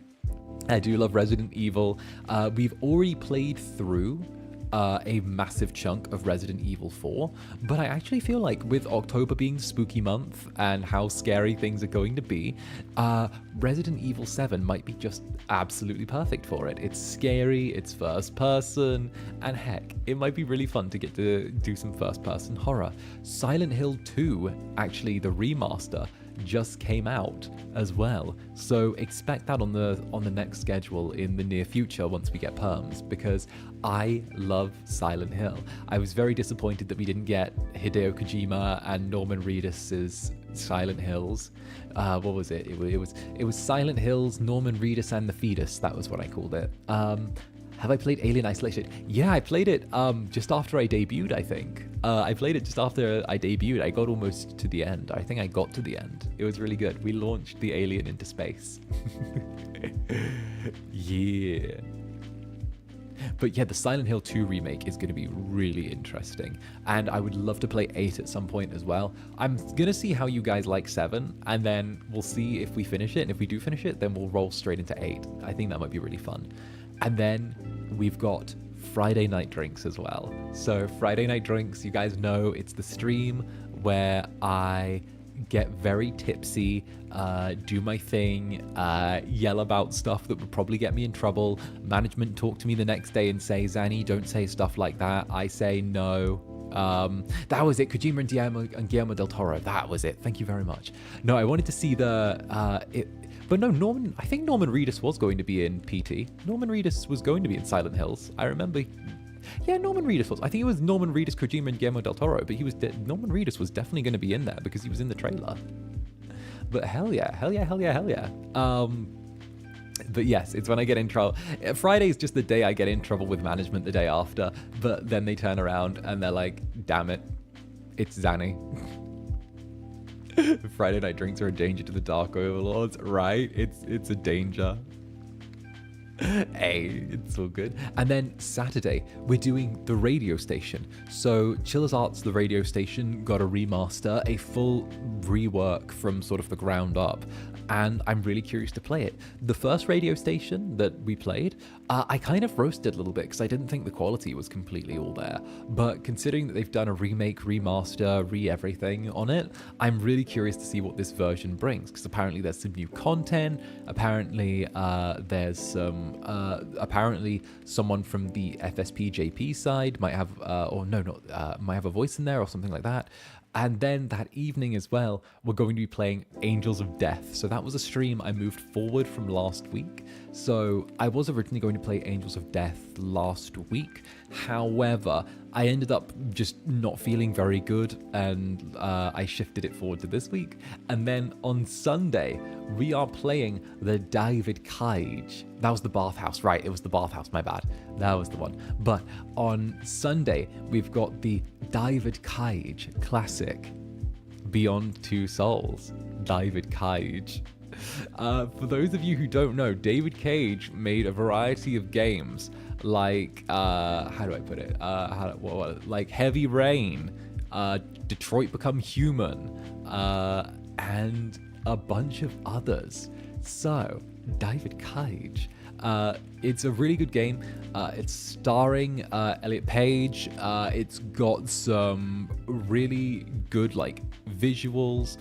I do love Resident Evil. We've already played through a massive chunk of Resident Evil 4, but I actually feel like with October being the spooky month and how scary things are going to be, Resident Evil 7 might be just absolutely perfect for it. It's scary, it's first person, and heck, it might be really fun to get to do some first person horror. Silent Hill 2, actually the remaster, just came out as well, so expect that on the next schedule in the near future once we get perms, because I love Silent Hill. I was very disappointed that we didn't get Hideo Kojima and Norman Reedus's Silent Hills. What was it? It was Silent Hills, Norman Reedus and the Fetus. That was what I called it. Have I played Alien Isolation? Yeah, I played it just after I debuted, I think. I played it just after I debuted. I got almost to the end. I think I got to the end. It was really good. We launched the alien into space. Yeah. But yeah, the Silent Hill 2 remake is going to be really interesting. And I would love to play 8 at some point as well. I'm going to see how you guys like 7, and then we'll see if we finish it. And if we do finish it, then we'll roll straight into 8. I think that might be really fun. And then we've got Friday Night Drinks as well. So Friday Night Drinks, you guys know, it's the stream where I get very tipsy, do my thing, yell about stuff that would probably get me in trouble. Management talk to me the next day and say, Zanny, don't say stuff like that. I say no. That was it. Kojima and Guillermo del Toro. That was it. Thank you very much. No, I wanted to see but no, I think Norman Reedus was going to be in PT. Norman Reedus was going to be in Silent Hills. I remember. Yeah, Norman Reedus was. I think it was Norman Reedus, Kojima, and Guillermo del Toro, but Norman Reedus was definitely going to be in there because he was in the trailer. But hell yeah. But yes, it's when I get in trouble. Friday is just the day I get in trouble with management the day after, but then they turn around and they're like, damn it, it's Zanny. Friday Night Drinks are a danger to the Dark Overlords, right? It's a danger. Hey, it's all good. And then Saturday, we're doing the radio station. So Chillers Arts, the radio station, got a remaster, a full rework from sort of the ground up. And I'm really curious to play it. The first radio station that we played, I kind of roasted a little bit because I didn't think the quality was completely all there. But considering that they've done a remake, remaster, re-everything on it, I'm really curious to see what this version brings, because apparently there's some new content. Apparently there's some, apparently someone from the FSP JP side might have, might have a voice in there or something like that. And then that evening as well, we're going to be playing Angels of Death. So that was a stream I moved forward from last week. So I was originally going to play Angels of Death last week. However, I ended up just not feeling very good, and I shifted it forward to this week. And then on Sunday, we are playing the 𝓂𝓸𝓾𝓻. That was the bathhouse, right? It was the bathhouse, my bad. That was the one. But on Sunday, we've got the 𝓂𝓸𝓾𝓻 classic, Beyond Two Souls. 𝓂𝓸𝓾𝓻. For those of you who don't know, David Cage made a variety of games like, how do I put it? Like Heavy Rain, Detroit Become Human, and a bunch of others. So, 𝓂𝓸𝓾𝓻. It's a really good game. It's starring Elliot Page. It's got some really good like visuals.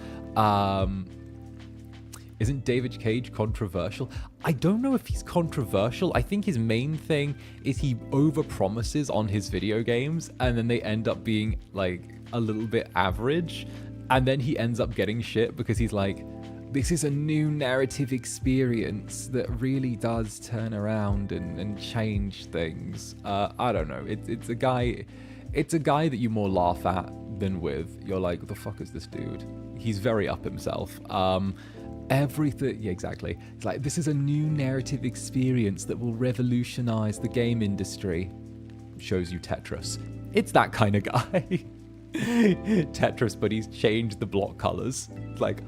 Isn't David Cage controversial? I don't know if he's controversial. I think his main thing is he overpromises on his video games, and then they end up being like a little bit average, and then he ends up getting shit because he's like, this is a new narrative experience that really does turn around and change things. I don't know. It's a guy that you more laugh at than with. You're like, what the fuck is this dude? He's very up himself. Everything, yeah, exactly. It's like, this is a new narrative experience that will revolutionize the game industry. Shows you Tetris. It's that kind of guy. Tetris, but he's changed the block colors. It's like,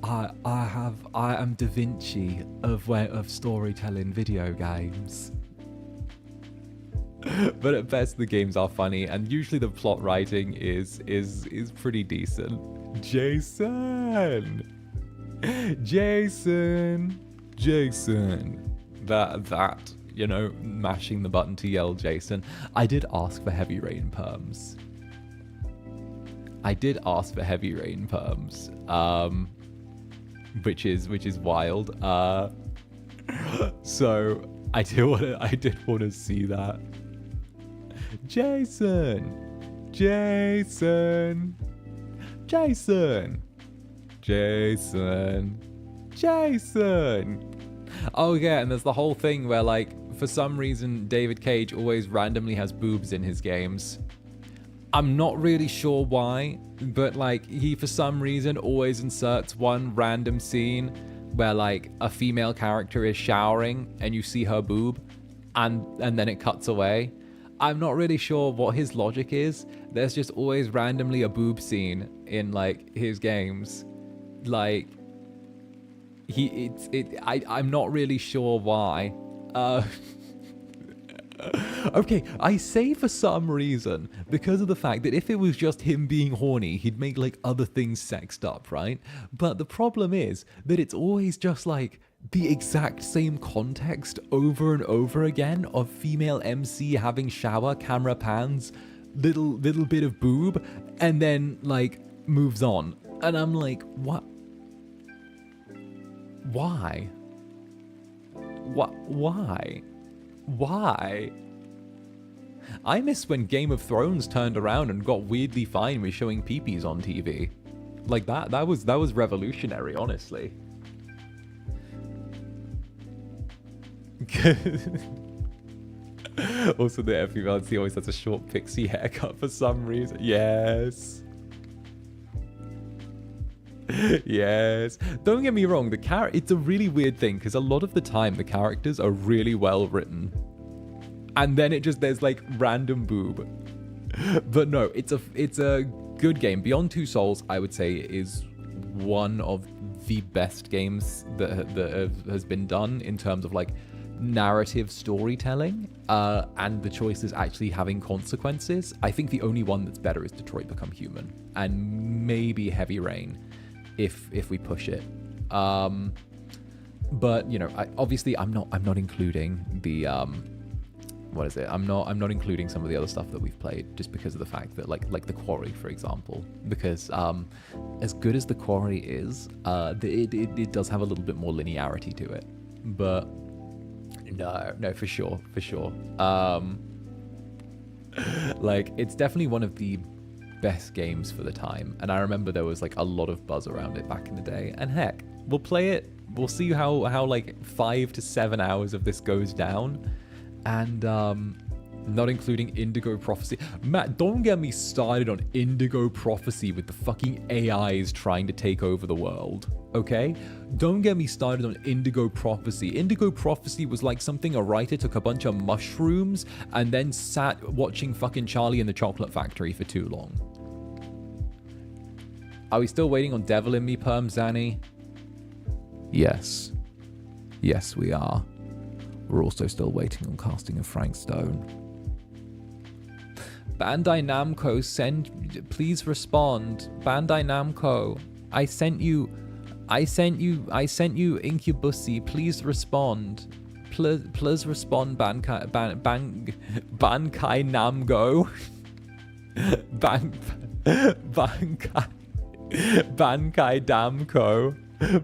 I am Da Vinci of storytelling video games. But at best, the games are funny, and usually the plot writing is pretty decent. Jason. That you know, mashing the button to yell Jason. I did ask for heavy rain perms. Which is wild. So I did want to see that. Jason. Oh yeah, and there's the whole thing where, like, for some reason David Cage always randomly has boobs in his games. I'm not really sure why, but like he for some reason always inserts one random scene where like a female character is showering and you see her boob and then it cuts away. I'm not really sure what his logic is. There's just always randomly a boob scene in like his games. Like I'm not really sure why. Okay, I say for some reason, because of the fact that if it was just him being horny, he'd make like other things sexed up, right? But the problem is that it's always just like the exact same context over and over again of female MC having shower, camera pans, little bit of boob, and then like moves on. And I'm like, what? Why? Why? I miss when Game of Thrones turned around and got weirdly fine with showing peepees on TV. Like that was revolutionary, honestly. Also, the female MC always has a short pixie haircut for some reason. Yes. Yes. Don't get me wrong, it's a really weird thing because a lot of the time the characters are really well written. And then there's like random boob. But no, it's a good game. Beyond Two Souls, I would say, is one of the best games that has been done in terms of like narrative storytelling and the choices actually having consequences. I think the only one that's better is Detroit Become Human and maybe Heavy Rain if we push it. But you know, obviously I'm not including the what is it? I'm not including some of the other stuff that we've played just because of the fact that like the Quarry, for example, because as good as the Quarry is, it does have a little bit more linearity to it. But no, for sure. Like it's definitely one of the best games for the time, and I remember there was like a lot of buzz around it back in the day. And heck, we'll play it. We'll see how like 5 to 7 hours of this goes down. And not including Indigo Prophecy. Matt, don't get me started on Indigo Prophecy with the fucking AIs trying to take over the world, okay? Don't get me started on Indigo Prophecy. Indigo Prophecy was like something a writer took a bunch of mushrooms and then sat watching fucking Charlie and the Chocolate Factory for too long. Are we still waiting on Devil in Me Perm, Zanny? Yes. Yes, we are. We're also still waiting on casting of Frank Stone. Bandai Namco, please respond. Bandai Namco, I sent you Incubusy, please respond. Please respond, Bankai Namco. Bankai Damco.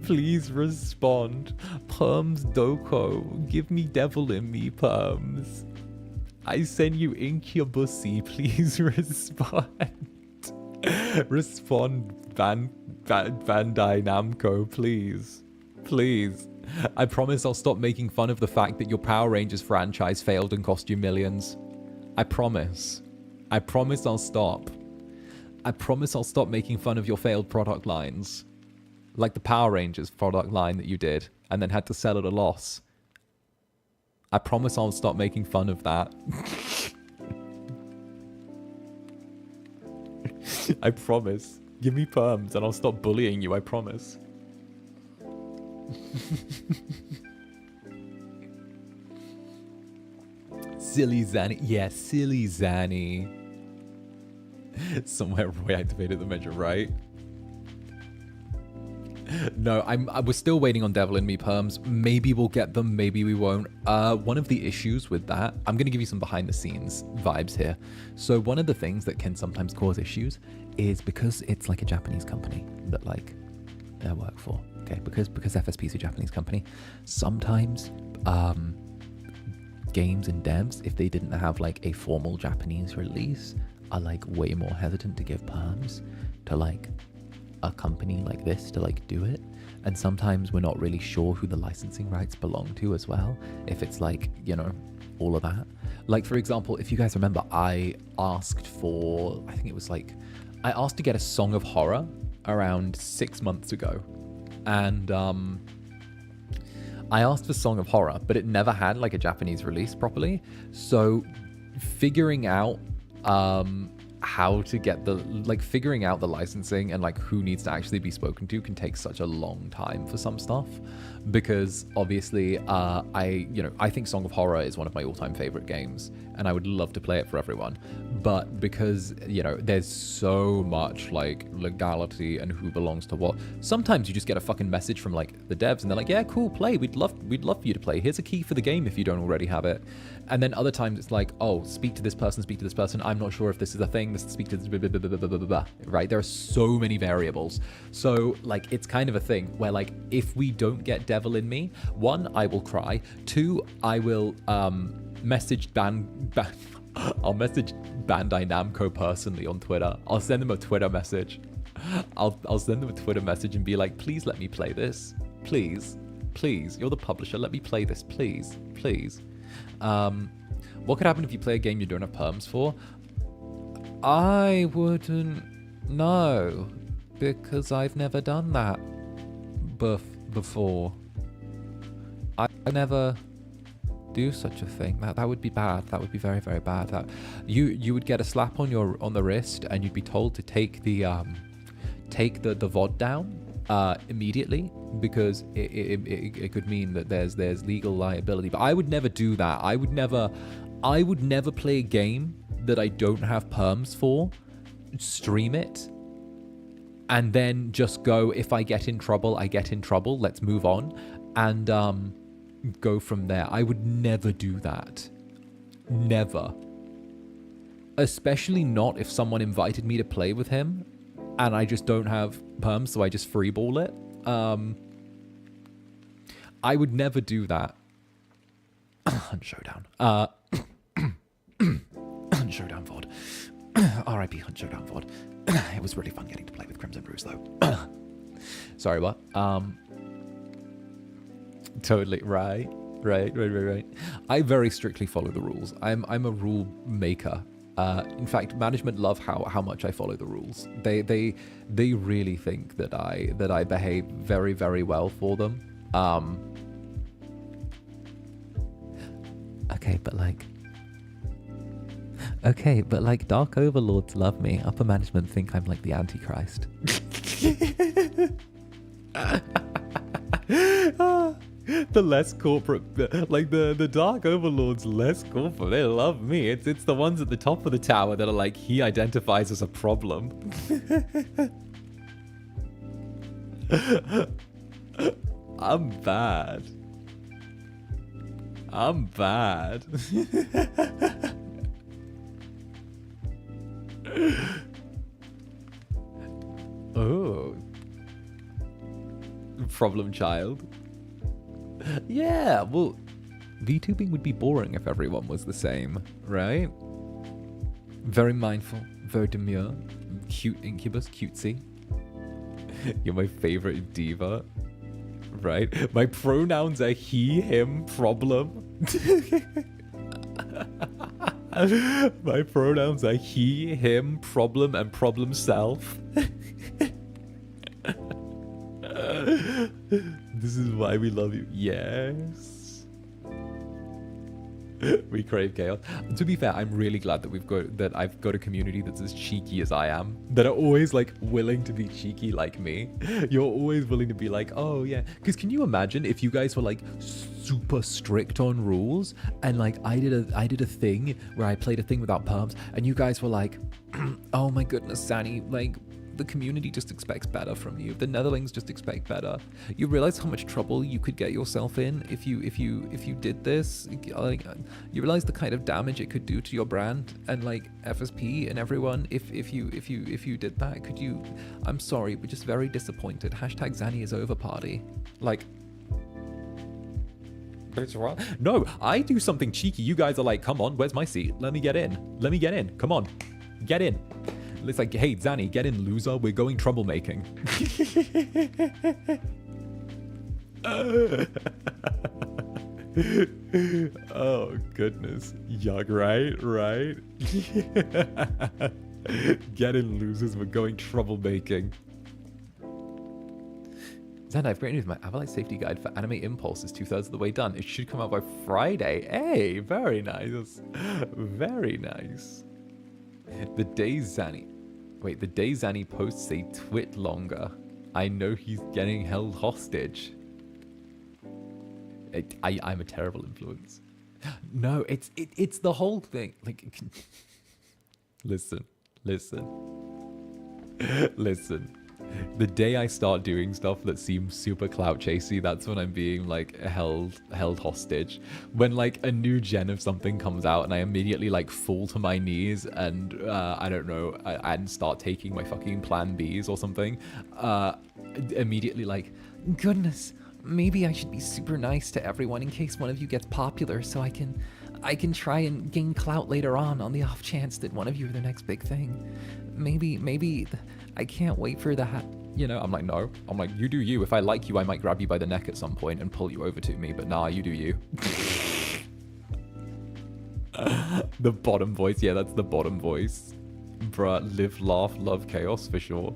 Please respond. Perms Doko. Give me devil in me, Perms. I send you Incubusy. Please respond. Respond, Bandai Namco, please. Please. I promise I'll stop making fun of the fact that your Power Rangers franchise failed and cost you millions. I promise. I promise I'll stop. I promise I'll stop making fun of your failed product lines. Like the Power Rangers product line that you did and then had to sell at a loss. I promise I'll stop making fun of that. I promise. Give me perms and I'll stop bullying you, I promise. Silly Zanny. Yeah, silly Zanny. Somewhere Roy activated the measure right. No, we're still waiting on Devil in Me perms. Maybe we'll get them, maybe we won't. One of the issues with that, I'm going to give you some behind the scenes vibes here. So one of the things that can sometimes cause issues is because it's like a Japanese company that like I work for. Okay, because FSP is a Japanese company, sometimes games and devs, if they didn't have like a formal Japanese release, are like way more hesitant to give perms to like a company like this to like do it. And sometimes we're not really sure who the licensing rights belong to as well, if it's like, you know, all of that. Like, for example, if you guys remember, I asked for, I think it was like, I asked to get a Song of Horror around 6 months ago, and I asked for Song of Horror, but it never had like a Japanese release properly. So figuring out how to get figuring out the licensing and like who needs to actually be spoken to can take such a long time for some stuff, because obviously I think Song of Horror is one of my all-time favorite games and I would love to play it for everyone, but because, you know, there's so much like legality and who belongs to what, sometimes you just get a fucking message from like the devs and they're like, yeah, cool, play, we'd love for you to play, here's a key for the game if you don't already have it. And then other times it's like, oh, speak to this person, I'm not sure if this is a thing, speak to this, blah, blah, blah, blah, blah, blah, blah, right? There are so many variables. So like, it's kind of a thing where like, if we don't get Devil in Me, one, I will cry. Two, I will message I'll message Bandai Namco personally on Twitter. I'll send them a Twitter message. I'll send them a Twitter message and be like, please let me play this. Please, you're the publisher. Let me play this, please. What could happen if you play a game you don't have perms for? I wouldn't know, because I've never done that before. I never do such a thing. That would be bad. That would be very, very bad. That you would get a slap on the wrist and you'd be told to take the VOD down immediately, because it could mean that there's legal liability. But I would never do that. I would never play a game that I don't have perms for, stream it, and then just go, if I get in trouble, I get in trouble, let's move on, and go from there. I would never do that. Never. Especially not if someone invited me to play with him and I just don't have perms, so I just freeball it. I would never do that. Hunt Showdown. Hunt Showdown VOD. R.I.P. Hunt Showdown VOD. It was really fun getting to play with Crimson Brews though. Sorry, what? Totally, right. I very strictly follow the rules. I'm a rule maker. In fact, management love how much I follow the rules. They really think that I behave very, very well for them. Okay, but like Dark Overlords love me. Upper management think I'm like the Antichrist. The less corporate, like the Dark Overlords, less corporate. They love me. It's the ones at the top of the tower that are like, he identifies as a problem. I'm bad. Oh. Problem child. Yeah, well, VTubing would be boring if everyone was the same, right? Very mindful, very demure, cute Incubus, cutesy. You're my favorite diva, right? My pronouns are he, him, problem. My pronouns are he, him, problem, and problem self. This is why we love you. Yes. We crave chaos. To be fair, I'm really glad that I've got a community that's as cheeky as I am, that are always like willing to be cheeky like me. You're always willing to be like, oh yeah. Because can you imagine if you guys were like super strict on rules, and like I did a thing where I played a thing without perms, and you guys were like, oh my goodness, Zanny, like the community just expects better from you. The Netherlings just expect better. You realize how much trouble you could get yourself in if you did this. Like, you realize the kind of damage it could do to your brand and like FSP and everyone if you did that. Could you? I'm sorry, we're just very disappointed. Hashtag Zanny is over party. Like. No, I do something cheeky. You guys are like, come on, where's my seat? Let me get in. Let me get in. Come on, get in. It's like, hey, Zanny, get in, loser. We're going troublemaking. Oh, goodness. Yuck, right? Get in, losers. We're going troublemaking. Zander, I've created my Avalanche safety guide for Anime Impulse. Is 2/3 of the way done. It should come out by Friday. Hey, very nice. Very nice. The day Zanny posts a twit longer, I know he's getting held hostage. I'm a terrible influence. No, it's the whole thing. Like, listen. The day I start doing stuff that seems super clout chasey, that's when I'm being like held hostage. When like a new gen of something comes out and I immediately like fall to my knees and I don't know, and start taking my fucking plan Bs or something, immediately like, goodness, maybe I should be super nice to everyone in case one of you gets popular so I can try and gain clout later on the off chance that one of you are the next big thing. Maybe I can't wait for that. You know, I'm like, no. I'm like, you do you. If I like you, I might grab you by the neck at some point and pull you over to me. But nah, you do you. The bottom voice. Yeah, that's the bottom voice. Bruh, live, laugh, love chaos for sure.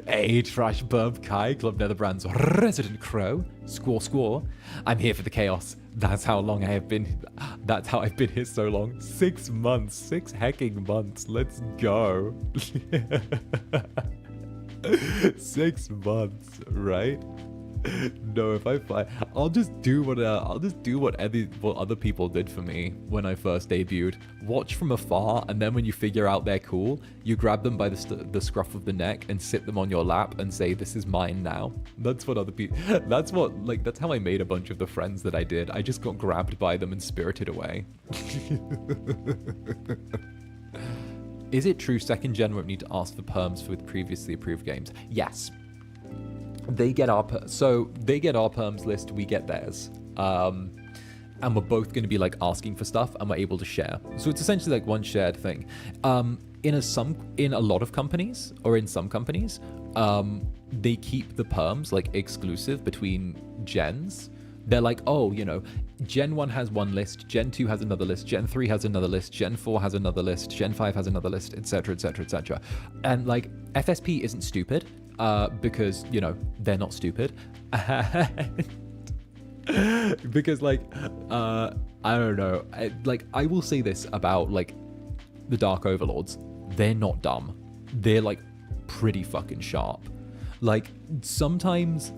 Hey, Trash Bub Kai, Club Netherbrand's resident crow. Squaw. I'm here for the chaos. That's how long I've been here so long. 6 months. 6 hecking months. Let's go. 6 months, right? No, if I fly, I'll just do what other people did for me when I first debuted. Watch from afar, and then when you figure out they're cool, you grab them by the scruff of the neck and sit them on your lap and say, "This is mine now." That's what other people. That's how I made a bunch of the friends that I did. I just got grabbed by them and spirited away. Is it true second gen won't need to ask for perms with previously approved games? Yes. They get our perms list, we get theirs. And we're both going to be like asking for stuff and we're able to share. So it's essentially like one shared thing. In a lot of companies, or in some companies, they keep the perms like exclusive between gens. They're like, oh, you know, Gen 1 has one list, Gen 2 has another list, Gen 3 has another list, Gen 4 has another list, Gen 5 has another list, etc, etc, etc. And like, FSP isn't stupid, because, you know, they're not stupid. Because like, I don't know, I will say this about like the Dark Overlords. They're not dumb. They're like pretty fucking sharp. Like sometimes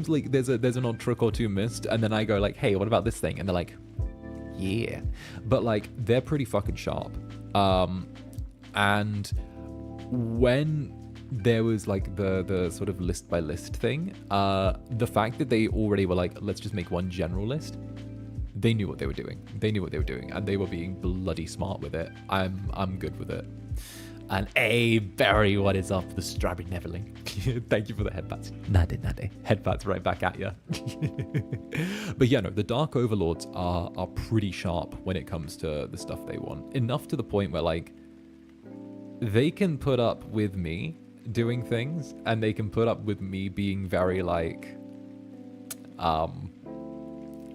like there's an odd trick or two missed, and then I go like, hey, what about this thing? And they're like, yeah. But like they're pretty fucking sharp. And when there was like the sort of list by list thing, the fact that they already were like, let's just make one general list, they knew what they were doing. And they were being bloody smart with it. I'm good with it. And hey, Barry, what is up? The Strawberry Neverling. Thank you for the headbats. Nade. Headbats right back at you. But yeah, no, the Dark Overlords are pretty sharp when it comes to the stuff they want. Enough to the point where, like, they can put up with me doing things, and they can put up with me being very, like,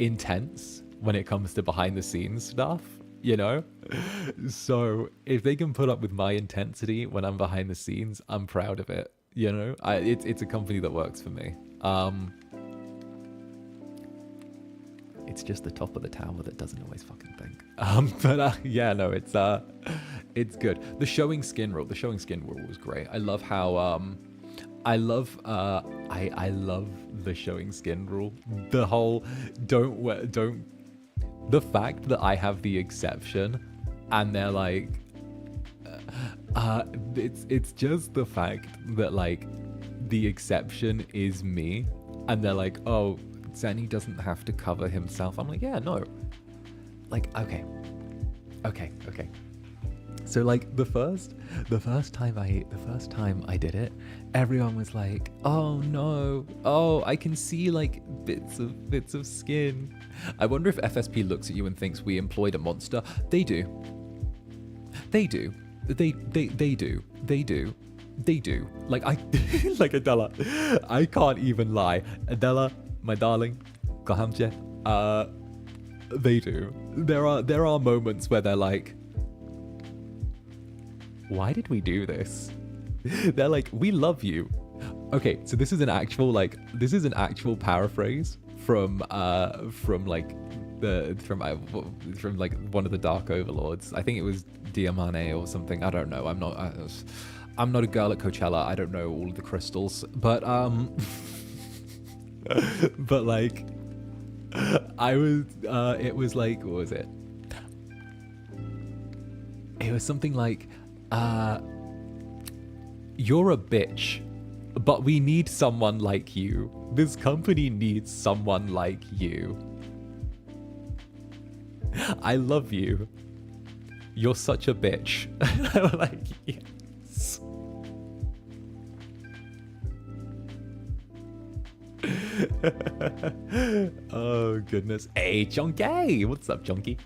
intense when it comes to behind the scenes stuff. You know? So if they can put up with my intensity when I'm behind the scenes, I'm proud of it. You know? It's a company that works for me. It's just the top of the tower that doesn't always fucking think. But yeah, no, it's good. The showing skin rule was great. I love how I love the showing skin rule. The whole the fact that I have the exception, and they're like, It's just the fact that like the exception is me, and they're like, oh, Zenny doesn't have to cover himself. I'm like, yeah, no. Like, okay. So like the first time I did it, everyone was like, oh no, oh, I can see like bits of skin. I wonder if FSP looks at you and thinks we employed a monster. They do. They do. Like like Adela, I can't even lie. Adela, my darling, 𝓂𝓻𝓻, they do. There are moments where they're like, why did we do this? They're like, we love you. Okay, so this is an actual paraphrase from like one of the Dark Overlords. I think it was Diamane or something. I don't know. I'm not a girl at Coachella. I don't know all of the crystals, but but like I was it was like, what was it? It was something like you're a bitch, but we need someone like you. This company needs someone like you. I love you. You're such a bitch. I'm like, yes. Oh goodness. Hey Chunky, what's up Chunky?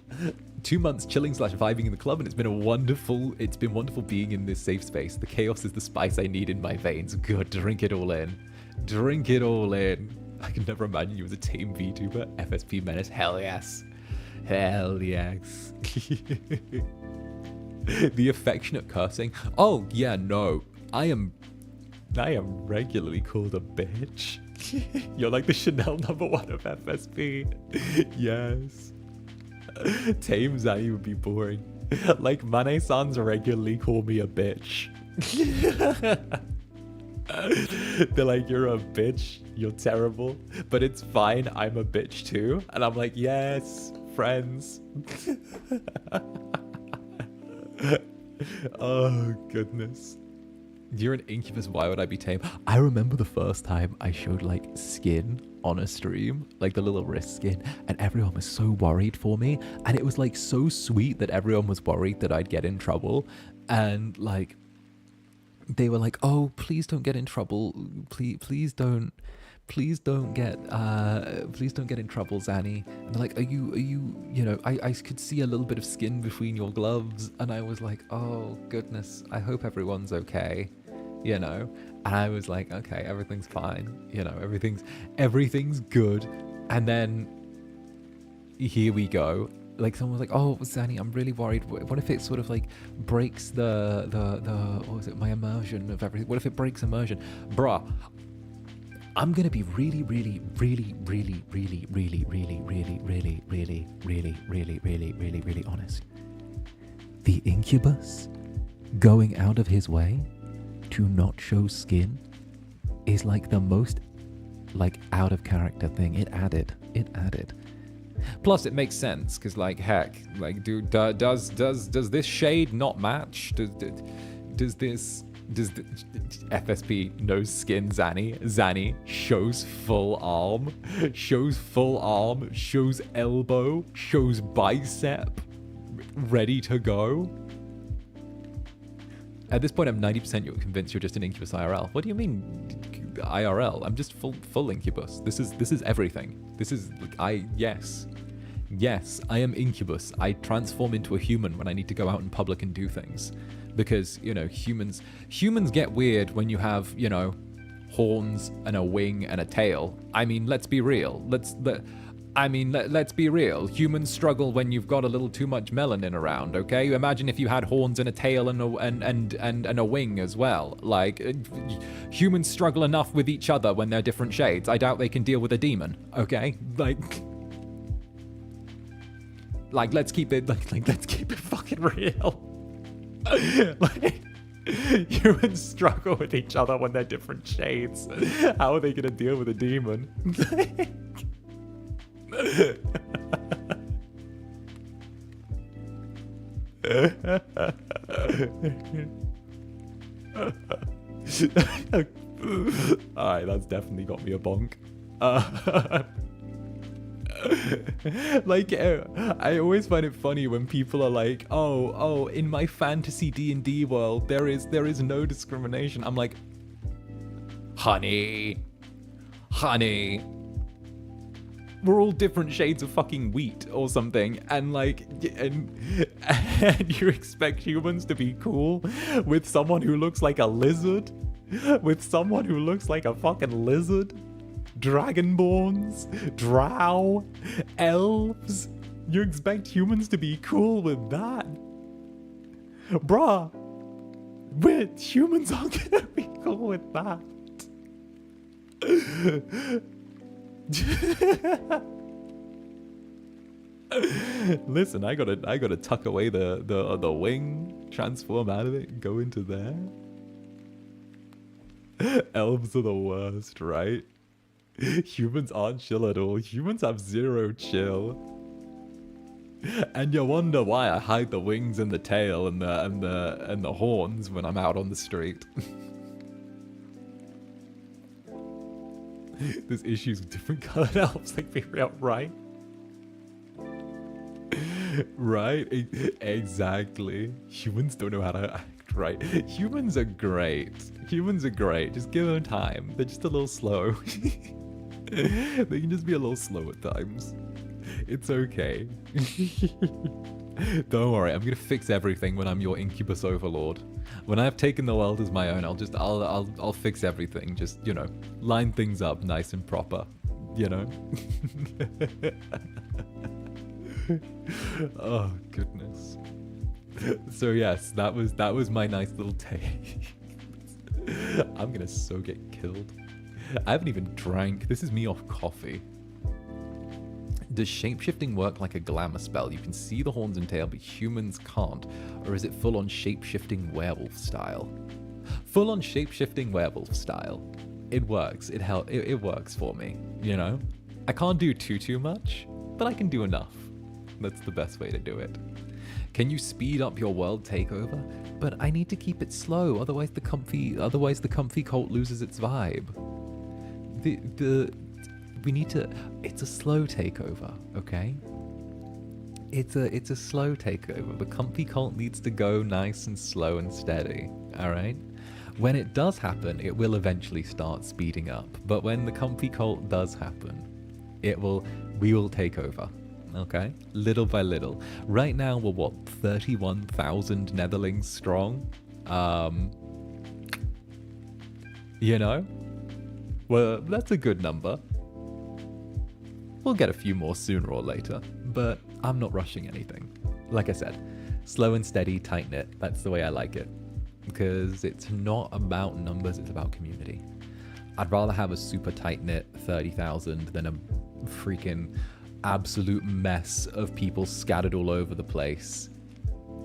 2 months chilling / vibing in the club, and it's been wonderful being in this safe space. The chaos is the spice I need in my veins. Good, drink it all in. Drink it all in. I can never imagine you as a tame VTuber. FSP menace. Hell yes. Hell yes. The affectionate cursing. Oh yeah, no. I am regularly called a bitch. You're like the Chanel #1 of FSP. Yes. Tame Zanny would be boring. Like Mane-sans regularly call me a bitch. They're like, you're a bitch, you're terrible, but it's fine, I'm a bitch too. And I'm like, yes, friends. Oh goodness. You're an Incubus, why would I be tame? I remember the first time I showed like skin on a stream, like the little wrist skin, and everyone was so worried for me, and it was like so sweet that everyone was worried that I'd get in trouble, and like they were like, oh, please don't get in trouble, please don't get in trouble, Zanny. And they're like, are you you know, I could see a little bit of skin between your gloves, and I was like, oh goodness, I hope everyone's okay, you know. And I was like, okay, everything's fine, you know, everything's good. And then here we go, like someone was like, oh Zanny, I'm really worried, what if it sort of like breaks the what was it, my immersion of everything, what if it breaks immersion? Bruh, I'm gonna be really honest. The Incubus going out of his way to not show skin is like the most like out of character thing. It added. Plus it makes sense because like heck, like does this shade not match? Does FSP no skin Zanny shows full arm, shows elbow, shows bicep, ready to go. At this point I'm 90% convinced you're just an Incubus IRL. What do you mean IRL? I'm just full Incubus. This is everything. This is like yes, I am Incubus. I transform into a human when I need to go out in public and do things. Because, you know, humans get weird when you have, you know, horns and a wing and a tail. I mean, let's be real. Let's be real. Humans struggle when you've got a little too much melanin around, okay? Imagine if you had horns and a tail and a wing as well. Like, humans struggle enough with each other when they're different shades. I doubt they can deal with a demon, okay? Like let's keep it let's keep it fucking real. Like, humans struggle with each other when they're different shades. How are they gonna deal with a demon? Alright, that's definitely got me a bonk. Like, I always find it funny when people are like, oh, in my fantasy D&D world, there is no discrimination. I'm like, honey, we're all different shades of fucking wheat or something, and like, and you expect humans to be cool with someone who looks like a lizard? With someone who looks like a fucking lizard? Dragonborns? Drow? Elves? You expect humans to be cool with that? Bruh, humans aren't gonna be cool with that. Listen, I gotta tuck away the wing, transform out of it, and go into there. Elves are the worst, right? Humans aren't chill at all. Humans have zero chill. And you wonder why I hide the wings and the tail and the horns when I'm out on the street. There's issues with different colored elves, like figure out, right? Right? Exactly. Humans don't know how to act right. Humans are great. Humans are great. Just give them time. They're just a little slow. They can just be a little slow at times. It's okay. Don't worry, I'm gonna fix everything when I'm your Incubus overlord. When I've taken the world as my own, I'll fix everything. Just, you know, line things up nice and proper. You know? Oh goodness. So yes, that was my nice little take. I'm gonna so get killed. I haven't even drank. This is me off coffee. Does shapeshifting work like a glamour spell? You can see the horns and tail, but humans can't. Or is it full-on shapeshifting werewolf style? Full-on shapeshifting werewolf style. It works. It works for me, you know? I can't do too much, but I can do enough. That's the best way to do it. Can you speed up your world takeover? But I need to keep it slow, otherwise the comfy cult loses its vibe. We need to. It's a slow takeover, okay? It's a slow takeover. The comfy cult needs to go nice and slow and steady. All right. When it does happen, it will eventually start speeding up. But when the comfy cult does happen, we will take over. Okay, little by little. Right now we're what, 31,000 Netherlings strong. You know. Well, that's a good number. We'll get a few more sooner or later, but I'm not rushing anything. Like I said, slow and steady, tight-knit, that's the way I like it. Because it's not about numbers, it's about community. I'd rather have a super tight-knit 30,000 than a freaking absolute mess of people scattered all over the place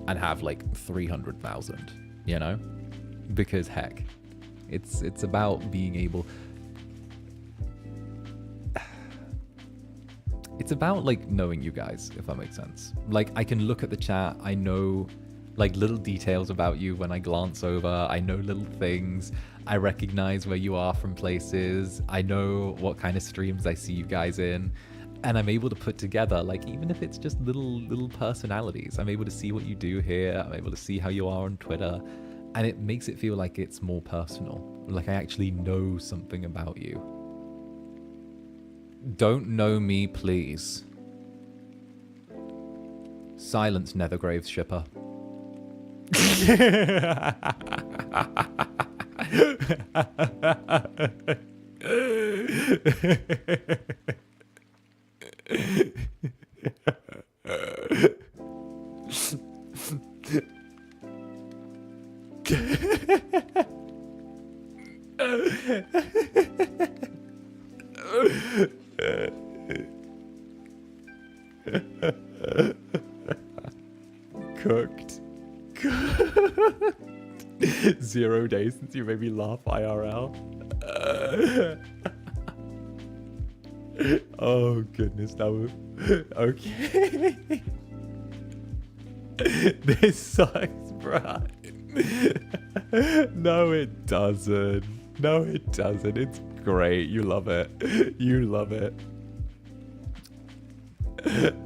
and have like 300,000, you know? Because heck, it's about being able... It's about, like, knowing you guys, if that makes sense. Like, I can look at the chat, I know, like, little details about you when I glance over, I know little things, I recognize where you are from places, I know what kind of streams I see you guys in, and I'm able to put together, like, even if it's just little personalities, I'm able to see what you do here, I'm able to see how you are on Twitter, and it makes it feel like it's more personal, like I actually know something about you. Don't know me, please. Silence, Nethergraves shipper. Cooked. 0 days since you made me laugh IRL. Oh goodness, that was okay. This sucks, bruh. No, it doesn't. No, it doesn't. It's great. You love it. You love it.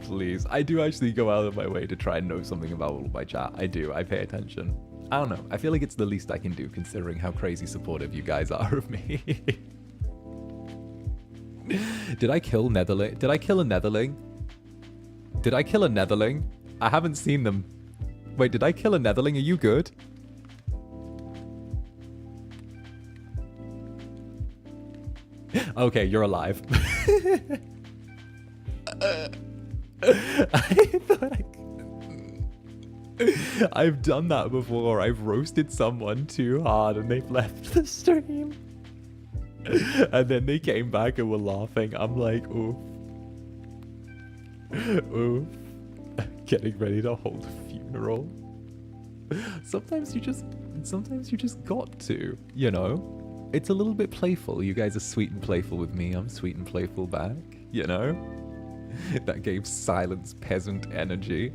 Please. I do actually go out of my way to try and know something about all of my chat. I do. I pay attention. I don't know. I feel like it's the least I can do considering how crazy supportive you guys are of me. Did I kill Netherling? Did I kill a Netherling? Did I kill a Netherling? I haven't seen them. Wait, did I kill a Netherling? Are you good? Okay, you're alive. I've done that before. I've roasted someone too hard and they've left the stream. And then they came back and were laughing. I'm like, oof. Oof. Getting ready to hold a funeral. Sometimes you just got to, you know? It's a little bit playful. You guys are sweet and playful with me. I'm sweet and playful back, you know? That gave silence peasant energy.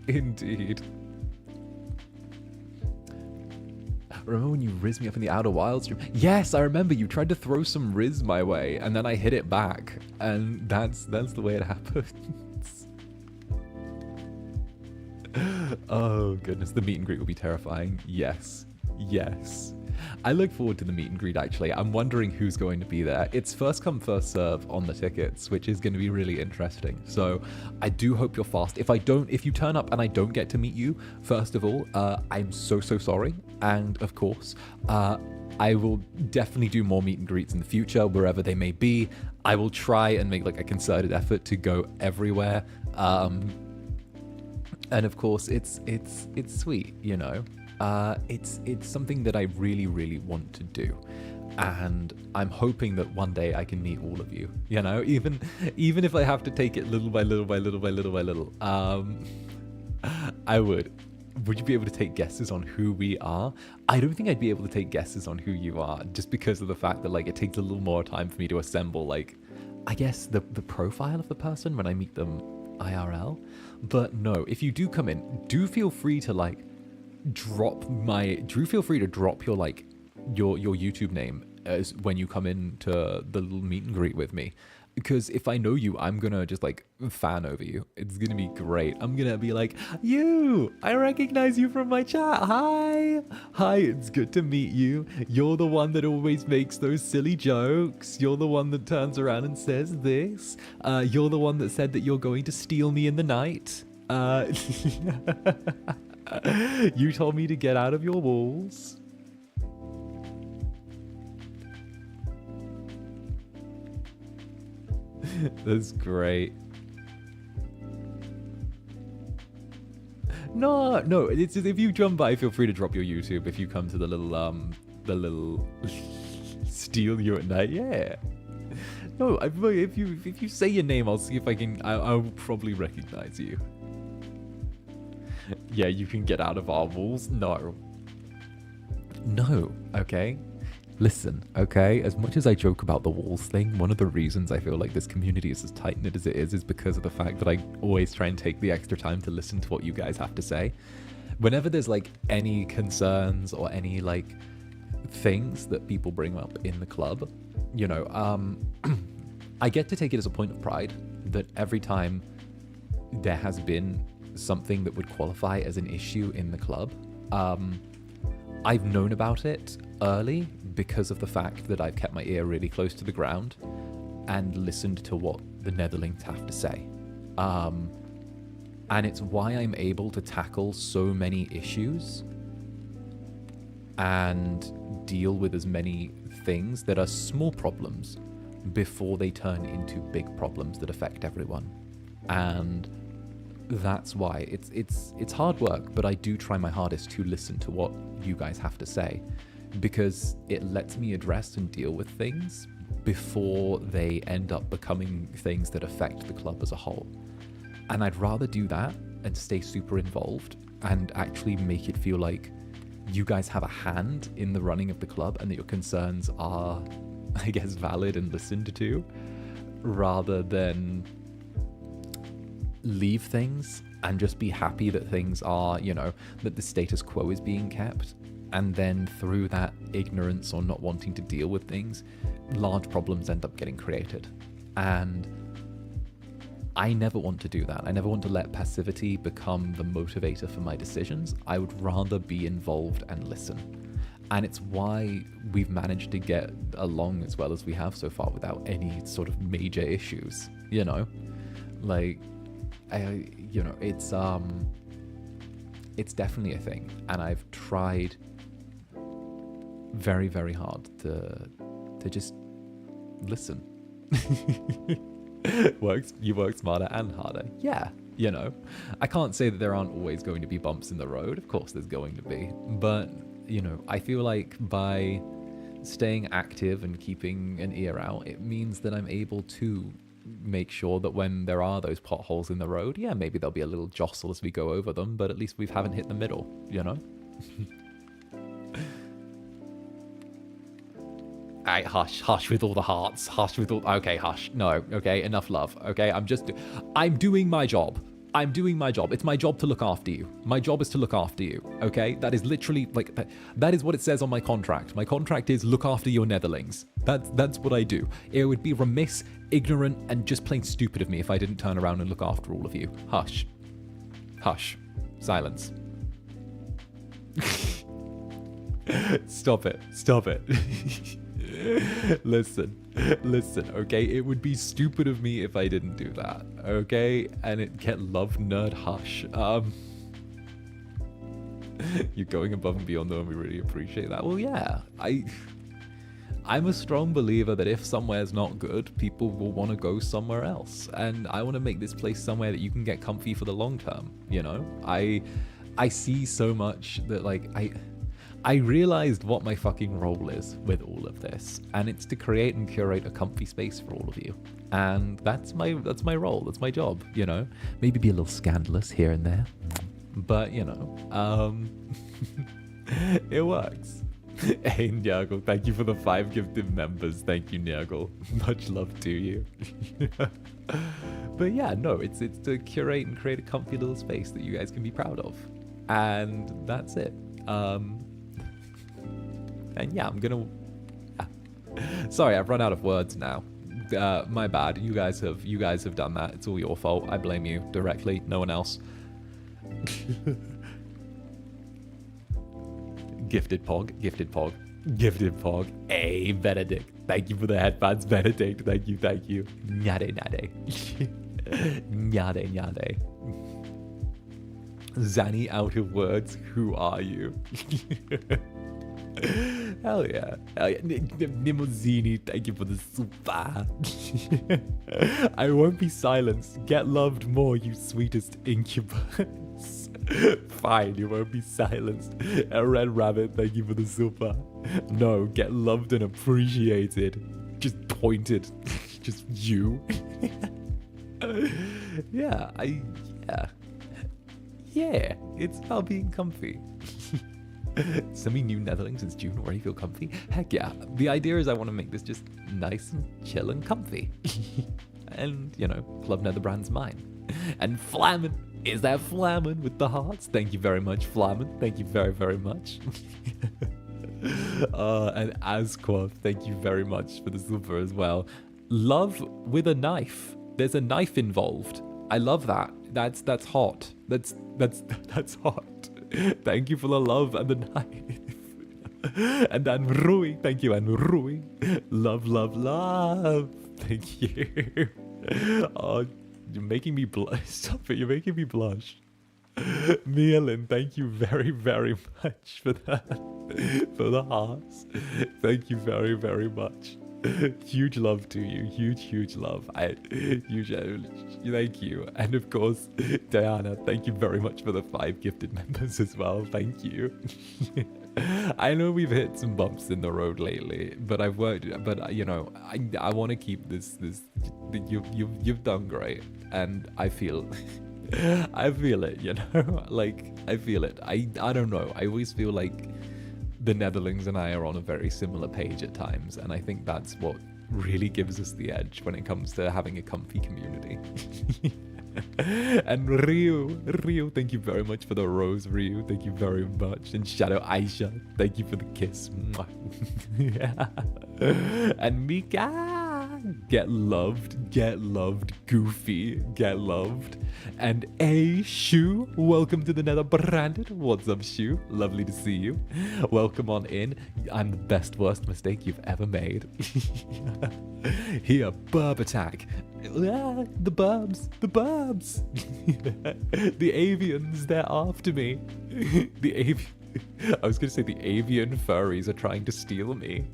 Indeed. Remember when you rizzed me up in the Outer Wilds stream? Yes, I remember you tried to throw some rizz my way, and then I hit it back, and that's the way it happens. Oh goodness, the meet and greet will be terrifying. Yes, yes. I look forward to the meet and greet actually. I'm wondering who's going to be there. It's first come first serve on the tickets, which is going to be really interesting. So I do hope you're fast. If you turn up and I don't get to meet you, first of all, I'm so sorry. And of course, I will definitely do more meet and greets in the future, wherever they may be. I will try and make like a concerted effort to go everywhere. And of course, it's sweet, you know. It's something that I really want to do, and I'm hoping that one day I can meet all of you. You know, even if I have to take it little by little. I would. Would you be able to take guesses on who we are? I don't think I'd be able to take guesses on who you are, just because of the fact that like it takes a little more time for me to assemble, like, I guess the profile of the person when I meet them IRL. But no, if you do come in, do feel free to like drop your like your YouTube name as when you come in to the little meet and greet with me, because if I know you, I'm gonna just like fan over you. It's gonna be great. I'm gonna be like, I recognize you from my chat. Hi, it's good to meet you. You're the one that always makes those silly jokes. You're the one that turns around and says this. You're the one that said that you're going to steal me in the night. You told me to get out of your walls. That's great. No, it's just, if you jump by, feel free to drop your YouTube if you come to the little steal you at night. Yeah. No, if you say your name, I'll see if I can. I'll probably recognize you. Yeah, you can get out of our walls. No, okay? Listen, okay? As much as I joke about the walls thing, one of the reasons I feel like this community is as tight-knit as it is because of the fact that I always try and take the extra time to listen to what you guys have to say. Whenever there's, like, any concerns or any, like, things that people bring up in the club, you know, I get to take it as a point of pride that every time there has been something that would qualify as an issue in the club, I've known about it early because of the fact that I've kept my ear really close to the ground and listened to what the Netherlings have to say. And it's why I'm able to tackle so many issues and deal with as many things that are small problems before they turn into big problems that affect everyone. And that's why it's hard work, but I do try my hardest to listen to what you guys have to say, because it lets me address and deal with things before they end up becoming things that affect the club as a whole. And I'd rather do that and stay super involved and actually make it feel like you guys have a hand in the running of the club and that your concerns are, I guess, valid and listened to, rather than leave things and just be happy that things are, you know, that the status quo is being kept. And then through that ignorance or not wanting to deal with things, large problems end up getting created. And I never want to do that. I never want to let passivity become the motivator for my decisions. I would rather be involved and listen. And it's why we've managed to get along as well as we have so far without any sort of major issues, you know? Like, you know, it's definitely a thing. And I've tried very, very hard to just listen. You work smarter and harder. Yeah, you know. I can't say that there aren't always going to be bumps in the road. Of course there's going to be. But, you know, I feel like by staying active and keeping an ear out, it means that I'm able to make sure that when there are those potholes in the road, yeah, maybe there'll be a little jostle as we go over them, but at least we haven't hit the middle, you know? Hush with all the hearts. Okay, hush. No, okay, enough love. Okay, I'm doing my job. It's my job to look after you. My job is to look after you, okay? That is literally, like, that is what it says on my contract. My contract is look after your netherlings. That's what I do. It would be remiss, ignorant, and just plain stupid of me if I didn't turn around and look after all of you. Hush. Hush. Silence. Stop it. Listen, okay? It would be stupid of me if I didn't do that, okay? And it get love nerd hush. You're going above and beyond though, and we really appreciate that. Well, yeah, I'm a strong believer that if somewhere's not good, people will want to go somewhere else. And I want to make this place somewhere that you can get comfy for the long term, you know? I see so much that, like, I realized what my fucking role is with all of this, and it's to create and curate a comfy space for all of you. And that's my role, that's my job, you know? Maybe be a little scandalous here and there, but, you know, it works. Hey, Nyagle, thank you for the 5 gifted members. Thank you, Nyagle. Much love to you. But yeah, no, it's to curate and create a comfy little space that you guys can be proud of. And that's it. And yeah, I'm gonna... Sorry, I've run out of words now. My bad. You guys have done that. It's all your fault. I blame you directly. No one else. Gifted Pog. Hey, Benedict. Thank you for the headbands, Benedict. Thank you. Nyade. Nyade. Zanny out of words. Who are you? Hell yeah. Nimozini, thank you for the super. I won't be silenced. Get loved more, you sweetest incubus. Fine, you won't be silenced. A red rabbit, thank you for the super. No, get loved and appreciated. Just pointed. Just you. Yeah, yeah, it's about being comfy. So many new netherlings since June already feel comfy? Heck yeah. The idea is I want to make this just nice and chill and comfy. And, you know, Club Netherbrand's mine. And Flamin! Is that Flamin with the hearts? Thank you very much, Flamin. Thank you very, very much. And Asquath, thank you very much for the super as well. Love with a knife. There's a knife involved. I love that. That's hot. That's hot. Thank you for the love and the knife. And Rui, thank you, Rui. Love. Thank you. Oh, you're making me blush. Stop it, you're making me blush. Mielin, thank you very, very much for that. For the hearts. Thank you very, very much. Huge love to you. Huge love. Thank you. And of course, Diana, thank you very much for the 5 gifted members as well. Thank you. I know we've hit some bumps in the road lately, but you know, I want to keep this you've done great, and I feel it, you know? Like, I feel it. I don't know. I always feel like the Netherlings and I are on a very similar page at times, and I think that's what really gives us the edge when it comes to having a comfy community. And Ryu, thank you very much for the rose, Ryu. Thank you very much. And Shadow Aisha, thank you for the kiss. Yeah. And Mika, get loved, Goofy, get loved. And Shu, welcome to the Netherbrand. What's up, Shu? Lovely to see you. Welcome on in. I'm the best worst mistake you've ever made. Here, burb attack. Ah, the burbs. The avians, they're after me. I was going to say the avian furries are trying to steal me.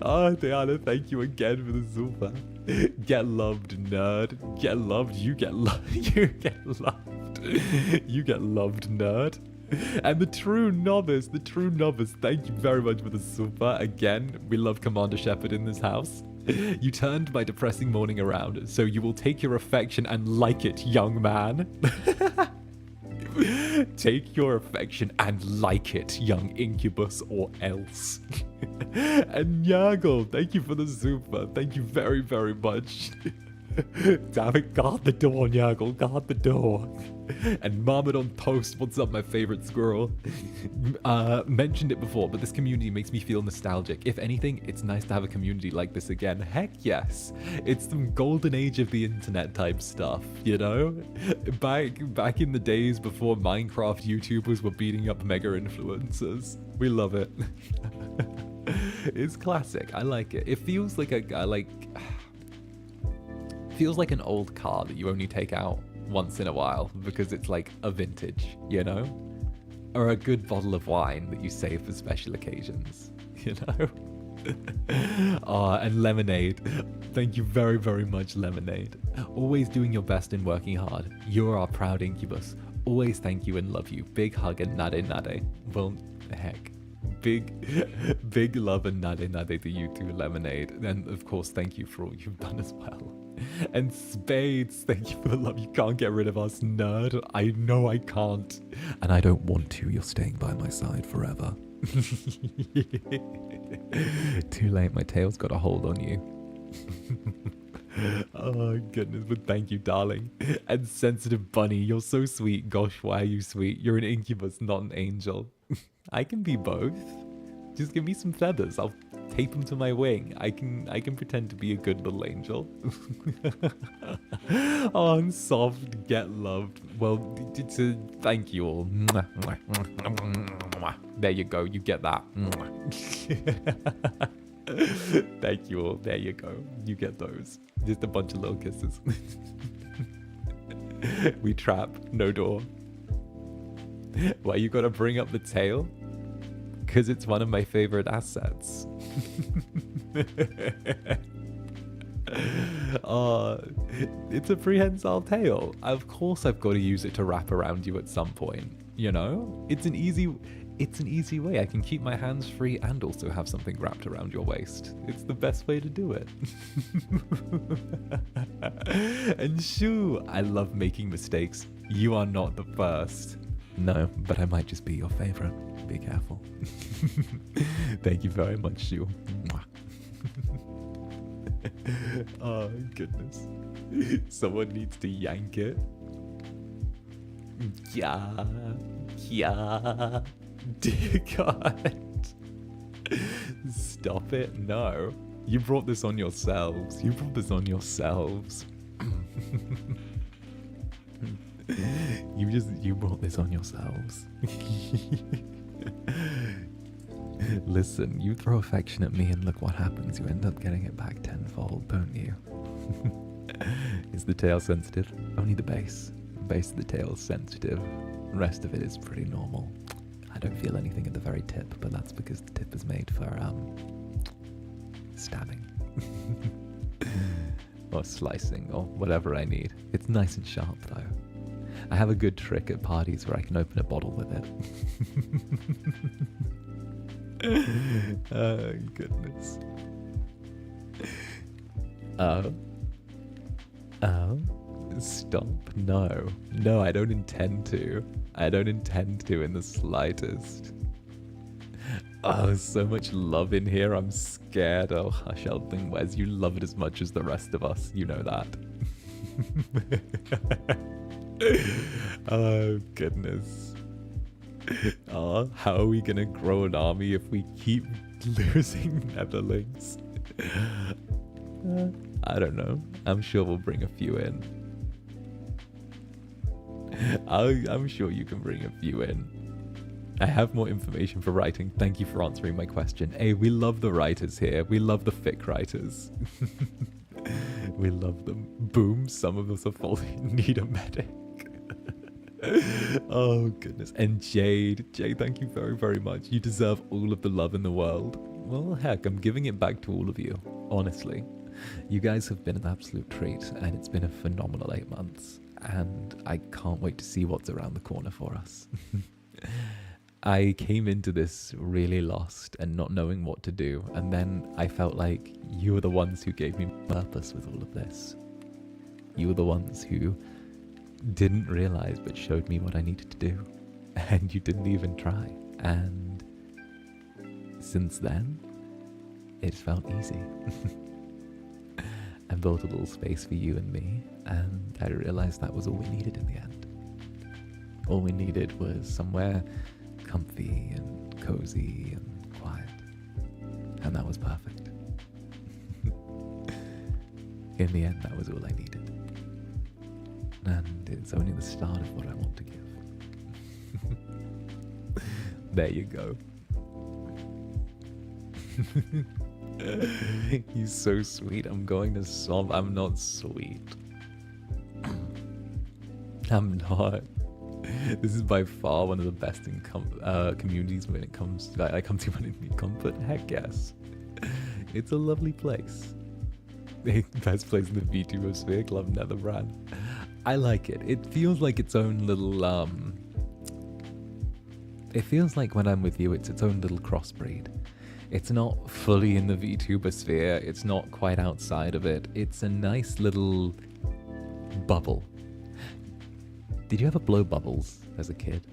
Oh, Diana, thank you again for the super. Get loved, nerd. Get loved. You get loved. You get loved. You get loved, nerd. And the true novice, thank you very much for the super. Again, we love Commander Shepard in this house. You turned my depressing morning around, so you will take your affection and like it, young man. Take your affection and like it, young incubus, or else. And Nyagle, thank you for the super. Thank you very, very much. Damn it, guard the door, Nyagle, guard the door. And Marmot on Toast, what's up, my favorite squirrel? Mentioned it before, but this community makes me feel nostalgic. If anything, it's nice to have a community like this again. Heck yes. It's some golden age of the internet type stuff, you know? Back in the days before Minecraft YouTubers were beating up mega influencers. We love it. It's classic. I like it. It feels like feels like an old car that you only take out once in a while because it's like a vintage, you know? Or a good bottle of wine that you save for special occasions, you know? And Lemonade. Thank you very, very much, Lemonade. Always doing your best and working hard. You're our proud incubus. Always thank you and love you. Big hug and nade nade. Well, heck. Big love and nade nade to you too, Lemonade. And of course, thank you for all you've done as well. And Spades, thank you for the love. You can't get rid of us, nerd. I know I can't. And I don't want to. You're staying by my side forever. Too late, my tail's got a hold on you. Oh, goodness, but thank you, darling. And Sensitive Bunny, you're so sweet. Gosh, why are you sweet? You're an incubus, not an angel. I can be both. Just give me some feathers. I'll tape them to my wing. I can pretend to be a good little angel. Oh, and soft, get loved. Well, thank you all. There you go. You get that. Thank you all. There you go. You get those. Just a bunch of little kisses. We trap. No door. Why you gotta bring up the tail? Because it's one of my favorite assets. It's a prehensile tail. Of course I've got to use it to wrap around you at some point, you know? It's an easy way. I can keep my hands free and also have something wrapped around your waist. It's the best way to do it. And Shoo, I love making mistakes. You are not the first. No, but I might just be your favorite. Be careful. Thank you very much, Shoo. Oh, goodness. Someone needs to yank it. Yeah. Dear God. Stop it. No. You brought this on yourselves. You brought this on yourselves. Listen, you throw affection at me and look what happens. You end up getting it back tenfold, don't you? Is the tail sensitive? Only the base. The base of the tail is sensitive. The rest of it is pretty normal. I don't feel anything at the very tip, but that's because the tip is made for, stabbing. Or slicing, or whatever I need. It's nice and sharp, though. I have a good trick at parties where I can open a bottle with it. Oh, goodness. Oh. Stop. No, I don't intend to. I don't intend to in the slightest. Oh, so much love in here. I'm scared. Oh, 𝓂𝓸𝓾𝓻, you love it as much as the rest of us. You know that. Oh, goodness. Oh, how are we going to grow an army if we keep losing Netherlings? I don't know. I'm sure we'll bring a few in. I'm sure you can bring a few in. I have more information for writing. Thank you for answering my question. Hey, we love the writers here. We love the fic writers. We love them. Boom, some of us are fully need a medic. Oh, goodness. And Jade, thank you very, very much. You deserve all of the love in the world. Well, heck, I'm giving it back to all of you, honestly. You guys have been an absolute treat, and it's been a phenomenal 8 months. And I can't wait to see what's around the corner for us. I came into this really lost and not knowing what to do, and then I felt like you were the ones who gave me purpose with all of this. You were the ones who didn't realize but showed me what I needed to do, and you didn't even try. And since then, it felt easy. I built a little space for you and me, and I realized that was all we needed in the end. All we needed was somewhere comfy and cozy and quiet, and that was perfect. In the end, that was all I needed, and it's only the start of what I want to give. There you go. He's so sweet. I'm going to sob. I'm not sweet. I'm not. This is by far one of the best in communities when it comes to, I come to when I need comfort. Heck yes. It's a lovely place. Best place in the VTuber sphere, Club Netherbrand. I like it. It feels like its own little, it feels like when I'm with you, it's its own little crossbreed. It's not fully in the VTuber sphere. It's not quite outside of it. It's a nice little bubble. Did you ever blow bubbles as a kid?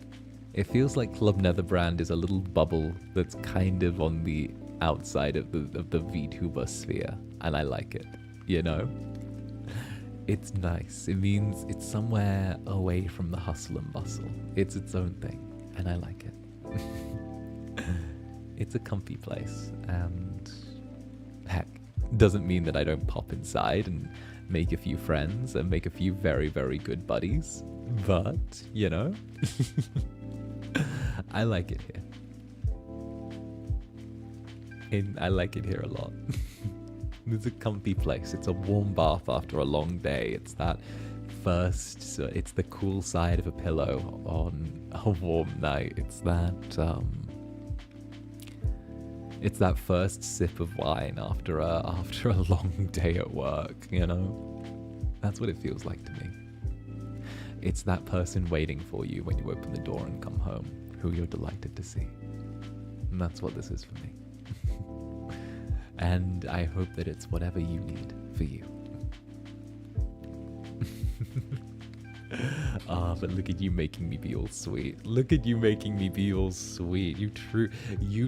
It feels like Club Netherbrand is a little bubble that's kind of on the outside of the VTuber sphere, and I like it, you know? It's nice. It means it's somewhere away from the hustle and bustle. It's its own thing, and I like it. It's a comfy place, and heck, doesn't mean that I don't pop inside and make a few friends and make a few very, very good buddies. But, you know, I like it here. I like it here a lot. It's a comfy place. It's a warm bath after a long day. It's that first, it's the cool side of a pillow on a warm night. It's that first sip of wine after a long day at work, you know? That's what it feels like to me. It's that person waiting for you when you open the door and come home, who you're delighted to see. And that's what this is for me. And I hope that it's whatever you need for you. Ah, but look at you making me be all sweet. Look at you making me be all sweet. You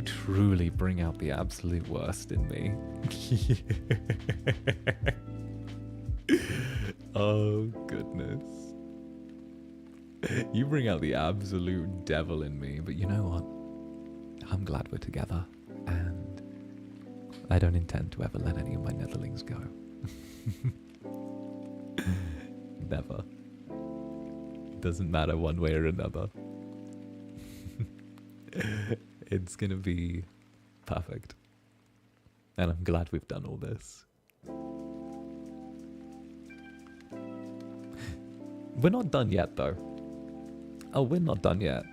truly bring out the absolute worst in me. Oh, goodness. You bring out the absolute devil in me, but you know what? I'm glad we're together, and I don't intend to ever let any of my Netherlings go. Never. Doesn't matter one way or another. It's gonna be perfect. And I'm glad we've done all this. We're not done yet, though. Oh, we're not done yet.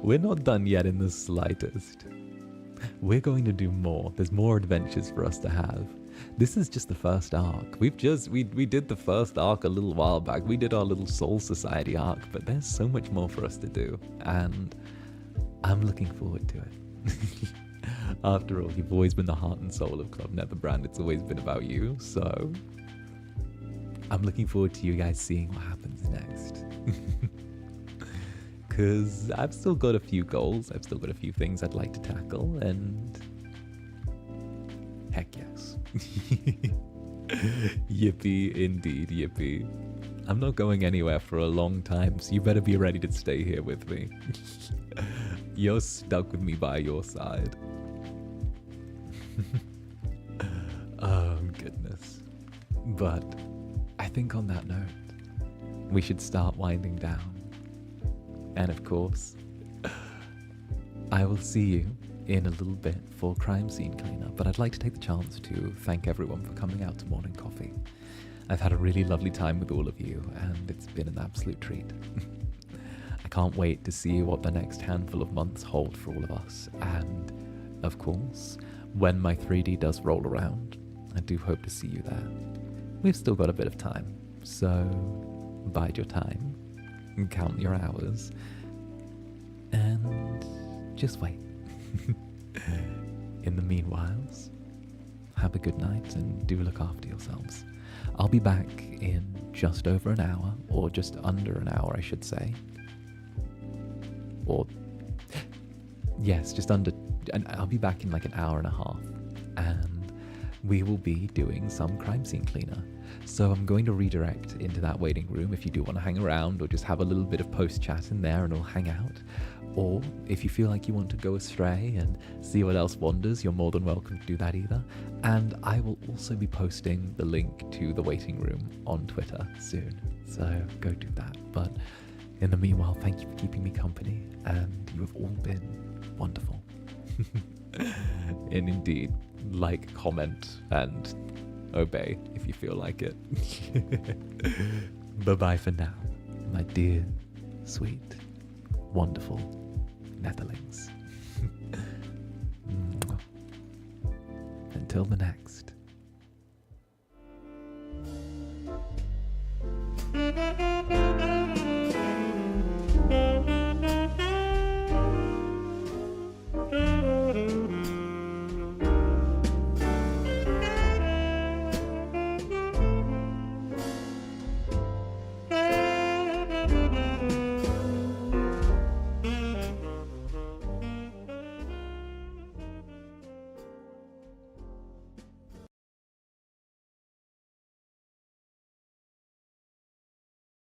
We're not done yet in the slightest. We're going to do more. There's more adventures for us to have. This is just the first arc. We did the first arc a little while back. We did our little Soul Society arc, but there's so much more for us to do, and I'm looking forward to it. After all, you've always been the heart and soul of Club Netherbrand. It's always been about you, so I'm looking forward to you guys seeing what happens next. because I've still got a few goals. I've still got a few things I'd like to tackle, and heck yes. Yippee, indeed, yippee. I'm not going anywhere for a long time, so you better be ready to stay here with me. You're stuck with me by your side. Oh, goodness. But I think on that note, we should start winding down. And of course, I will see you in a little bit for Crime Scene Cleanup, but I'd like to take the chance to thank everyone for coming out to Morning Coffee. I've had a really lovely time with all of you, and it's been an absolute treat. I can't wait to see what the next handful of months hold for all of us, and of course, when my 3D does roll around, I do hope to see you there. We've still got a bit of time, so bide your time, and count your hours, and just wait. In the meanwhiles, have a good night and do look after yourselves. I'll be back in just over an hour, or just under an hour, I should say. Or, yes, just under, and I'll be back in like an hour and a half, and we will be doing some crime scene cleaner. So I'm going to redirect into that waiting room if you do want to hang around, or just have a little bit of post chat in there and we'll hang out. Or if you feel like you want to go astray and see what else wanders, you're more than welcome to do that either. And I will also be posting the link to the waiting room on Twitter soon, so go do that. But in the meanwhile, thank you for keeping me company, and you have all been wonderful. And indeed, like, comment, and obey if you feel like it. Bye-bye for now, my dear, sweet, wonderful Netherlings. Until the next.